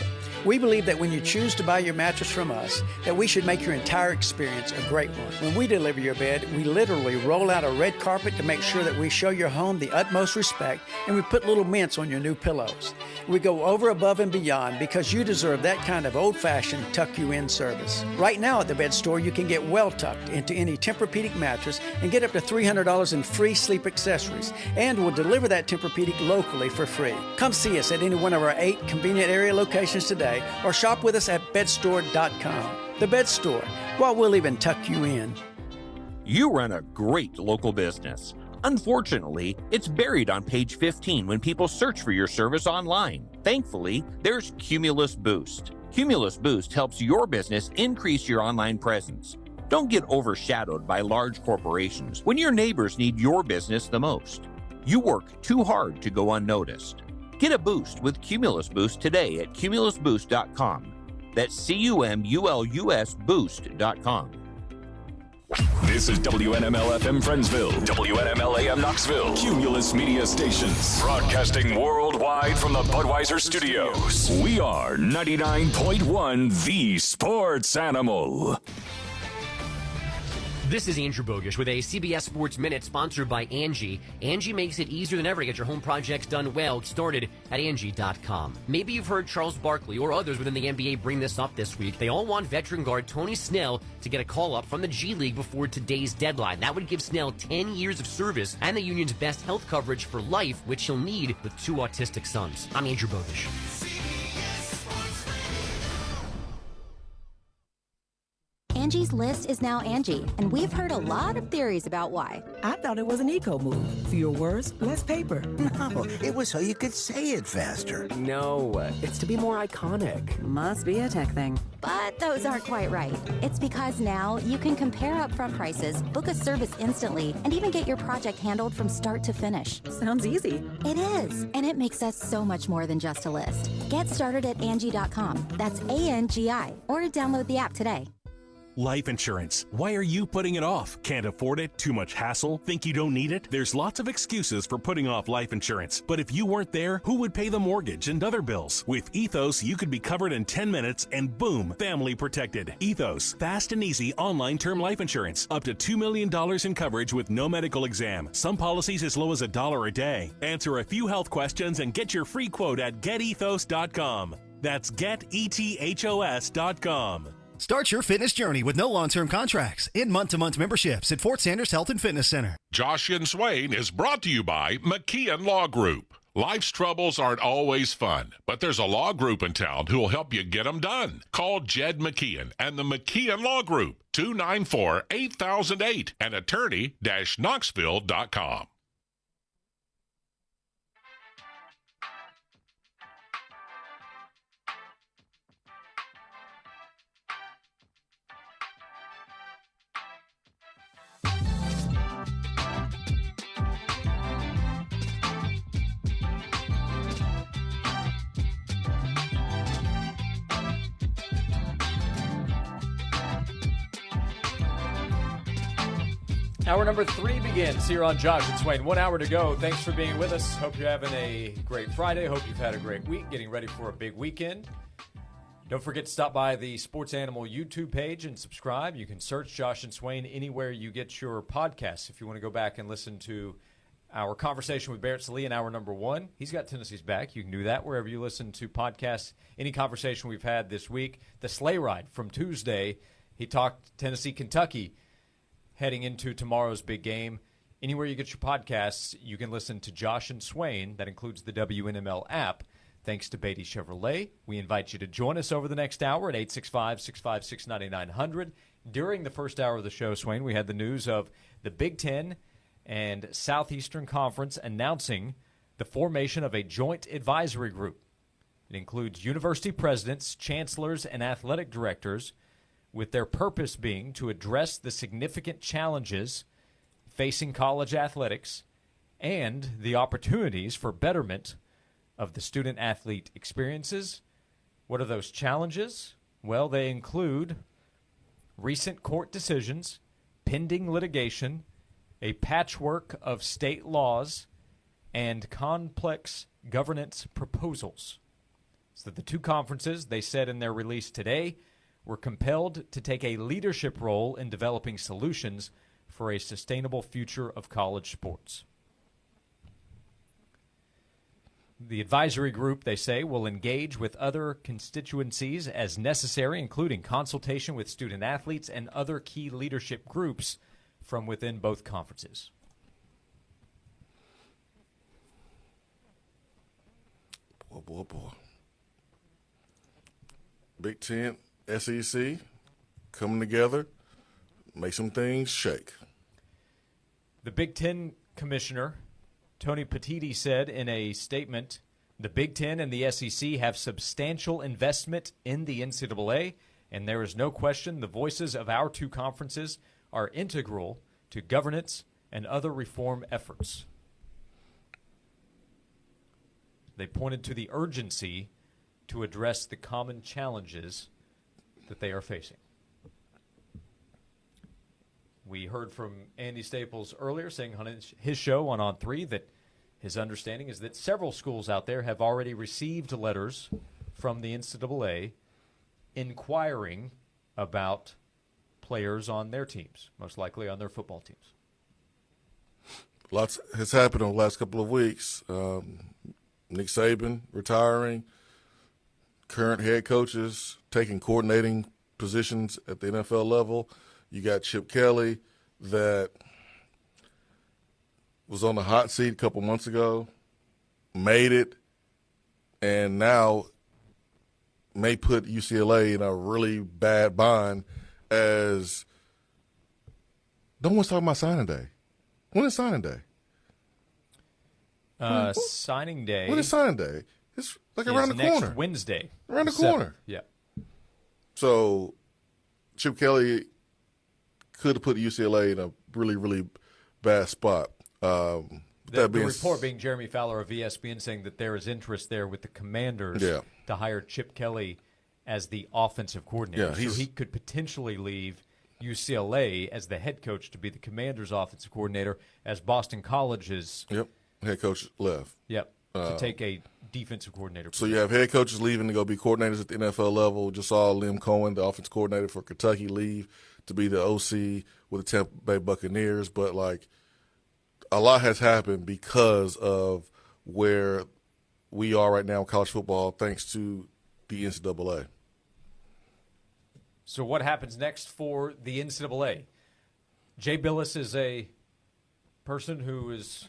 Speaker 14: We believe that when you choose to buy your mattress from us, that we should make your entire experience a great one. When we deliver your bed, we literally roll out a red carpet to make sure that we show your home the utmost respect, and we put little mints on your new pillows. We go over, above, and beyond because you deserve that kind of old-fashioned tuck-you-in service. Right now at the Bed Store, you can get well tucked into any Tempur-Pedic mattress and get up to $300 in free sleep accessories, and we'll deliver that Tempur-Pedic locally for free. Come see us at any one of our 8 convenient area locations today, or shop with us at bedstore.com. The Bed Store, well, we'll even tuck you in.
Speaker 16: You run a great local business. Unfortunately, it's buried on page 15 when people search for your service online. Thankfully, there's Cumulus Boost. Cumulus Boost helps your business increase your online presence. Don't get overshadowed by large corporations when your neighbors need your business the most. You work too hard to go unnoticed. Get a boost with Cumulus Boost today at cumulusboost.com. That's CUMULUS Boost.com.
Speaker 3: This is WNML FM Friendsville, WNML AM Knoxville, Cumulus Media Stations, broadcasting worldwide from the Budweiser Studios. We are 99.1 The Sports Animal.
Speaker 9: This is Andrew Bogish with a CBS Sports Minute sponsored by Angie. Angie makes it easier than ever to get your home projects done well. Get started at Angie.com. Maybe you've heard Charles Barkley or others within the NBA bring this up this week. They all want veteran guard Tony Snell to get a call-up from the G League before today's deadline. That would give Snell 10 years of service and the union's best health coverage for life, which he'll need with 2 autistic sons. I'm Andrew Bogish.
Speaker 13: Angie's List is now Angie, and we've heard a lot of theories about why.
Speaker 17: I thought it was an eco move. Fewer words, less paper.
Speaker 19: No, it was so you could say it faster.
Speaker 17: No, it's to be more iconic. Must be a tech thing.
Speaker 13: But those aren't quite right. It's because now you can compare upfront prices, book a service instantly, and even get your project handled from start to finish.
Speaker 17: Sounds easy.
Speaker 13: It is, and it makes us so much more than just a list. Get started at Angie.com. That's ANGI, or download the app today.
Speaker 25: Life insurance. Why are you putting it off? Can't afford it? Too much hassle? Think you don't need it? There's lots of excuses for putting off life insurance. But if you weren't there, who would pay the mortgage and other bills? With Ethos, you could be covered in 10 minutes and boom, family protected. Ethos, fast and easy online term life insurance. Up to $2 million in coverage with no medical exam. Some policies as low as $1 a day. Answer a few health questions and get your free quote at getethos.com. That's getethos.com.
Speaker 26: Start your fitness journey with no long-term contracts in month-to-month memberships at Fort Sanders Health and Fitness Center.
Speaker 1: Josh and Swain is brought to you by McKeon Law Group. Life's troubles aren't always fun, but there's a law group in town who will help you get them done. Call Jed McKeon and the McKeon Law Group, 294-8008 and attorney-knoxville.com.
Speaker 2: Hour number 3 begins here on Josh and Swain. 1 hour to go. Thanks for being with us. Hope you're having a great Friday. Hope you've had a great week, getting ready for a big weekend. Don't forget to stop by the Sports Animal YouTube page and subscribe. You can search Josh and Swain anywhere you get your podcasts. If you want to go back and listen to our conversation with Barrett Sallee in hour number 1, he's got Tennessee's back. You can do that wherever you listen to podcasts. Any conversation we've had this week. The sleigh ride from Tuesday, he talked Tennessee, Kentucky, heading into tomorrow's big game. Anywhere you get your podcasts, you can listen to Josh and Swain. That includes the WNML app. Thanks to Beatty Chevrolet. We invite you to join us over the next hour at 865-656-9900. During the first hour of the show, Swain, we had the news of the Big Ten and Southeastern Conference announcing the formation of a joint advisory group. It includes university presidents, chancellors, and athletic directors, with their purpose being to address the significant challenges facing college athletics and the opportunities for betterment of the student-athlete experiences. What are those challenges? Well, they include recent court decisions, pending litigation, a patchwork of state laws, and complex governance proposals. So the two conferences, they said in their release today, were compelled to take a leadership role in developing solutions for a sustainable future of college sports. The advisory group, they say, will engage with other constituencies as necessary, including consultation with student athletes and other key leadership groups from within both conferences.
Speaker 4: Boy. Big Ten, SEC, coming together, make some things shake.
Speaker 2: The Big Ten commissioner, Tony Petitti, said in a statement, the Big Ten and the SEC have substantial investment in the NCAA and there is no question the voices of our two conferences are integral to governance and other reform efforts. They pointed to the urgency to address the common challenges that they are facing. We heard from Andy Staples earlier saying on his show on 3 that his understanding is that several schools out there have already received letters from the NCAA inquiring about players on their teams, most likely on their football teams.
Speaker 4: Lots has happened over the last couple of weeks. Nick Saban retiring, current head coaches taking coordinating positions at the NFL level. You got Chip Kelly that was on the hot seat a couple months ago, made it, and now may put UCLA in a really bad bind as no one's talking about signing day. When is signing day?
Speaker 2: Signing day.
Speaker 4: When is signing day? It's like around the
Speaker 2: next
Speaker 4: corner.
Speaker 2: Wednesday.
Speaker 4: Around the
Speaker 2: 7th.
Speaker 4: corner.
Speaker 2: Yeah.
Speaker 4: So Chip Kelly could have put UCLA in a really, really bad spot.
Speaker 2: The report being Jeremy Fowler of ESPN saying that there is interest there with the Commanders to hire Chip Kelly as the offensive coordinator.
Speaker 4: Yeah,
Speaker 2: so he could potentially leave UCLA as the head coach to be the Commanders' offensive coordinator as Boston College's
Speaker 4: head coach left.
Speaker 2: To take a defensive coordinator
Speaker 4: position. So you have head coaches leaving to go be coordinators at the NFL level. Just saw Liam Cohen, the offensive coordinator for Kentucky, leave to be the OC with the Tampa Bay Buccaneers. But, like, a lot has happened because of where we are right now in college football thanks to the NCAA.
Speaker 2: So what happens next for the NCAA? Jay Billis is a person who is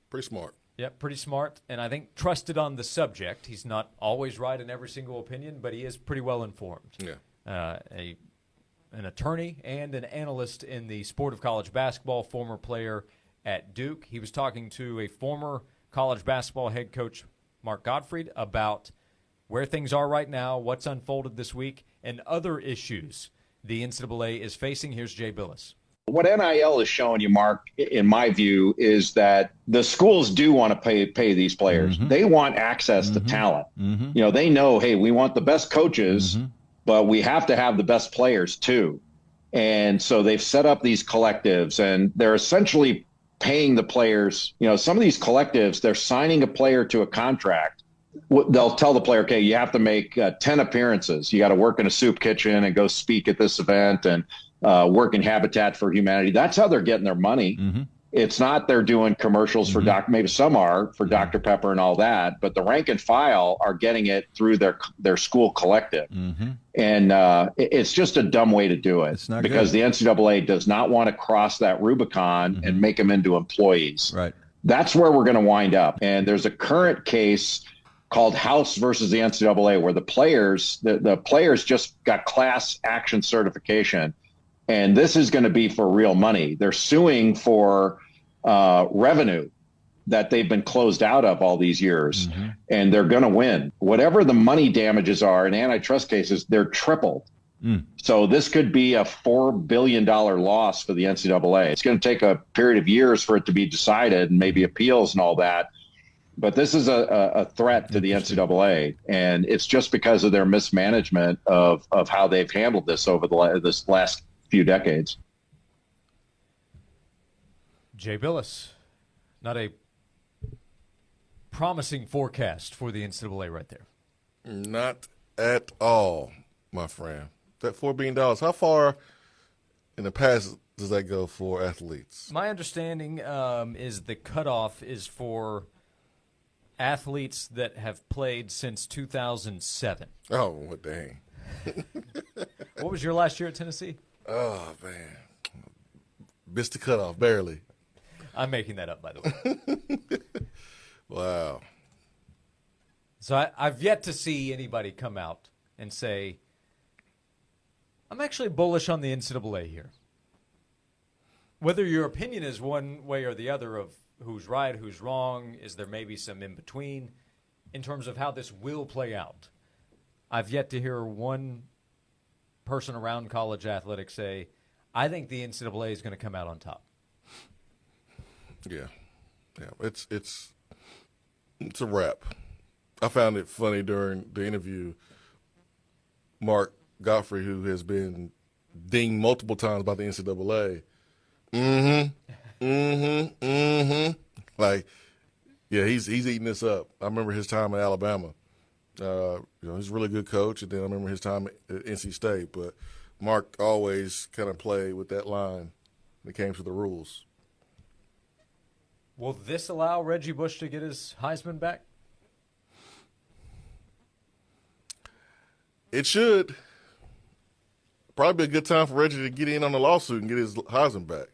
Speaker 4: pretty smart.
Speaker 2: Yep, pretty smart, and I think trusted on the subject. He's not always right in every single opinion, but he is pretty well informed.
Speaker 4: Yeah.
Speaker 2: An attorney and an analyst in the sport of college basketball, former player at Duke. He was talking to a former college basketball head coach, Mark Gottfried, about where things are right now, what's unfolded this week, and other issues the NCAA is facing. Here's Jay Billis.
Speaker 5: What NIL is showing you, Mark, in my view, is that the schools do want to pay these players. They want access to talent. You know, they know, hey, we want the best coaches, but we have to have the best players too. And so they've set up these collectives, and they're essentially paying the players. You know, some of these collectives, they're signing a player to a contract. They'll tell the player, okay, you have to make 10 appearances. You got to work in a soup kitchen and go speak at this event and work in Habitat for Humanity. That's how they're getting their money. It's not they're doing commercials for maybe some are for Dr. Pepper and all that, but the rank and file are getting it through their school collective. And it's just a dumb way to do it because the NCAA does not want to cross that Rubicon and make them into employees.
Speaker 6: Right.
Speaker 5: That's where we're going to wind up. And there's a current case called House versus the NCAA where the players just got class action certification. And this is going to be for real money. They're suing for revenue that they've been closed out of all these years, and they're going to win. Whatever the money damages are in antitrust cases, they're tripled. So this could be a $4 billion loss for the NCAA. It's going to take a period of years for it to be decided and maybe appeals and all that. But this is a threat to the NCAA, and it's just because of their mismanagement of how they've handled this over this last few decades.
Speaker 2: Jay Billis, not a promising forecast for the NCAA right there.
Speaker 4: Not at all, my friend. That $4 billion, how far in the past does that go for athletes?
Speaker 2: My understanding is the cutoff is for athletes that have played since 2007.
Speaker 4: Oh, what dang.
Speaker 2: What was your last year at Tennessee?
Speaker 4: Oh, man. Missed the cutoff, barely.
Speaker 2: I'm making that up, by the way.
Speaker 4: Wow.
Speaker 2: So I've yet to see anybody come out and say, I'm actually bullish on the NCAA here. Whether your opinion is one way or the other of who's right, who's wrong, is there maybe some in between in terms of how this will play out? I've yet to hear one person around college athletics say, I think the NCAA is going to come out on top.
Speaker 4: Yeah. It's a wrap. I found it funny during the interview. Mark Godfrey, who has been dinged multiple times by the NCAA. Like, yeah, he's eating this up. I remember his time at Alabama. He's a really good coach, and then I remember his time at NC State. But Mark always kind of played with that line when it came to the rules.
Speaker 2: Will this allow Reggie Bush to get his Heisman back?
Speaker 4: It should. Probably be a good time for Reggie to get in on the lawsuit and get his Heisman back.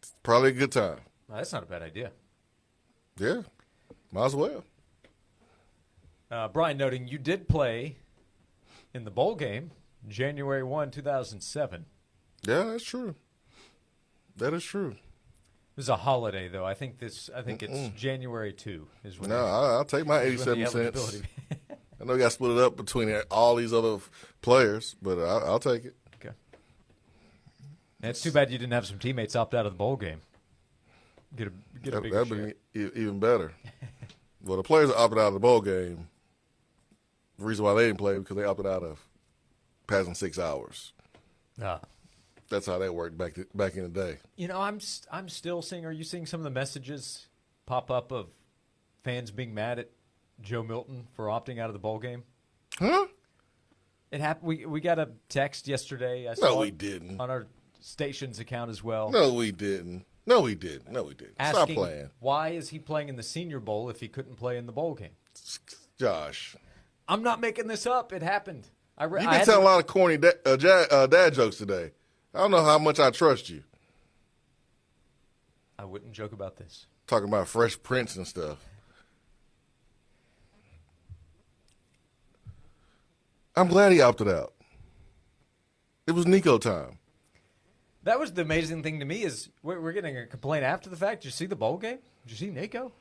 Speaker 4: It's probably a good time.
Speaker 2: Well, that's not a bad idea.
Speaker 4: Yeah, might as well.
Speaker 2: Brian noting you did play in the bowl game January 1, 2007.
Speaker 4: Yeah, that's true. That is true.
Speaker 2: This is a holiday, though. I think it's January 2 is when.
Speaker 4: No, I'll take my 87 cents. I know you got to split it up between all these other players, but I'll take it.
Speaker 2: Okay. And it's too bad you didn't have some teammates opt out of the bowl game. Get a big share.
Speaker 4: That'd be even better. Well, the players that opted out of the bowl game, the reason why they didn't play because they opted out of passing 6 hours. That's how that worked back in the day.
Speaker 2: You know, I'm still seeing. Are you seeing some of the messages pop up of fans being mad at Joe Milton for opting out of the bowl game?
Speaker 4: Huh?
Speaker 2: It happened. We got a text yesterday.
Speaker 4: No, we didn't.
Speaker 2: On our station's account as well.
Speaker 4: No, we didn't. No, we didn't. Stop playing.
Speaker 2: Why is he playing in the Senior Bowl if he couldn't play in the bowl game?
Speaker 4: Josh.
Speaker 2: I'm not making this up. It happened.
Speaker 4: You've been telling a lot of corny dad jokes today. I don't know how much I trust you.
Speaker 2: I wouldn't joke about this.
Speaker 4: Talking about Fresh Prince and stuff. I'm glad he opted out. It was Nico time.
Speaker 2: That was the amazing thing to me is we're getting a complaint after the fact. Did you see the bowl game? Did you see Nico?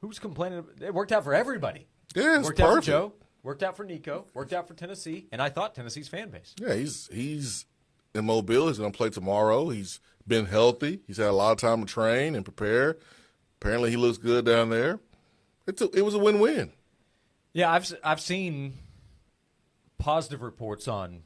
Speaker 2: Who's complaining? It worked out for everybody.
Speaker 4: Yeah,
Speaker 2: it worked out for Joe. Worked out for Nico. Worked out for Tennessee. And I thought Tennessee's fan base.
Speaker 4: Yeah, he's in Mobile. He's going to play tomorrow. He's been healthy. He's had a lot of time to train and prepare. Apparently he looks good down there. It was a win-win.
Speaker 2: Yeah, I've seen positive reports on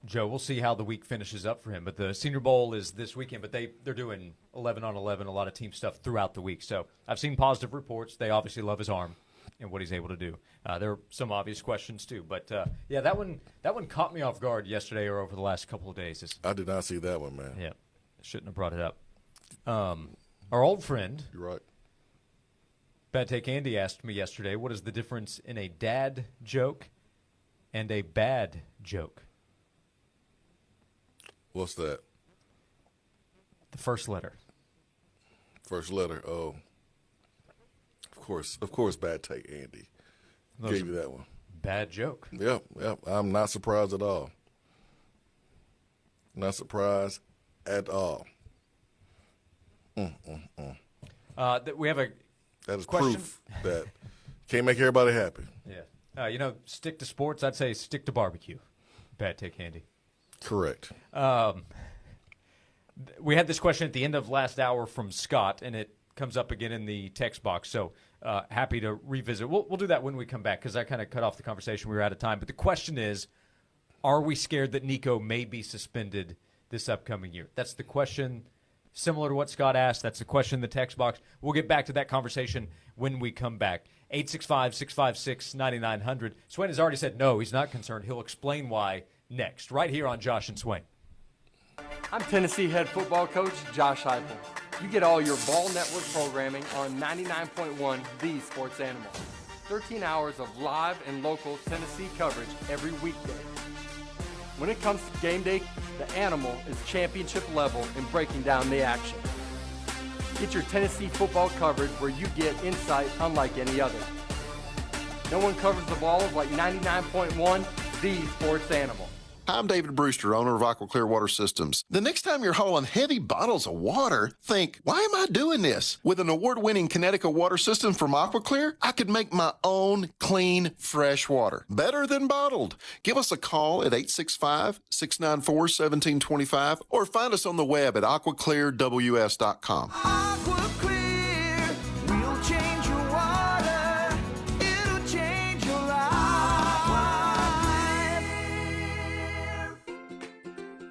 Speaker 2: Joe. We'll see how the week finishes up for him. But the Senior Bowl is this weekend, but they're doing 11-on-11, a lot of team stuff throughout the week. So I've seen positive reports. They obviously love his arm and what he's able to do. There are some obvious questions too. But, yeah, that one caught me off guard yesterday or over the last couple of days.
Speaker 4: I did not see that one, man.
Speaker 2: Yeah, shouldn't have brought it up. Our old friend,
Speaker 4: you're right,
Speaker 2: Bad Take Andy asked me yesterday, what is the difference in a dad joke and a bad joke?
Speaker 4: What's that?
Speaker 2: The first letter.
Speaker 4: First letter. Oh, of course. Bad Take Andy gave you that one.
Speaker 2: Bad joke.
Speaker 4: Yep. I'm not surprised at all. Not surprised at all.
Speaker 2: We have a
Speaker 4: that is
Speaker 2: question.
Speaker 4: Proof that can't make everybody happy.
Speaker 2: Yeah. Stick to sports. I'd say stick to barbecue. Bad Take Andy.
Speaker 4: Correct.
Speaker 2: We had this question at the end of last hour from Scott, and it comes up again in the text box. So happy to revisit. We'll do that when we come back because I kind of cut off the conversation. We were out of time. But the question is, are we scared that Nico may be suspended this upcoming year? That's the question. Similar to what Scott asked, that's the question in the text box. We'll get back to that conversation when we come back. 865-656-9900. Swain has already said no, he's not concerned. He'll explain why next, right here on Josh and Swain.
Speaker 6: I'm Tennessee head football coach Josh Heupel. You get all your Ball Network programming on 99.1 The Sports Animal. 13 hours of live and local Tennessee coverage every weekday. When it comes to game day, the Animal is championship level in breaking down the action. Get your Tennessee football coverage where you get insight unlike any other. No one covers the ball like 99.1 The Sports Animal.
Speaker 10: Hi, I'm David Brewster, owner of Aqua Clear Water Systems. The next time you're hauling heavy bottles of water, think, why am I doing this? With an award-winning Connecticut water system from Aqua Clear, I could make my own clean, fresh water. Better than bottled. Give us a call at 865-694-1725 or find us on the web at aquaclearws.com.
Speaker 18: Aqua Clear, we'll change your water. It'll change your life.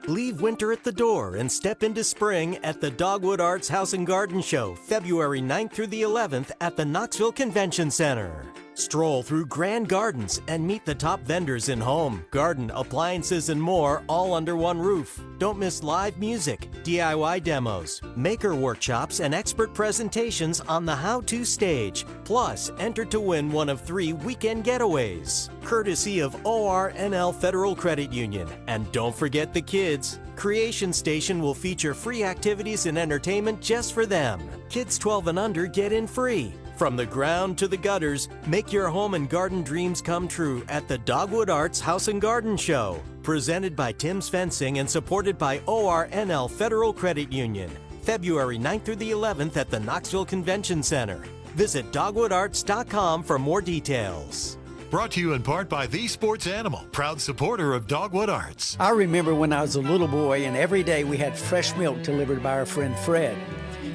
Speaker 11: Leave winter at the door and step into spring at the Dogwood Arts House and Garden Show, February 9th through the 11th at the Knoxville Convention Center. Stroll through grand gardens and meet the top vendors in home, garden, appliances, and more, all under one roof. Don't miss live music, DIY demos, maker workshops, and expert presentations on the how-to stage. Plus, enter to win one of 3 weekend getaways, courtesy of ORNL Federal Credit Union. And don't forget the kids. Creation Station will feature free activities and entertainment just for them. Kids 12 and under get in free. From the ground to the gutters, make your home and garden dreams come true at the Dogwood Arts House and Garden Show. Presented by Tim's Fencing and supported by ORNL Federal Credit Union. February 9th through the 11th at the Knoxville Convention Center. Visit dogwoodarts.com for more details.
Speaker 12: Brought to you in part by The Sports Animal, proud supporter of Dogwood Arts.
Speaker 14: I remember when I was a little boy, and every day we had fresh milk delivered by our friend Fred.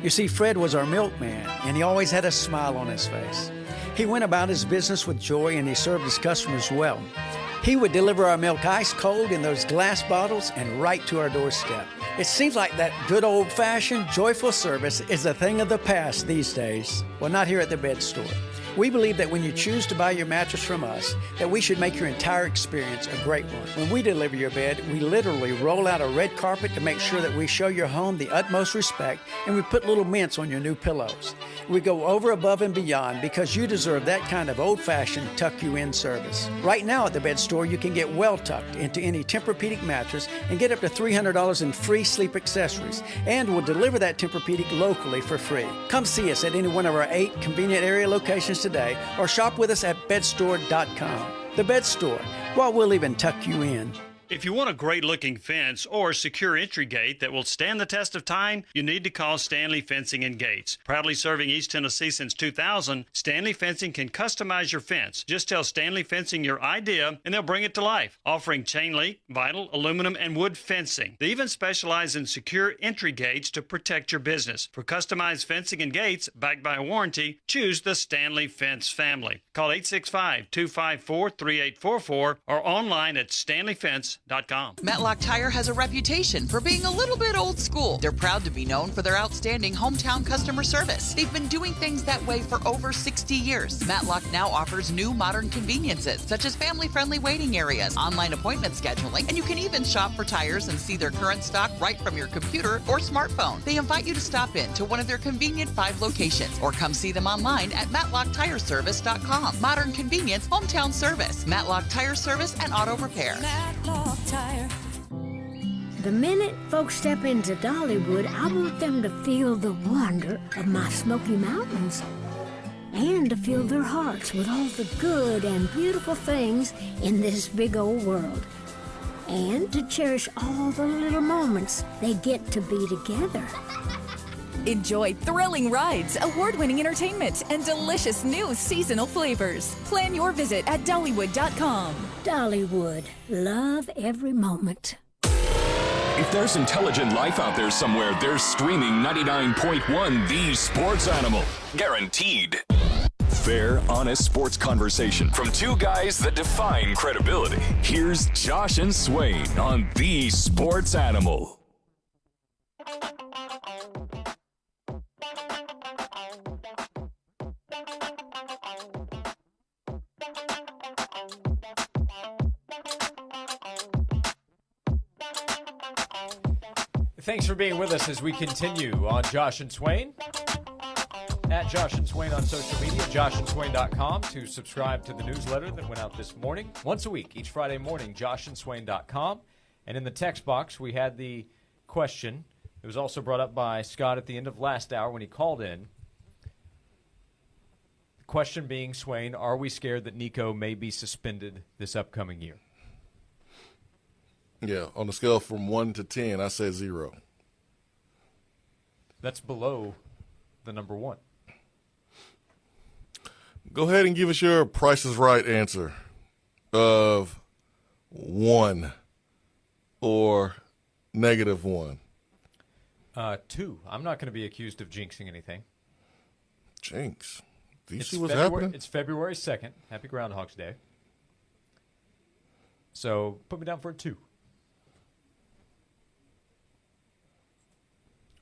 Speaker 14: You see, Fred was our milkman, and he always had a smile on his face. He went about his business with joy, and he served his customers well. He would deliver our milk ice cold in those glass bottles and right to our doorstep. It seems like that good old-fashioned, joyful service is a thing of the past these days. Well, not here at the Bed Store. We believe that when you choose to buy your mattress from us, that we should make your entire experience a great one. When we deliver your bed, we literally roll out a red carpet to make sure that we show your home the utmost respect, and we put little mints on your new pillows. We go over, above, and beyond because you deserve that kind of old-fashioned tuck-you-in service. Right now at the Bed Store, you can get well tucked into any Tempur-Pedic mattress and get up to $300 in free sleep accessories, and we'll deliver that Tempur-Pedic locally for free. Come see us at any one of our 8 convenient area locations today, or shop with us at bedstore.com. The Bed Store, well, we'll even tuck you in.
Speaker 20: If you want a great-looking fence or secure entry gate that will stand the test of time, you need to call Stanley Fencing and Gates. Proudly serving East Tennessee since 2000, Stanley Fencing can customize your fence. Just tell Stanley Fencing your idea, and they'll bring it to life, offering chain link, vinyl, aluminum, and wood fencing. They even specialize in secure entry gates to protect your business. For customized fencing and gates backed by a warranty, choose the Stanley Fence family. Call 865-254-3844 or online at stanleyfence.com.
Speaker 21: Matlock Tire has a reputation for being a little bit old school. They're proud to be known for their outstanding hometown customer service. They've been doing things that way for over 60 years. Matlock now offers new modern conveniences, such as family-friendly waiting areas, online appointment scheduling, and you can even shop for tires and see their current stock right from your computer or smartphone. They invite you to stop in to one of their convenient 5 locations or come see them online at matlocktireservice.com. Modern convenience, hometown service, Matlock Tire Service and Auto Repair.
Speaker 23: Matlock Tire. The minute folks step into Dollywood, I want them to feel the wonder of my Smoky Mountains and to fill their hearts with all the good and beautiful things in this big old world, and to cherish all the little moments they get to be together.
Speaker 27: Enjoy thrilling rides, award-winning entertainment, and delicious new seasonal flavors. Plan your visit at Dollywood.com.
Speaker 23: Dollywood. Love every moment.
Speaker 3: If there's intelligent life out there somewhere, there's streaming 99.1 The Sports Animal. Guaranteed. Fair, honest sports conversation from 2 guys that define credibility. Here's Josh and Swain on The Sports Animal.
Speaker 2: Thanks for being with us as we continue on Josh and Swain. At Josh and Swain on social media, joshandswain.com to subscribe to the newsletter that went out this morning. Once a week, each Friday morning, joshandswain.com. And in the text box, we had the question. It was also brought up by Scott at the end of last hour when he called in. The question being, Swain, are we scared that Nico may be suspended this upcoming year?
Speaker 4: Yeah, on the scale from 1 to 10, I said 0.
Speaker 2: That's below the number 1.
Speaker 4: Go ahead and give us your Price is Right answer of 1 or -1.
Speaker 2: 2. I'm not going to be accused of jinxing anything.
Speaker 4: Jinx. Do you
Speaker 2: It's
Speaker 4: see what's
Speaker 2: February,
Speaker 4: happening?
Speaker 2: It's February 2nd. Happy Groundhog's Day. So put me down for a 2.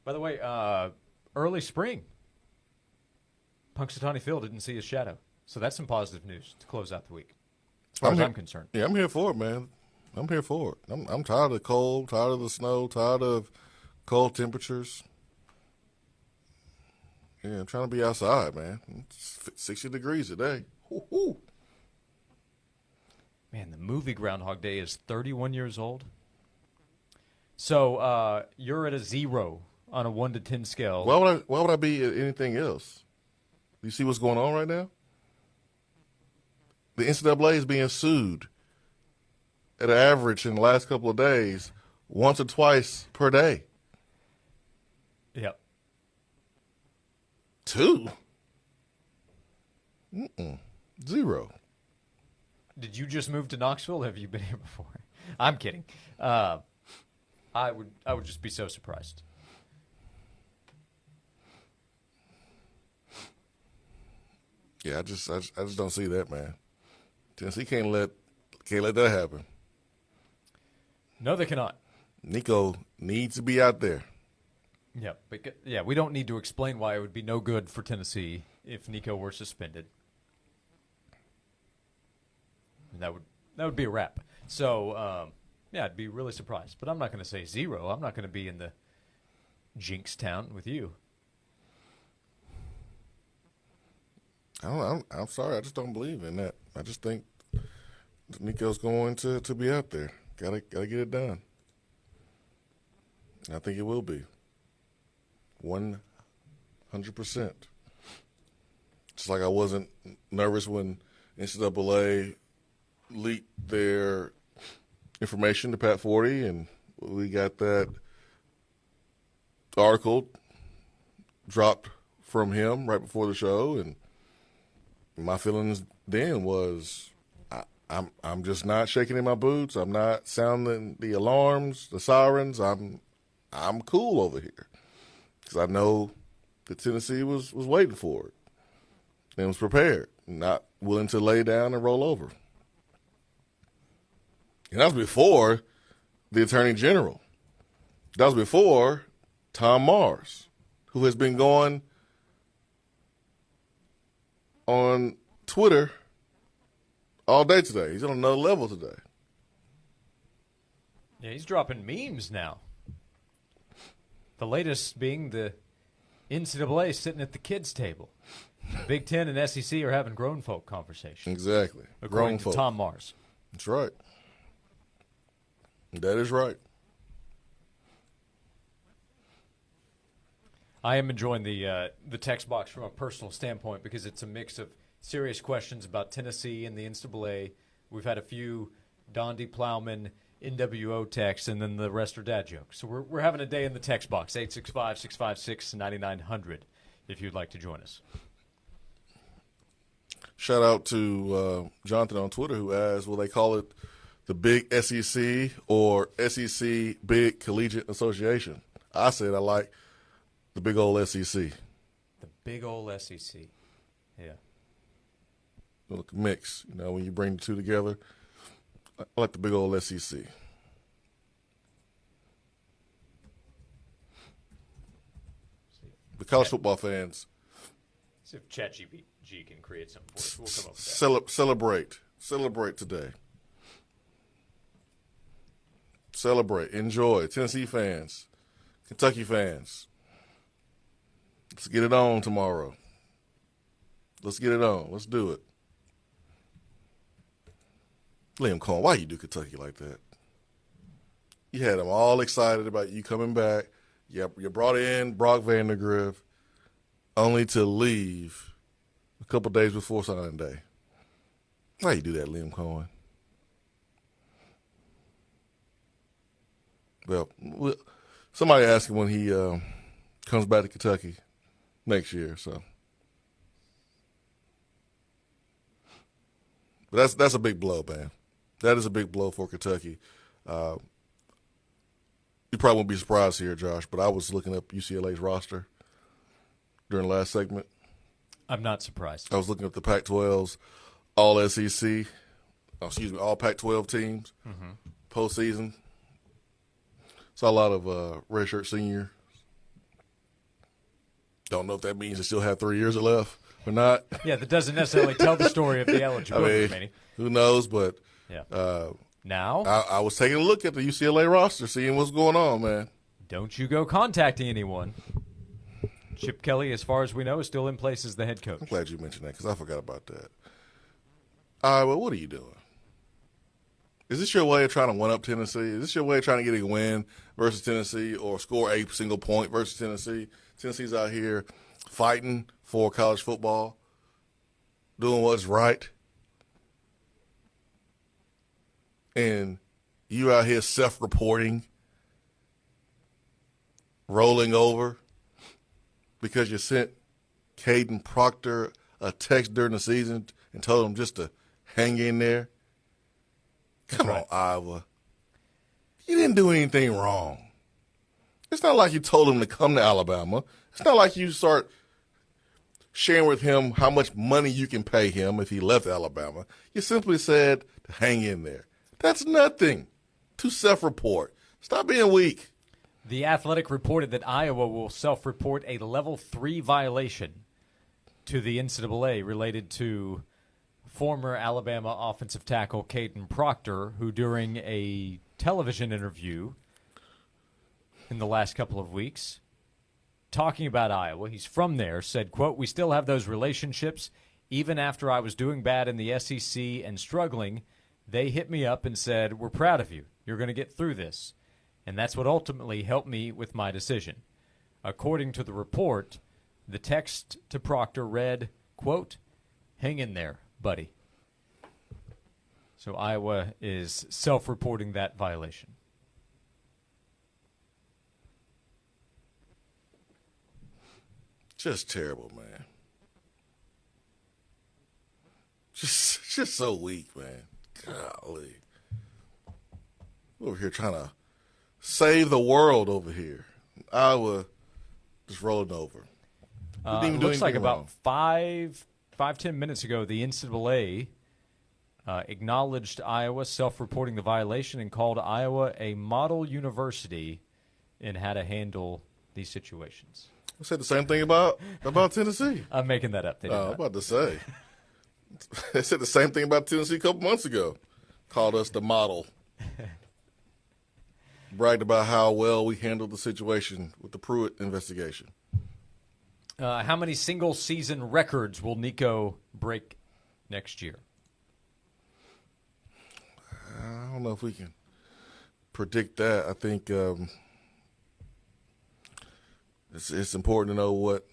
Speaker 2: By the way, early spring. Punxsutawney Phil didn't see his shadow. So that's some positive news to close out the week, as far as I'm concerned.
Speaker 4: Yeah, I'm here for it, man. I'm here for it. I'm tired of the cold, tired of the snow, tired of cold temperatures. Yeah, I'm trying to be outside, man. It's 60 degrees today. Woo-hoo.
Speaker 2: Man, the movie Groundhog Day is 31 years old. So you're at a 0 on a 1 to 10 scale.
Speaker 4: Why would I be at anything else? Do you see what's going on right now? The NCAA is being sued at an average in the last couple of days, once or twice per day.
Speaker 2: Yep.
Speaker 4: 2? 0.
Speaker 2: Did you just move to Knoxville? Have you been here before? I'm kidding. I would just be so surprised.
Speaker 4: Yeah, I just don't see that, man. Tennessee can't let that happen.
Speaker 2: No, they cannot.
Speaker 4: Nico needs to be out there.
Speaker 2: Yeah, we don't need to explain why it would be no good for Tennessee if Nico were suspended. That would be a wrap. So, I'd be really surprised. But I'm not going to say 0. I'm not going to be in the jinx town with you.
Speaker 4: I'm sorry. I just don't believe in that. I just think Nico's going to be out there. Gotta get it done. And I think it will be 100%. Just like I wasn't nervous when NCAA leaked their information to Pat Forty, and we got that article dropped from him right before the show, and my feelings then was I'm just not shaking in my boots. I'm not sounding the alarms, the sirens. I'm cool over here because I know that Tennessee was waiting for it and was prepared, not willing to lay down and roll over. And that was before the Attorney General. That was before Tom Mars, who has been going on Twitter all day today. He's on another level today.
Speaker 2: Yeah, he's dropping memes now. The latest being the NCAA sitting at the kids' table. Big Ten and SEC are having grown folk conversations.
Speaker 4: Exactly.
Speaker 2: According to Tom Mars.
Speaker 4: That's right. That is right.
Speaker 2: I am enjoying the text box from a personal standpoint because it's a mix of serious questions about Tennessee and the NCAA. We've had a few Dondi Plowman NWO texts, and then the rest are dad jokes. So we're having a day in the text box, 865-656-9900, if you'd like to join us.
Speaker 4: Shout out to Jonathan on Twitter who asked, will they call it the Big SEC or SEC Big Collegiate Association? I said I like the big old SEC.
Speaker 2: The big old SEC. Yeah.
Speaker 4: Look, mix, when you bring the two together. I like the big old SEC. The college football fans.
Speaker 2: See if ChatGPT can create something for us. We'll come up with that.
Speaker 4: Celebrate today. Celebrate. Enjoy. Tennessee fans. Kentucky fans. Let's get it on tomorrow. Let's get it on. Let's do it. Liam Cohen, why you do Kentucky like that? You had them all excited about you coming back. You brought in Brock Vandegrift only to leave a couple days before signing day. Why you do that, Liam Cohen? Well, somebody asked him when he comes back to Kentucky next year. So, but that's a big blow, man. That is a big blow for Kentucky. You probably won't be surprised here, Josh, but I was looking up UCLA's roster during the last segment.
Speaker 2: I'm not surprised.
Speaker 4: I was looking up the Pac-12's all SEC, all Pac-12 teams, postseason. Saw a lot of redshirt senior. Don't know if that means they still have 3 years left or not.
Speaker 2: Yeah, that doesn't necessarily tell the story of the eligibility remaining.
Speaker 4: Who knows? But
Speaker 2: now
Speaker 4: I was taking a look at the UCLA roster, seeing what's going on, man.
Speaker 2: Don't you go contacting anyone. Chip Kelly, as far as we know, is still in place as the head coach.
Speaker 4: I'm glad you mentioned that because I forgot about that. All right, well, what are you doing? Is this your way of trying to one-up Tennessee? Is this your way of trying to get a win versus Tennessee or score a single point versus Tennessee? Tennessee's out here fighting for college football, doing what's right. And you out here self-reporting, rolling over because you sent Caden Proctor a text during the season and told him just to hang in there. Come on, Iowa. You didn't do anything wrong. It's not like you told him to come to Alabama. It's not like you start sharing with him how much money you can pay him if he left Alabama. You simply said to hang in there. That's nothing to self-report. Stop being weak.
Speaker 2: The Athletic reported that Iowa will self-report a level 3 violation to the NCAA related to former Alabama offensive tackle Caden Proctor, who during a television interview in the last couple of weeks, talking about Iowa, he's from there, said, quote, "We still have those relationships. Even after I was doing bad in the SEC and struggling, they hit me up and said, 'We're proud of you. You're going to get through this.' And that's what ultimately helped me with my decision." According to the report, the text to Proctor read, quote, "Hang in there, buddy." So Iowa is self-reporting that violation.
Speaker 4: Just terrible, man. Just so weak, man. Golly. We're over here trying to save the world over here. Iowa just rolling over.
Speaker 2: It looks like about 5-10 minutes ago, the NCAA acknowledged Iowa self-reporting the violation and called Iowa a model university in how to handle these situations.
Speaker 4: I said the same thing about Tennessee.
Speaker 2: I'm making that up.
Speaker 4: I'm about to say. They said the same thing about Tennessee a couple months ago. Called us the model. Bragged about how well we handled the situation with the Pruitt investigation.
Speaker 2: How many single-season records will Nico break next year?
Speaker 4: I don't know if we can predict that. I think it's important to know what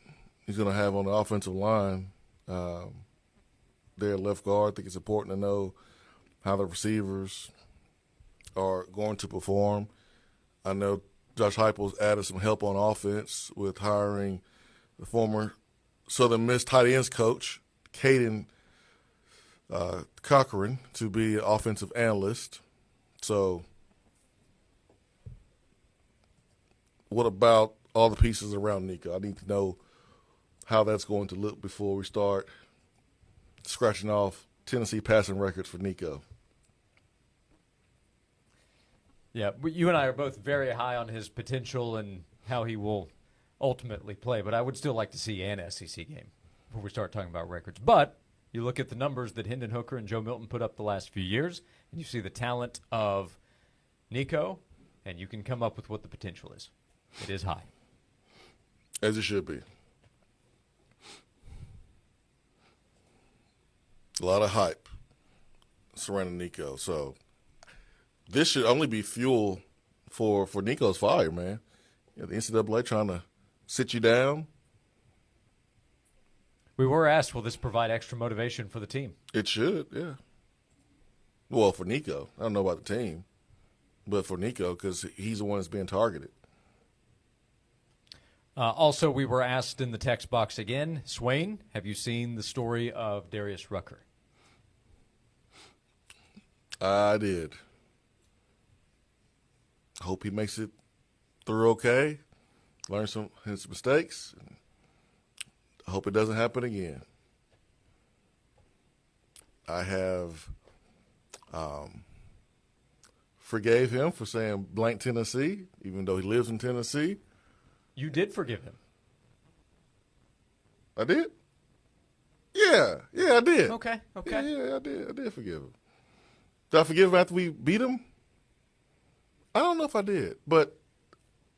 Speaker 4: he's going to have on the offensive line. Their left guard, I think it's important to know how the receivers are going to perform. I know Josh Heupel's added some help on offense with hiring the former Southern Miss tight ends coach, Caden Cochran, to be an offensive analyst. So what about all the pieces around Nico? I need to know how that's going to look before we start scratching off Tennessee passing records for Nico.
Speaker 2: Yeah, you and I are both very high on his potential and how he will ultimately play, but I would still like to see an SEC game before we start talking about records. But you look at the numbers that Hendon Hooker and Joe Milton put up the last few years, and you see the talent of Nico, and you can come up with what the potential is. It is high.
Speaker 4: As it should be. A lot of hype surrounding Nico. So this should only be fuel for Nico's fire, man. You know, the NCAA trying to sit you down.
Speaker 2: We were asked, will this provide extra motivation for the team?
Speaker 4: It should, yeah. Well, for Nico. I don't know about the team. but for Nico, because he's the one that's being targeted.
Speaker 2: Also, we were asked in the text box again, Swain, have you seen the story of Darius Rucker?
Speaker 4: I did. Hope he makes it through okay, learn some his mistakes. I hope it doesn't happen again. I have forgave him for saying blank Tennessee, even though he lives in Tennessee.
Speaker 2: You did forgive him.
Speaker 4: I did? Yeah, I did.
Speaker 2: Okay.
Speaker 4: Yeah, I did forgive him. Did I forgive him after we beat him? I don't know if I did, but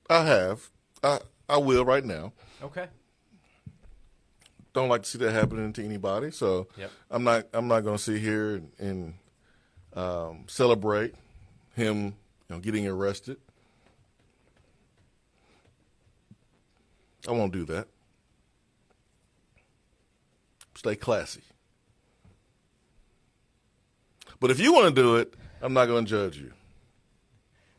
Speaker 4: I have. I will right now.
Speaker 2: Okay.
Speaker 4: Don't like to see that happening to anybody, so
Speaker 2: yep.
Speaker 4: I'm not going to sit here and celebrate him, getting arrested. I won't do that. Stay classy. But if you want to do it, I'm not going to judge you.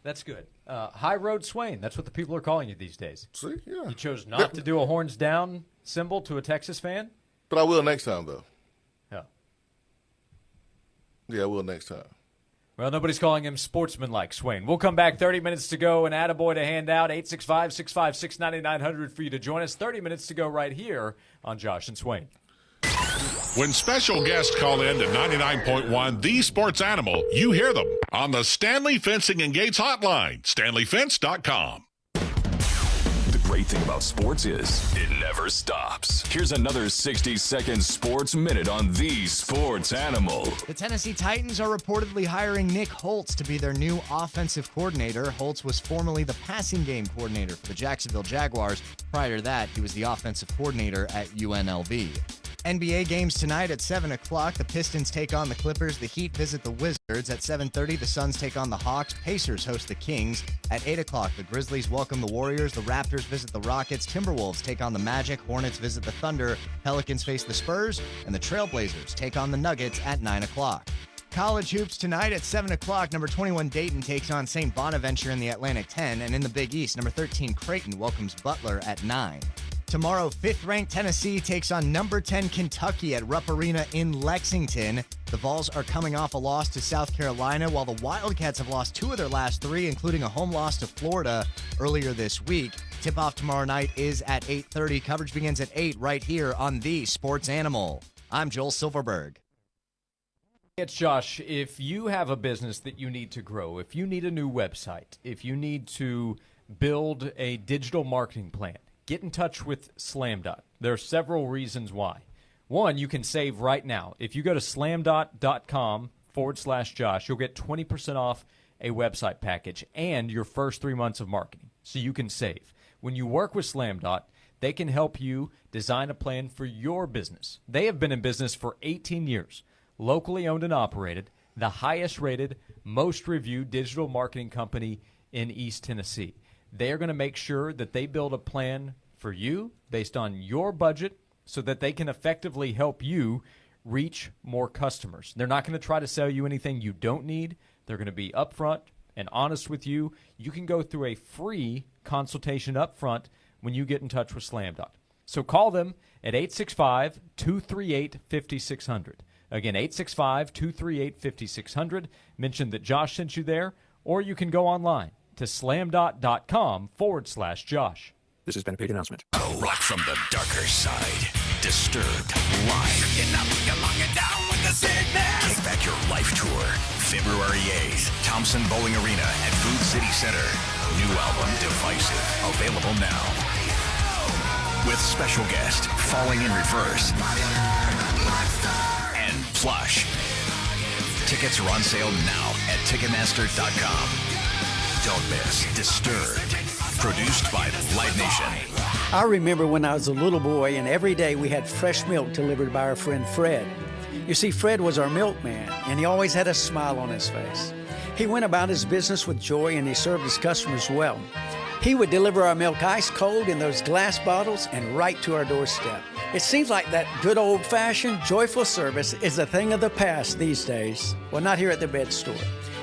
Speaker 2: That's good. High Road Swain, that's what the people are calling you these days.
Speaker 4: See, yeah.
Speaker 2: You chose not to do a horns down symbol to a Texas fan?
Speaker 4: But I will next time, though.
Speaker 2: Yeah.
Speaker 4: Yeah, I will next time.
Speaker 2: Well, nobody's calling him sportsmanlike, Swain. We'll come back, 30 minutes to go, and attaboy to hand out, 865-656-9900 for you to join us. 30 minutes to go right here on Josh and Swain.
Speaker 1: When special guests call in to 99.1 The Sports Animal, you hear them on the Stanley Fencing and Gates hotline, stanleyfence.com.
Speaker 3: The great thing about sports is it never stops. Here's another 60-second sports minute on The Sports Animal.
Speaker 7: The Tennessee Titans are reportedly hiring Nick Holtz to be their new offensive coordinator. Holtz was formerly the passing game coordinator for the Jacksonville Jaguars. Prior to that, he was the offensive coordinator at UNLV. NBA games tonight at 7 o'clock. The Pistons take on the Clippers. The Heat visit the Wizards. At 7:30, the Suns take on the Hawks. Pacers host the Kings. At 8 o'clock, the Grizzlies welcome the Warriors. The Raptors visit the Rockets. Timberwolves take on the Magic. Hornets visit the Thunder. Pelicans face the Spurs. And the Trailblazers take on the Nuggets at 9 o'clock. College hoops tonight at 7 o'clock. Number 21 Dayton takes on St. Bonaventure in the Atlantic 10. And in the Big East, number 13 Creighton welcomes Butler at 9. Tomorrow, 5th-ranked Tennessee takes on number 10 Kentucky at Rupp Arena in Lexington. The Vols are coming off a loss to South Carolina, while the Wildcats have lost 2 of their last 3, including a home loss to Florida earlier this week. Tip-off tomorrow night is at 8:30. Coverage begins at 8 right here on The Sports Animal. I'm Joel Silverberg.
Speaker 2: It's Josh. If you have a business that you need to grow, if you need a new website, if you need to build a digital marketing plan, get in touch with SlamDot. There are several reasons why. One, you can save right now. If you go to slamdot.com/Josh, you'll get 20% off a website package and your first 3 months of marketing. So you can save. When you work with SlamDot, they can help you design a plan for your business. They have been in business for 18 years, locally owned and operated, the highest rated, most reviewed digital marketing company in East Tennessee. They are going to make sure that they build a plan for you based on your budget so that they can effectively help you reach more customers. They're not going to try to sell you anything you don't need. They're going to be upfront and honest with you. You can go through a free consultation upfront when you get in touch with SlamDot. So call them at 865-238-5600. Again, 865-238-5600. Mention that Josh sent you there, or you can go online to slamdot.com/Josh.
Speaker 8: This has been a paid announcement.
Speaker 3: A rock from the darker side. Disturbed live. You're not belonging down with the sickness. Take back your life tour. February 8th, Thompson Bowling Arena at Food City Center. New album, Divisive. Available now. With special guest, Falling in Reverse. And Plush. Tickets are on sale now at Ticketmaster.com. Don't miss Disturbed, produced by Live Nation.
Speaker 14: I remember when I was a little boy and every day we had fresh milk delivered by our friend Fred. You see, Fred was our milkman and he always had a smile on his face. He went about his business with joy and he served his customers well. He would deliver our milk ice cold in those glass bottles and right to our doorstep. It seems like that good old-fashioned, joyful service is a thing of the past these days. Well, not here at the Bed Store.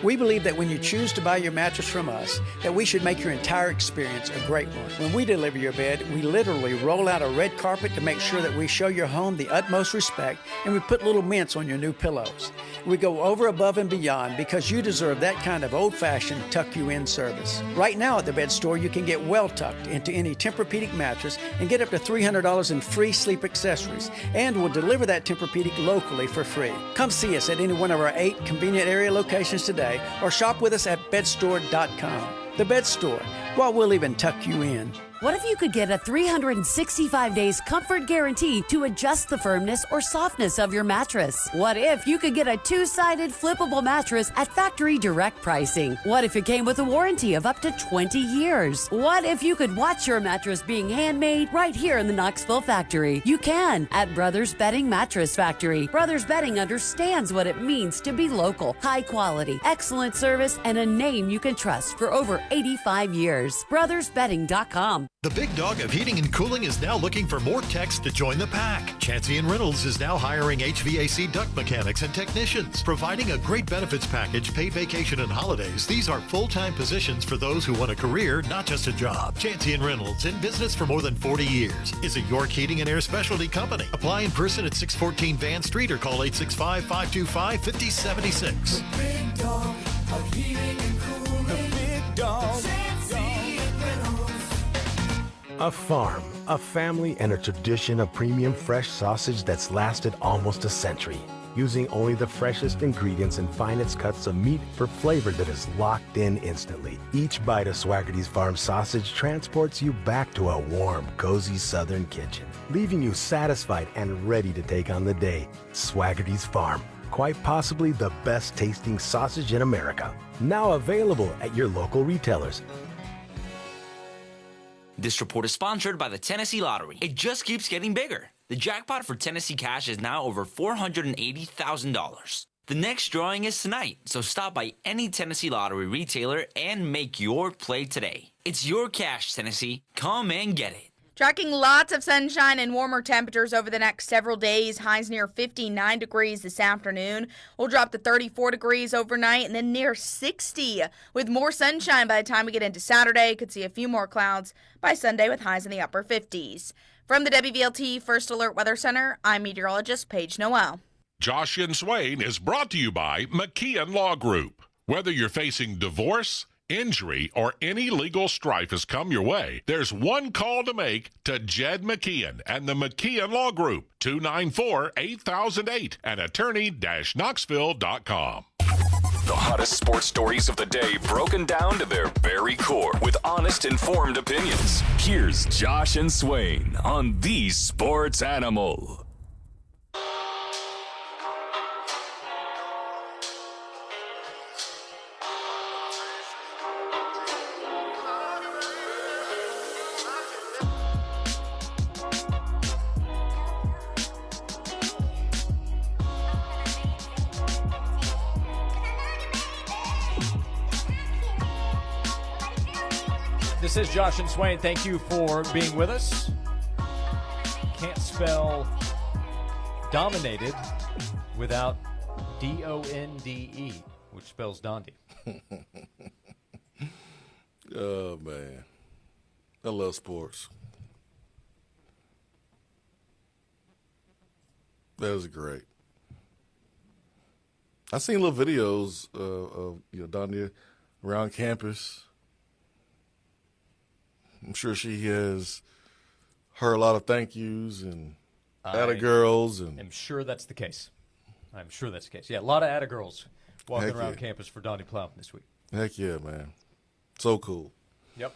Speaker 14: We believe that when you choose to buy your mattress from us, that we should make your entire experience a great one. When we deliver your bed, we literally roll out a red carpet to make sure that we show your home the utmost respect, and we put little mints on your new pillows. We go over, above, and beyond because you deserve that kind of old-fashioned tuck-you-in service. Right now at the Bed Store, you can get well tucked into any Tempur-Pedic mattress and get up to $300 in free sleep accessories, and we'll deliver that Tempur-Pedic locally for free. Come see us at any one of our 8 convenient area locations today, or shop with us at bedstore.com. The Bed Store. Well, we'll even tuck you in.
Speaker 8: What if you could get a 365 days comfort guarantee to adjust the firmness or softness of your mattress? What if you could get a 2-sided flippable mattress at factory direct pricing? What if it came with a warranty of up to 20 years? What if you could watch your mattress being handmade right here in the Knoxville factory? You can at Brothers Bedding Mattress Factory. Brothers Bedding understands what it means to be local, high quality, excellent service, and a name you can trust for over 85 years. BrothersBedding.com.
Speaker 12: The big dog of heating and cooling is now looking for more techs to join the pack. Chancey & Reynolds is now hiring HVAC duct mechanics and technicians, providing a great benefits package, paid vacation and holidays. These are full-time positions for those who want a career, not just a job. Chancey & Reynolds, in business for more than 40 years, is a York Heating and Air specialty company. Apply in person at 614 Van Street or call 865-525-5076.
Speaker 18: The big dog of heating and cooling. The big dog.
Speaker 9: A farm, a family, and a tradition of premium fresh sausage that's lasted almost a century, using only the freshest ingredients and finest cuts of meat for flavor that is locked in instantly. Each bite of Swaggerty's Farm sausage transports you back to a warm, cozy southern kitchen, leaving you satisfied and ready to take on the day. Swaggerty's Farm, quite possibly the best tasting sausage in America. Now available at your local retailers.
Speaker 15: This report is sponsored by the Tennessee Lottery. It just keeps getting bigger. The jackpot for Tennessee Cash is now over $480,000. The next drawing is tonight, so stop by any Tennessee Lottery retailer and make your play today. It's your cash, Tennessee. Come and get it.
Speaker 16: Tracking lots of sunshine and warmer temperatures over the next several days. Highs near 59 degrees this afternoon. We'll drop to 34 degrees overnight and then near 60 with more sunshine by the time we get into Saturday. Could see a few more clouds by Sunday with highs in the upper 50s. From the WVLT First Alert Weather Center, I'm meteorologist Paige Noel.
Speaker 1: Josh and Swain is brought to you by McKeon Law Group. Whether you're facing divorce, injury, or any legal strife has come your way, there's one call to make to Jed McKeon and the McKeon Law Group, 294-8008 and attorney-knoxville.com.
Speaker 3: The hottest sports stories of the day broken down to their very core with honest, informed opinions. Here's Josh and Swain on The Sports Animal.
Speaker 2: This is Josh and Swain. Thank you for being with us. Can't spell dominated without D-O-N-D-E, which spells Dondi.
Speaker 4: Oh, man. I love sports. That was great. I seen little videos of Dondi around campus. I'm sure she has heard a lot of thank yous and atta-girls.
Speaker 2: I'm sure that's the case. Yeah, a lot of atta-girls walking around campus for Donnie Plowman this week.
Speaker 4: Heck yeah, man. So cool.
Speaker 2: Yep.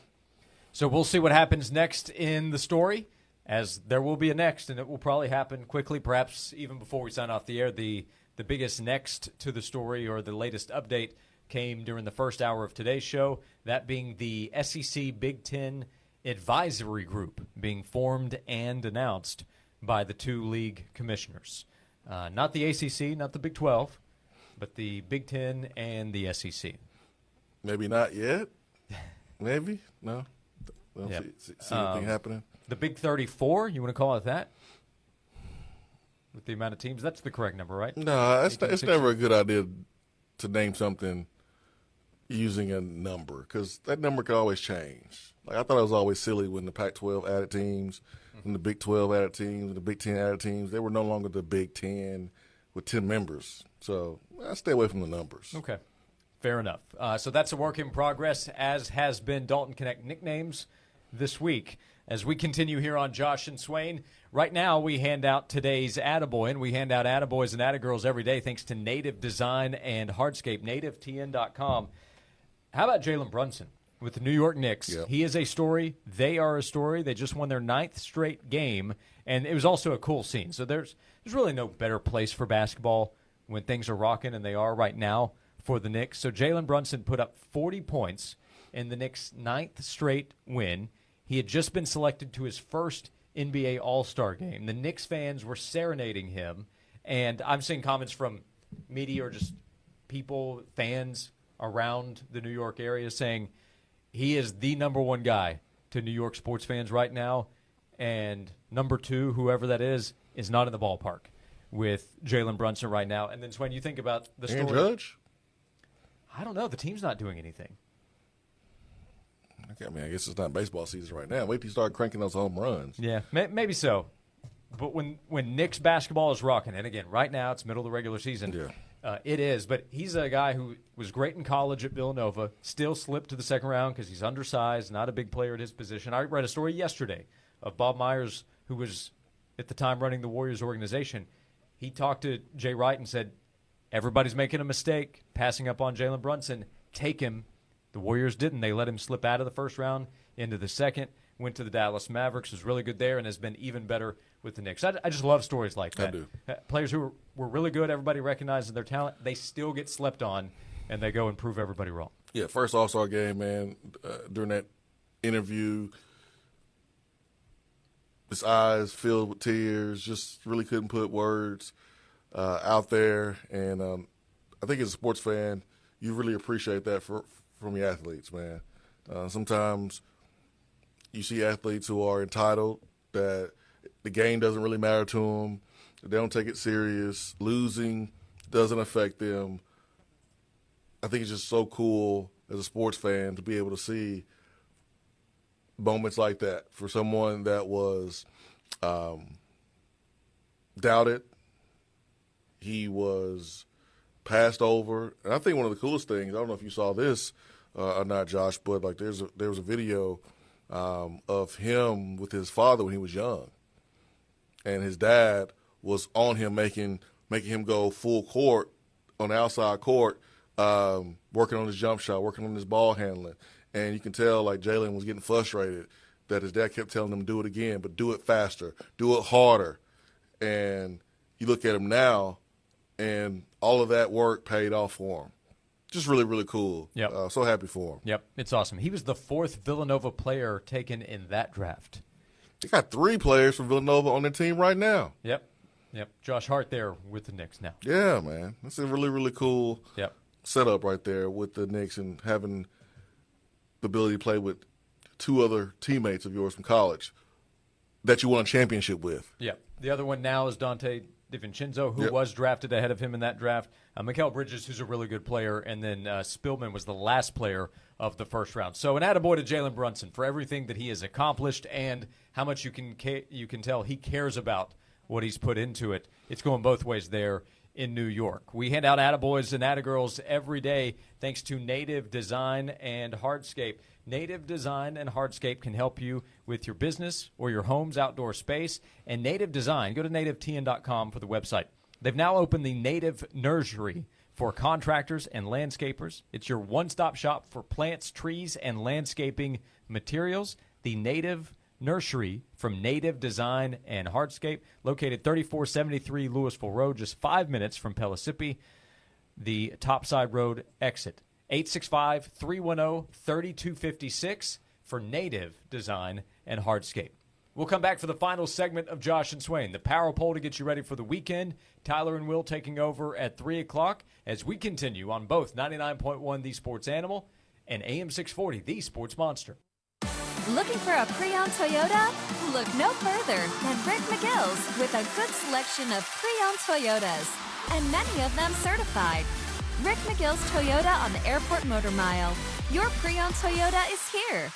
Speaker 2: So we'll see what happens next in the story, as there will be a next, and it will probably happen quickly, perhaps even before we sign off the air. The biggest next to the story, or the latest update, came during the first hour of today's show, that being the SEC Big Ten Advisory Group being formed and announced by the two league commissioners. Not the ACC, not the Big 12, but the Big Ten and the SEC.
Speaker 4: Maybe not yet. Maybe. No. Don't see anything happening.
Speaker 2: The Big 34, you want to call it that? With the amount of teams? That's the correct number, right?
Speaker 4: No, it's never a good idea to name something using a number because that number could always change. Like I thought it was always silly when the Pac-12 added teams, when the Big 12 added teams, and the Big 10 added teams. They were no longer the Big 10 with 10 members. So I stay away from the numbers.
Speaker 2: Okay, fair enough. So that's a work in progress, as has been Dalton Connect nicknames this week. As we continue here on Josh and Swain, right now we hand out today's Attaboy, and we hand out Attaboys and Attagirls every day thanks to Native Design and Hardscape, nativetn.com. How about Jalen Brunson with the New York Knicks?
Speaker 4: Yep.
Speaker 2: He is a story. They are a story. They just won their 9th straight game, and it was also a cool scene. So there's really no better place for basketball when things are rocking, and they are right now for the Knicks. So Jalen Brunson put up 40 points in the Knicks' 9th straight win. He had just been selected to his first NBA All-Star game. The Knicks fans were serenading him, and I'm seeing comments from media or just people, fans around the New York area saying he is the number one guy to New York sports fans right now, and number 2, whoever that is not in the ballpark with Jalen Brunson right now. And then, Swain, you think about the story.
Speaker 4: Aaron Judge?
Speaker 2: I don't know. The team's not doing anything.
Speaker 4: Okay, I mean, I guess it's not baseball season right now. Wait till you start cranking those home runs.
Speaker 2: Yeah, maybe so. But when Knicks basketball is rocking, and again, right now it's middle of the regular season, it is. But he's a guy who was great in college at Villanova, still slipped to the second round because he's undersized, not a big player at his position. I read a story yesterday of Bob Myers, who was at the time running the Warriors organization. He talked to Jay Wright and said, everybody's making a mistake, passing up on Jalen Brunson. Take him. The Warriors didn't. They let him slip out of the first round into the second, went to the Dallas Mavericks, was really good there, and has been even better with the Knicks. I just love stories like that.
Speaker 4: I do.
Speaker 2: Players who were really good, everybody recognizes their talent, they still get slept on, and they go and prove everybody wrong.
Speaker 4: Yeah, first All-Star game, man, during that interview, his eyes filled with tears, just really couldn't put words out there. And I think as a sports fan, you really appreciate that from your athletes, man. Sometimes you see athletes who are entitled, that the game doesn't really matter to them, they don't take it serious, losing doesn't affect them. I think it's just so cool as a sports fan to be able to see moments like that for someone that was doubted. He was passed over. And I think one of the coolest things, I don't know if you saw this or not, Josh, but like there was a video of him with his father when he was young. And his dad was on him making him go full court on the outside court, working on his jump shot, working on his ball handling. And you can tell like Jalen was getting frustrated that his dad kept telling him do it again, but do it faster, do it harder. And you look at him now, and all of that work paid off for him. Just really, really cool.
Speaker 2: Yep.
Speaker 4: So happy for him.
Speaker 2: Yep, it's awesome. He was the 4th Villanova player taken in that draft.
Speaker 4: They got 3 players from Villanova on their team right now.
Speaker 2: Yep. Josh Hart there with the Knicks now.
Speaker 4: Yeah, man. That's a really, really cool setup right there with the Knicks and having the ability to play with 2 other teammates of yours from college that you won a championship with.
Speaker 2: Yeah. The other one now is Dante DiVincenzo, who was drafted ahead of him in that draft. Mikal Bridges, who's a really good player, and then Spillman was the last player of the first round. So an attaboy to Jalen Brunson for everything that he has accomplished and how much you can tell he cares about what he's put into it. It's going both ways there in New York. We hand out attaboys and attagirls every day thanks to Native Design and Hardscape. Native Design and Hardscape can help you with your business or your home's outdoor space. And Native Design, go to nativetn.com for the website. They've now opened the Native Nursery for contractors and landscapers. It's your one-stop shop for plants, trees, and landscaping materials. The Native Nursery from Native Design and Hardscape, located 3473 Louisville Road, just 5 minutes from Pellissippi, the Topside Road exit. 865-310-3256 for Native Design and Hardscape. We'll come back for the final segment of Josh and Swain, the power poll to get you ready for the weekend. Tyler and Will taking over at 3 o'clock as we continue on both 99.1 The Sports Animal and AM 640 The Sports Monster.
Speaker 27: Looking for a pre-owned Toyota? Look no further than Rick McGill's with a good selection of pre-owned Toyotas, and many of them certified.
Speaker 13: Rick McGill's Toyota on the Airport Motor Mile. Your pre-owned Toyota is here.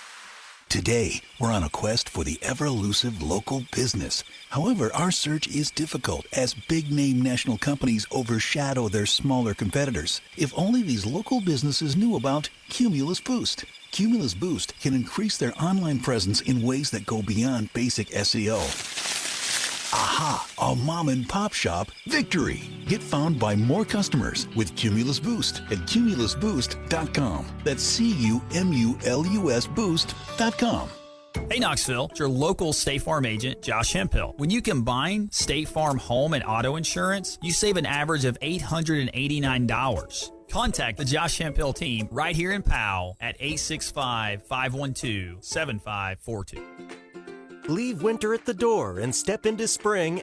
Speaker 17: Today, we're on a quest for the ever-elusive local business. However, our search is difficult as big-name national companies overshadow their smaller competitors. If only these local businesses knew about Cumulus Boost. Cumulus Boost can increase their online presence in ways that go beyond basic SEO. Aha! A mom-and-pop shop victory! Get found by more customers with Cumulus Boost at cumulusboost.com. That's CUMULUS Boost.com.
Speaker 19: Hey Knoxville, it's your local State Farm agent, Josh Hemphill. When you combine State Farm home and auto insurance, you save an average of $889. Contact the Josh Hemphill team right here in Powell at 865-512-7542.
Speaker 11: Leave winter at the door and step into spring.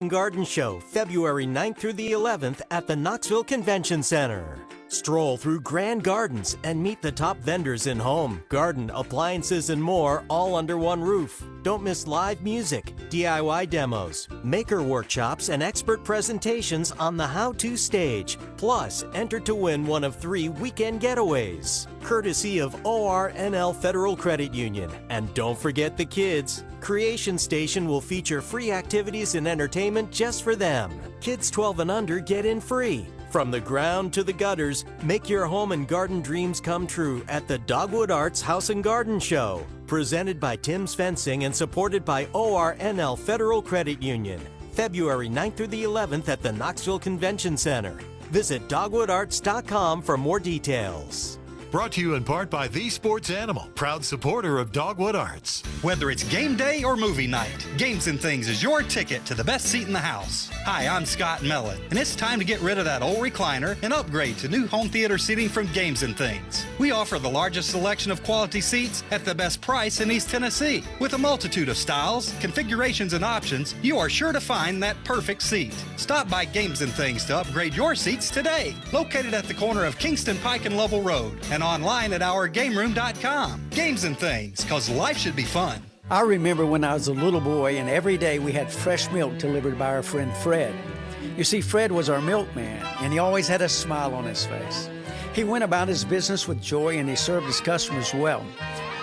Speaker 11: Garden Show, February 9th through the 11th at the Knoxville Convention Center. Stroll through grand gardens and meet the top vendors in home, garden, appliances, and more, all under one roof. Don't miss live music, DIY demos, maker workshops, and expert presentations on the how-to stage. Plus, enter to win one of 3 weekend getaways, courtesy of ORNL Federal Credit Union. And don't forget the kids. Creation Station will feature free activities and entertainment just for them. Kids 12 and under get in free. From the ground to the gutters, make your home and garden dreams come true at the Dogwood Arts House and Garden Show. Presented by Tim's Fencing and supported by ORNL Federal Credit Union. February 9th through the 11th at the Knoxville Convention Center. Visit dogwoodarts.com for more details.
Speaker 12: Brought to you in part by The Sports Animal, proud supporter of Dogwood Arts.
Speaker 22: Whether it's game day or movie night, Games and Things is your ticket to the best seat in the house. Hi, I'm Scott Mellon, and it's time to get rid of that old recliner and upgrade to new home theater seating from Games and Things. We offer the largest selection of quality seats at the best price in East Tennessee. With a multitude of styles, configurations, and options, you are sure to find that perfect seat. Stop by Games and Things to upgrade your seats today. Located at the corner of Kingston Pike and Lovell Road, and online at ourgameroom.com. Games and Things, because life should be fun.
Speaker 14: I remember when I was a little boy and every day we had fresh milk delivered by our friend Fred. You see, Fred was our milkman and he always had a smile on his face. He went about his business with joy and he served his customers well.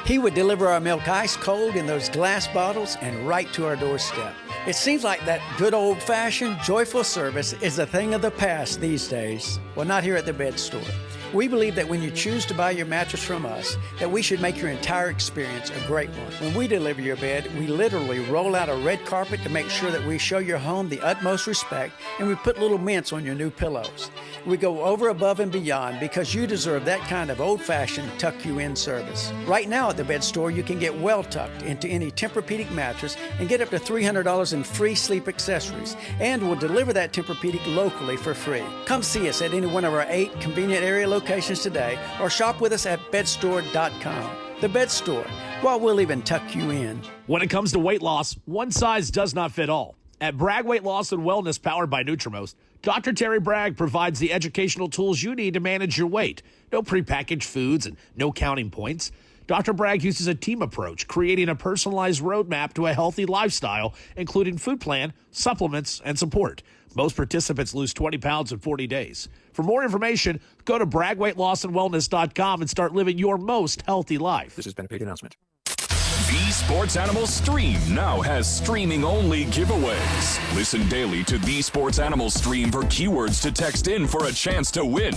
Speaker 14: He would deliver our milk ice cold in those glass bottles and right to our doorstep. It seems like that good old-fashioned, joyful service is a thing of the past these days. Well, not here at the Bed Store. We believe that when you choose to buy your mattress from us, that we should make your entire experience a great one. When we deliver your bed, we literally roll out a red carpet to make sure that we show your home the utmost respect, and we put little mints on your new pillows. We go over, above, and beyond because you deserve that kind of old-fashioned tuck-you-in service. Right now at the Bed Store, you can get well tucked into any Tempur-Pedic mattress and get up to $300 in free sleep accessories, and we'll deliver that Tempur-Pedic locally for free. Come see us at any one of our 8 convenient area locations today or shop with us at bedstore.com. The Bed Store, while we'll even tuck you in.
Speaker 24: When it comes to weight loss, one size does not fit all. At Bragg Weight Loss and Wellness, powered by Nutrimost, Dr. Terry Bragg provides the educational tools you need to manage your weight. No prepackaged foods and no counting points. Dr. Bragg uses a team approach, creating a personalized roadmap to a healthy lifestyle, including food plan, supplements, and support. Most participants lose 20 pounds in 40 days. For more information, go to BraggWeightLossAndWellness.com and start living your most healthy life.
Speaker 25: This has been a paid announcement.
Speaker 3: The Sports Animal Stream now has streaming-only giveaways. Listen daily to The Sports Animal Stream for keywords to text in for a chance to win.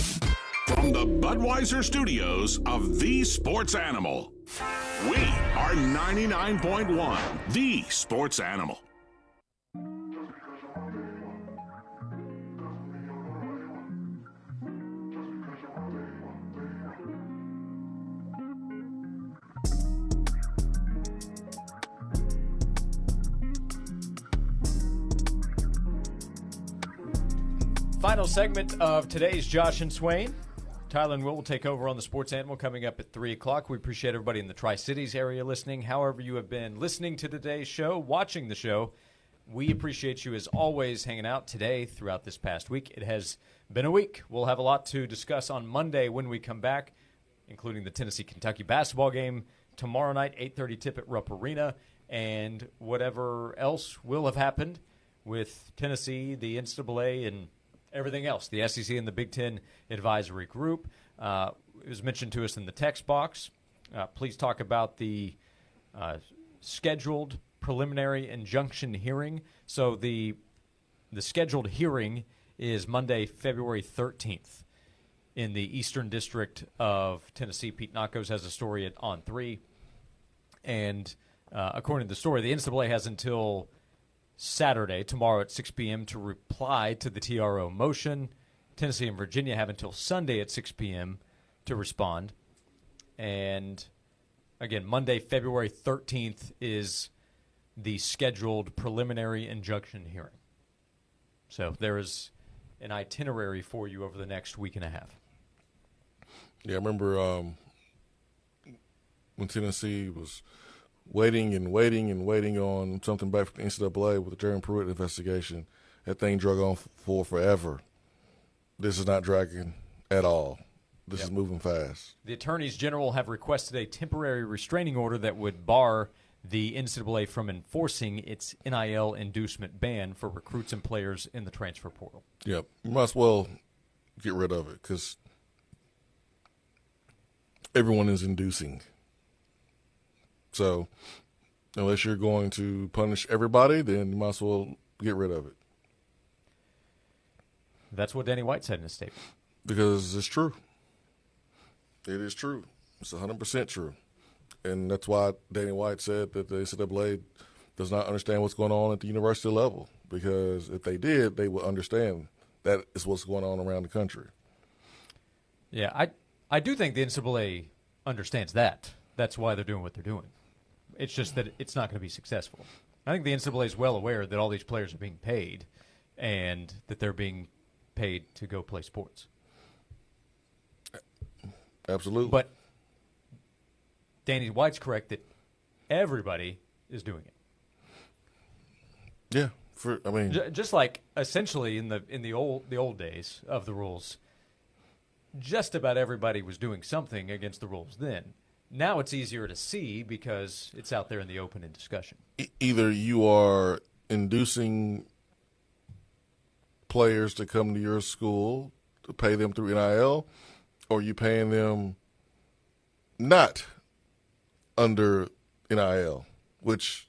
Speaker 1: From the Budweiser studios of The Sports Animal, we are 99.1 The Sports Animal.
Speaker 2: Final segment of today's Josh and Swain. Tyler and Will take over on the Sports Animal coming up at 3 o'clock. We appreciate everybody in the Tri-Cities area listening. However you have been listening to today's show, watching the show, we appreciate you as always hanging out today throughout this past week. It has been a week. We'll have a lot to discuss on Monday when we come back, including the Tennessee-Kentucky basketball game tomorrow night, 8:30 tip at Rupp Arena, and whatever else will have happened with Tennessee, the NCAA, and everything else. The SEC and the Big Ten Advisory Group. It was mentioned to us in the text box. Please talk about the scheduled preliminary injunction hearing. So the scheduled hearing is Monday, February 13th in the Eastern District of Tennessee. Pete Nakos has a story on 3. And according to the story, the NCAA has until Saturday, tomorrow at 6 p.m., to reply to the TRO motion. Tennessee and Virginia have until Sunday at 6 p.m. to respond. And, again, Monday, February 13th is the scheduled preliminary injunction hearing. So there is an itinerary for you over the next week and a half.
Speaker 4: Yeah, I remember when Tennessee was waiting on something back from the NCAA with the Jeremy Pruitt investigation. That thing drug on for forever. This is not dragging at all. This is moving fast.
Speaker 2: The attorneys general have requested a temporary restraining order that would bar the NCAA from enforcing its NIL inducement ban for recruits and players in the transfer portal.
Speaker 4: Yep. You might as well get rid of it because everyone is inducing. So unless you're going to punish everybody, then you might as well get rid of it.
Speaker 2: That's what Danny White said in his statement.
Speaker 4: Because it's true. It is true. It's 100% true. And that's why Danny White said that the NCAA does not understand what's going on at the university level. Because if they did, they would understand that is what's going on around the country.
Speaker 2: Yeah, I do think the NCAA understands that. That's why they're doing what they're doing. It's just that it's not going to be successful. I think the NCAA is well aware that all these players are being paid and that they're being paid to go play sports.
Speaker 4: Absolutely.
Speaker 2: But Danny White's correct that everybody is doing it.
Speaker 4: Yeah,
Speaker 2: just like essentially in the old days of the rules, just about everybody was doing something against the rules then. Now it's easier to see because it's out there in the open in discussion.
Speaker 4: Either you are inducing players to come to your school to pay them through NIL, or you paying them not under NIL, which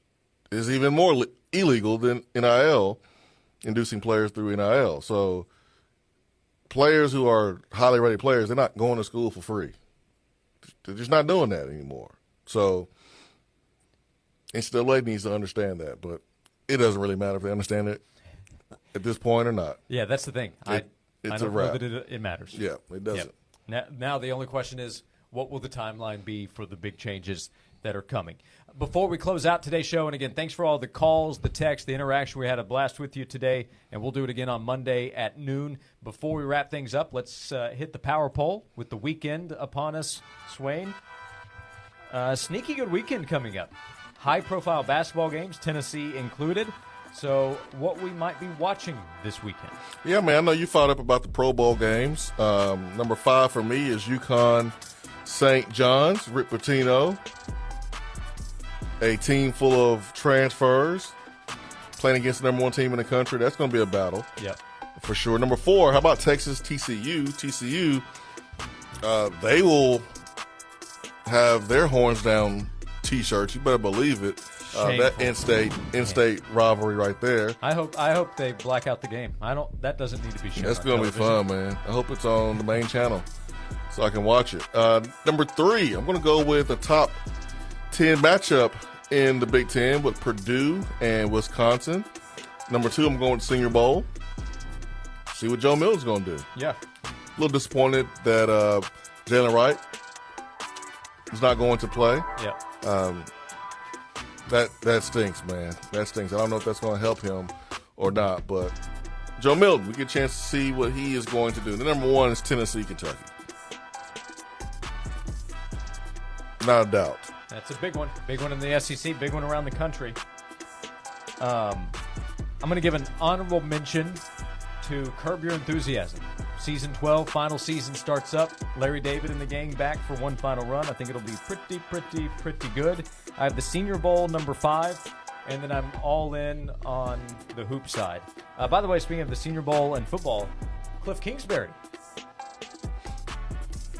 Speaker 4: is even more illegal than NIL, inducing players through NIL. So players who are highly rated players, they're not going to school for free. They're just not doing that anymore. So NCAA needs to understand that, but it doesn't really matter if they understand it at this point or not.
Speaker 2: Yeah, that's the thing. I
Speaker 4: It's
Speaker 2: don't
Speaker 4: a wrap.
Speaker 2: know that it matters.
Speaker 4: Yeah, it doesn't.
Speaker 2: Now the only question is, what will the timeline be for the big changes that are coming? Before we close out today's show, and again, thanks for all the calls, the texts, the interaction. We had a blast with you today, and we'll do it again on Monday at noon. Before we wrap things up, let's hit the power poll with the weekend upon us, Swain. Sneaky good weekend coming up. High-profile basketball games, Tennessee included. So what we might be watching this weekend.
Speaker 4: Yeah, man, I know you fired up about the Pro Bowl games. Number 5 for me is UConn St. John's, Rick Pitino. A team full of transfers playing against the number 1 team in the country. That's going to be a battle.
Speaker 2: Yep.
Speaker 4: For sure. Number 4, how about Texas TCU? TCU, they will have their horns down T-shirts. You better believe it. That in-state rivalry right there.
Speaker 2: I hope they black out the game. That doesn't need to be shown.
Speaker 4: That's going to be fun, man. I hope it's on the main channel so I can watch it. Number 3, I'm going to go with a top 10 matchup in the Big Ten with Purdue and Wisconsin. Number 2, I'm going to Senior Bowl. See what Joe Milton's going to do.
Speaker 2: Yeah.
Speaker 4: A little disappointed that Jalen Wright is not going to play.
Speaker 2: Yeah.
Speaker 4: That stinks, man. That stinks. I don't know if that's going to help him or not, but Joe Milton, we get a chance to see what he is going to do. The number 1 is Tennessee, Kentucky. Not a doubt.
Speaker 2: That's a big one. Big one in the SEC, big one around the country. I'm going to give an honorable mention to Curb Your Enthusiasm. Season 12, final season starts up. Larry David and the gang back for one final run. I think it'll be pretty good. I have the Senior Bowl, number 5, and then I'm all in on the hoop side. By the way, speaking of the Senior Bowl and football, Cliff Kingsbury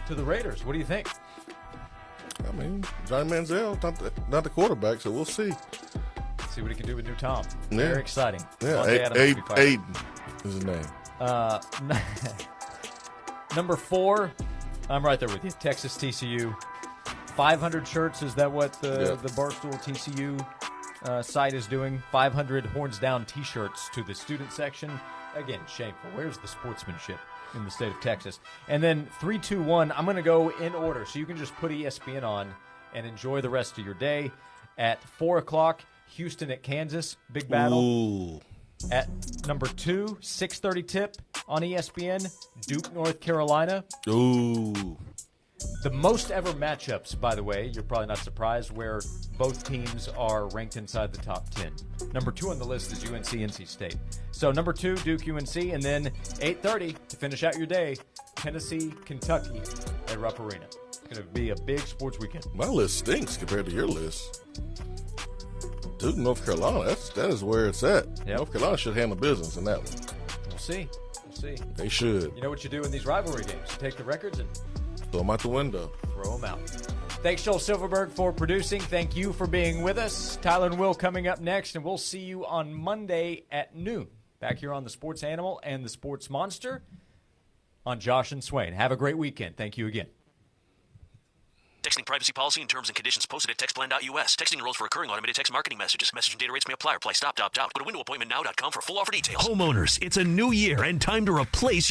Speaker 2: to the Raiders. What do you think?
Speaker 4: I mean, Johnny Manziel, not the quarterback, so we'll see.
Speaker 2: See what he can do with new Tom.
Speaker 4: Yeah.
Speaker 2: Very exciting.
Speaker 4: Yeah, Aiden is his name.
Speaker 2: Number 4, I'm right there with you. Texas TCU. 500 shirts, is that what the Barstool TCU site is doing? 500 horns down T-shirts to the student section. Again, shameful. Where's the sportsmanship in the state of Texas? And then 3, 2, 1, I'm going to go in order, so you can just put ESPN on and enjoy the rest of your day. At 4 o'clock, Houston at Kansas, big battle.
Speaker 4: Ooh.
Speaker 2: At number 2, 6:30 tip on ESPN, Duke, North Carolina.
Speaker 4: Ooh.
Speaker 2: The most ever matchups, by the way, you're probably not surprised, where both teams are ranked inside the top 10. Number 2 on the list is UNC, NC State. So number 2, Duke, UNC, and then 8:30 to finish out your day, Tennessee, Kentucky at Rupp Arena. It's going to be a big sports weekend.
Speaker 4: My list stinks compared to your list. Duke, North Carolina, that is where it's at.
Speaker 2: Yep.
Speaker 4: North Carolina should handle business in that one.
Speaker 2: We'll see.
Speaker 4: They should.
Speaker 2: You know what you do in these rivalry games? You take the records and
Speaker 4: throw them out the window.
Speaker 2: Throw them out. Thanks, Joel Silverberg, for producing. Thank you for being with us. Tyler and Will coming up next, and we'll see you on Monday at noon. Back here on the Sports Animal and the Sports Monster on Josh and Swain. Have a great weekend. Thank you again.
Speaker 5: Texting privacy policy and terms and conditions posted at textplan.us. Texting enrolls for recurring automated text marketing messages. Message and data rates may apply. Reply stop, opt out. Go to windowappointmentnow.com for full offer details.
Speaker 6: Homeowners, it's a new year and time to replace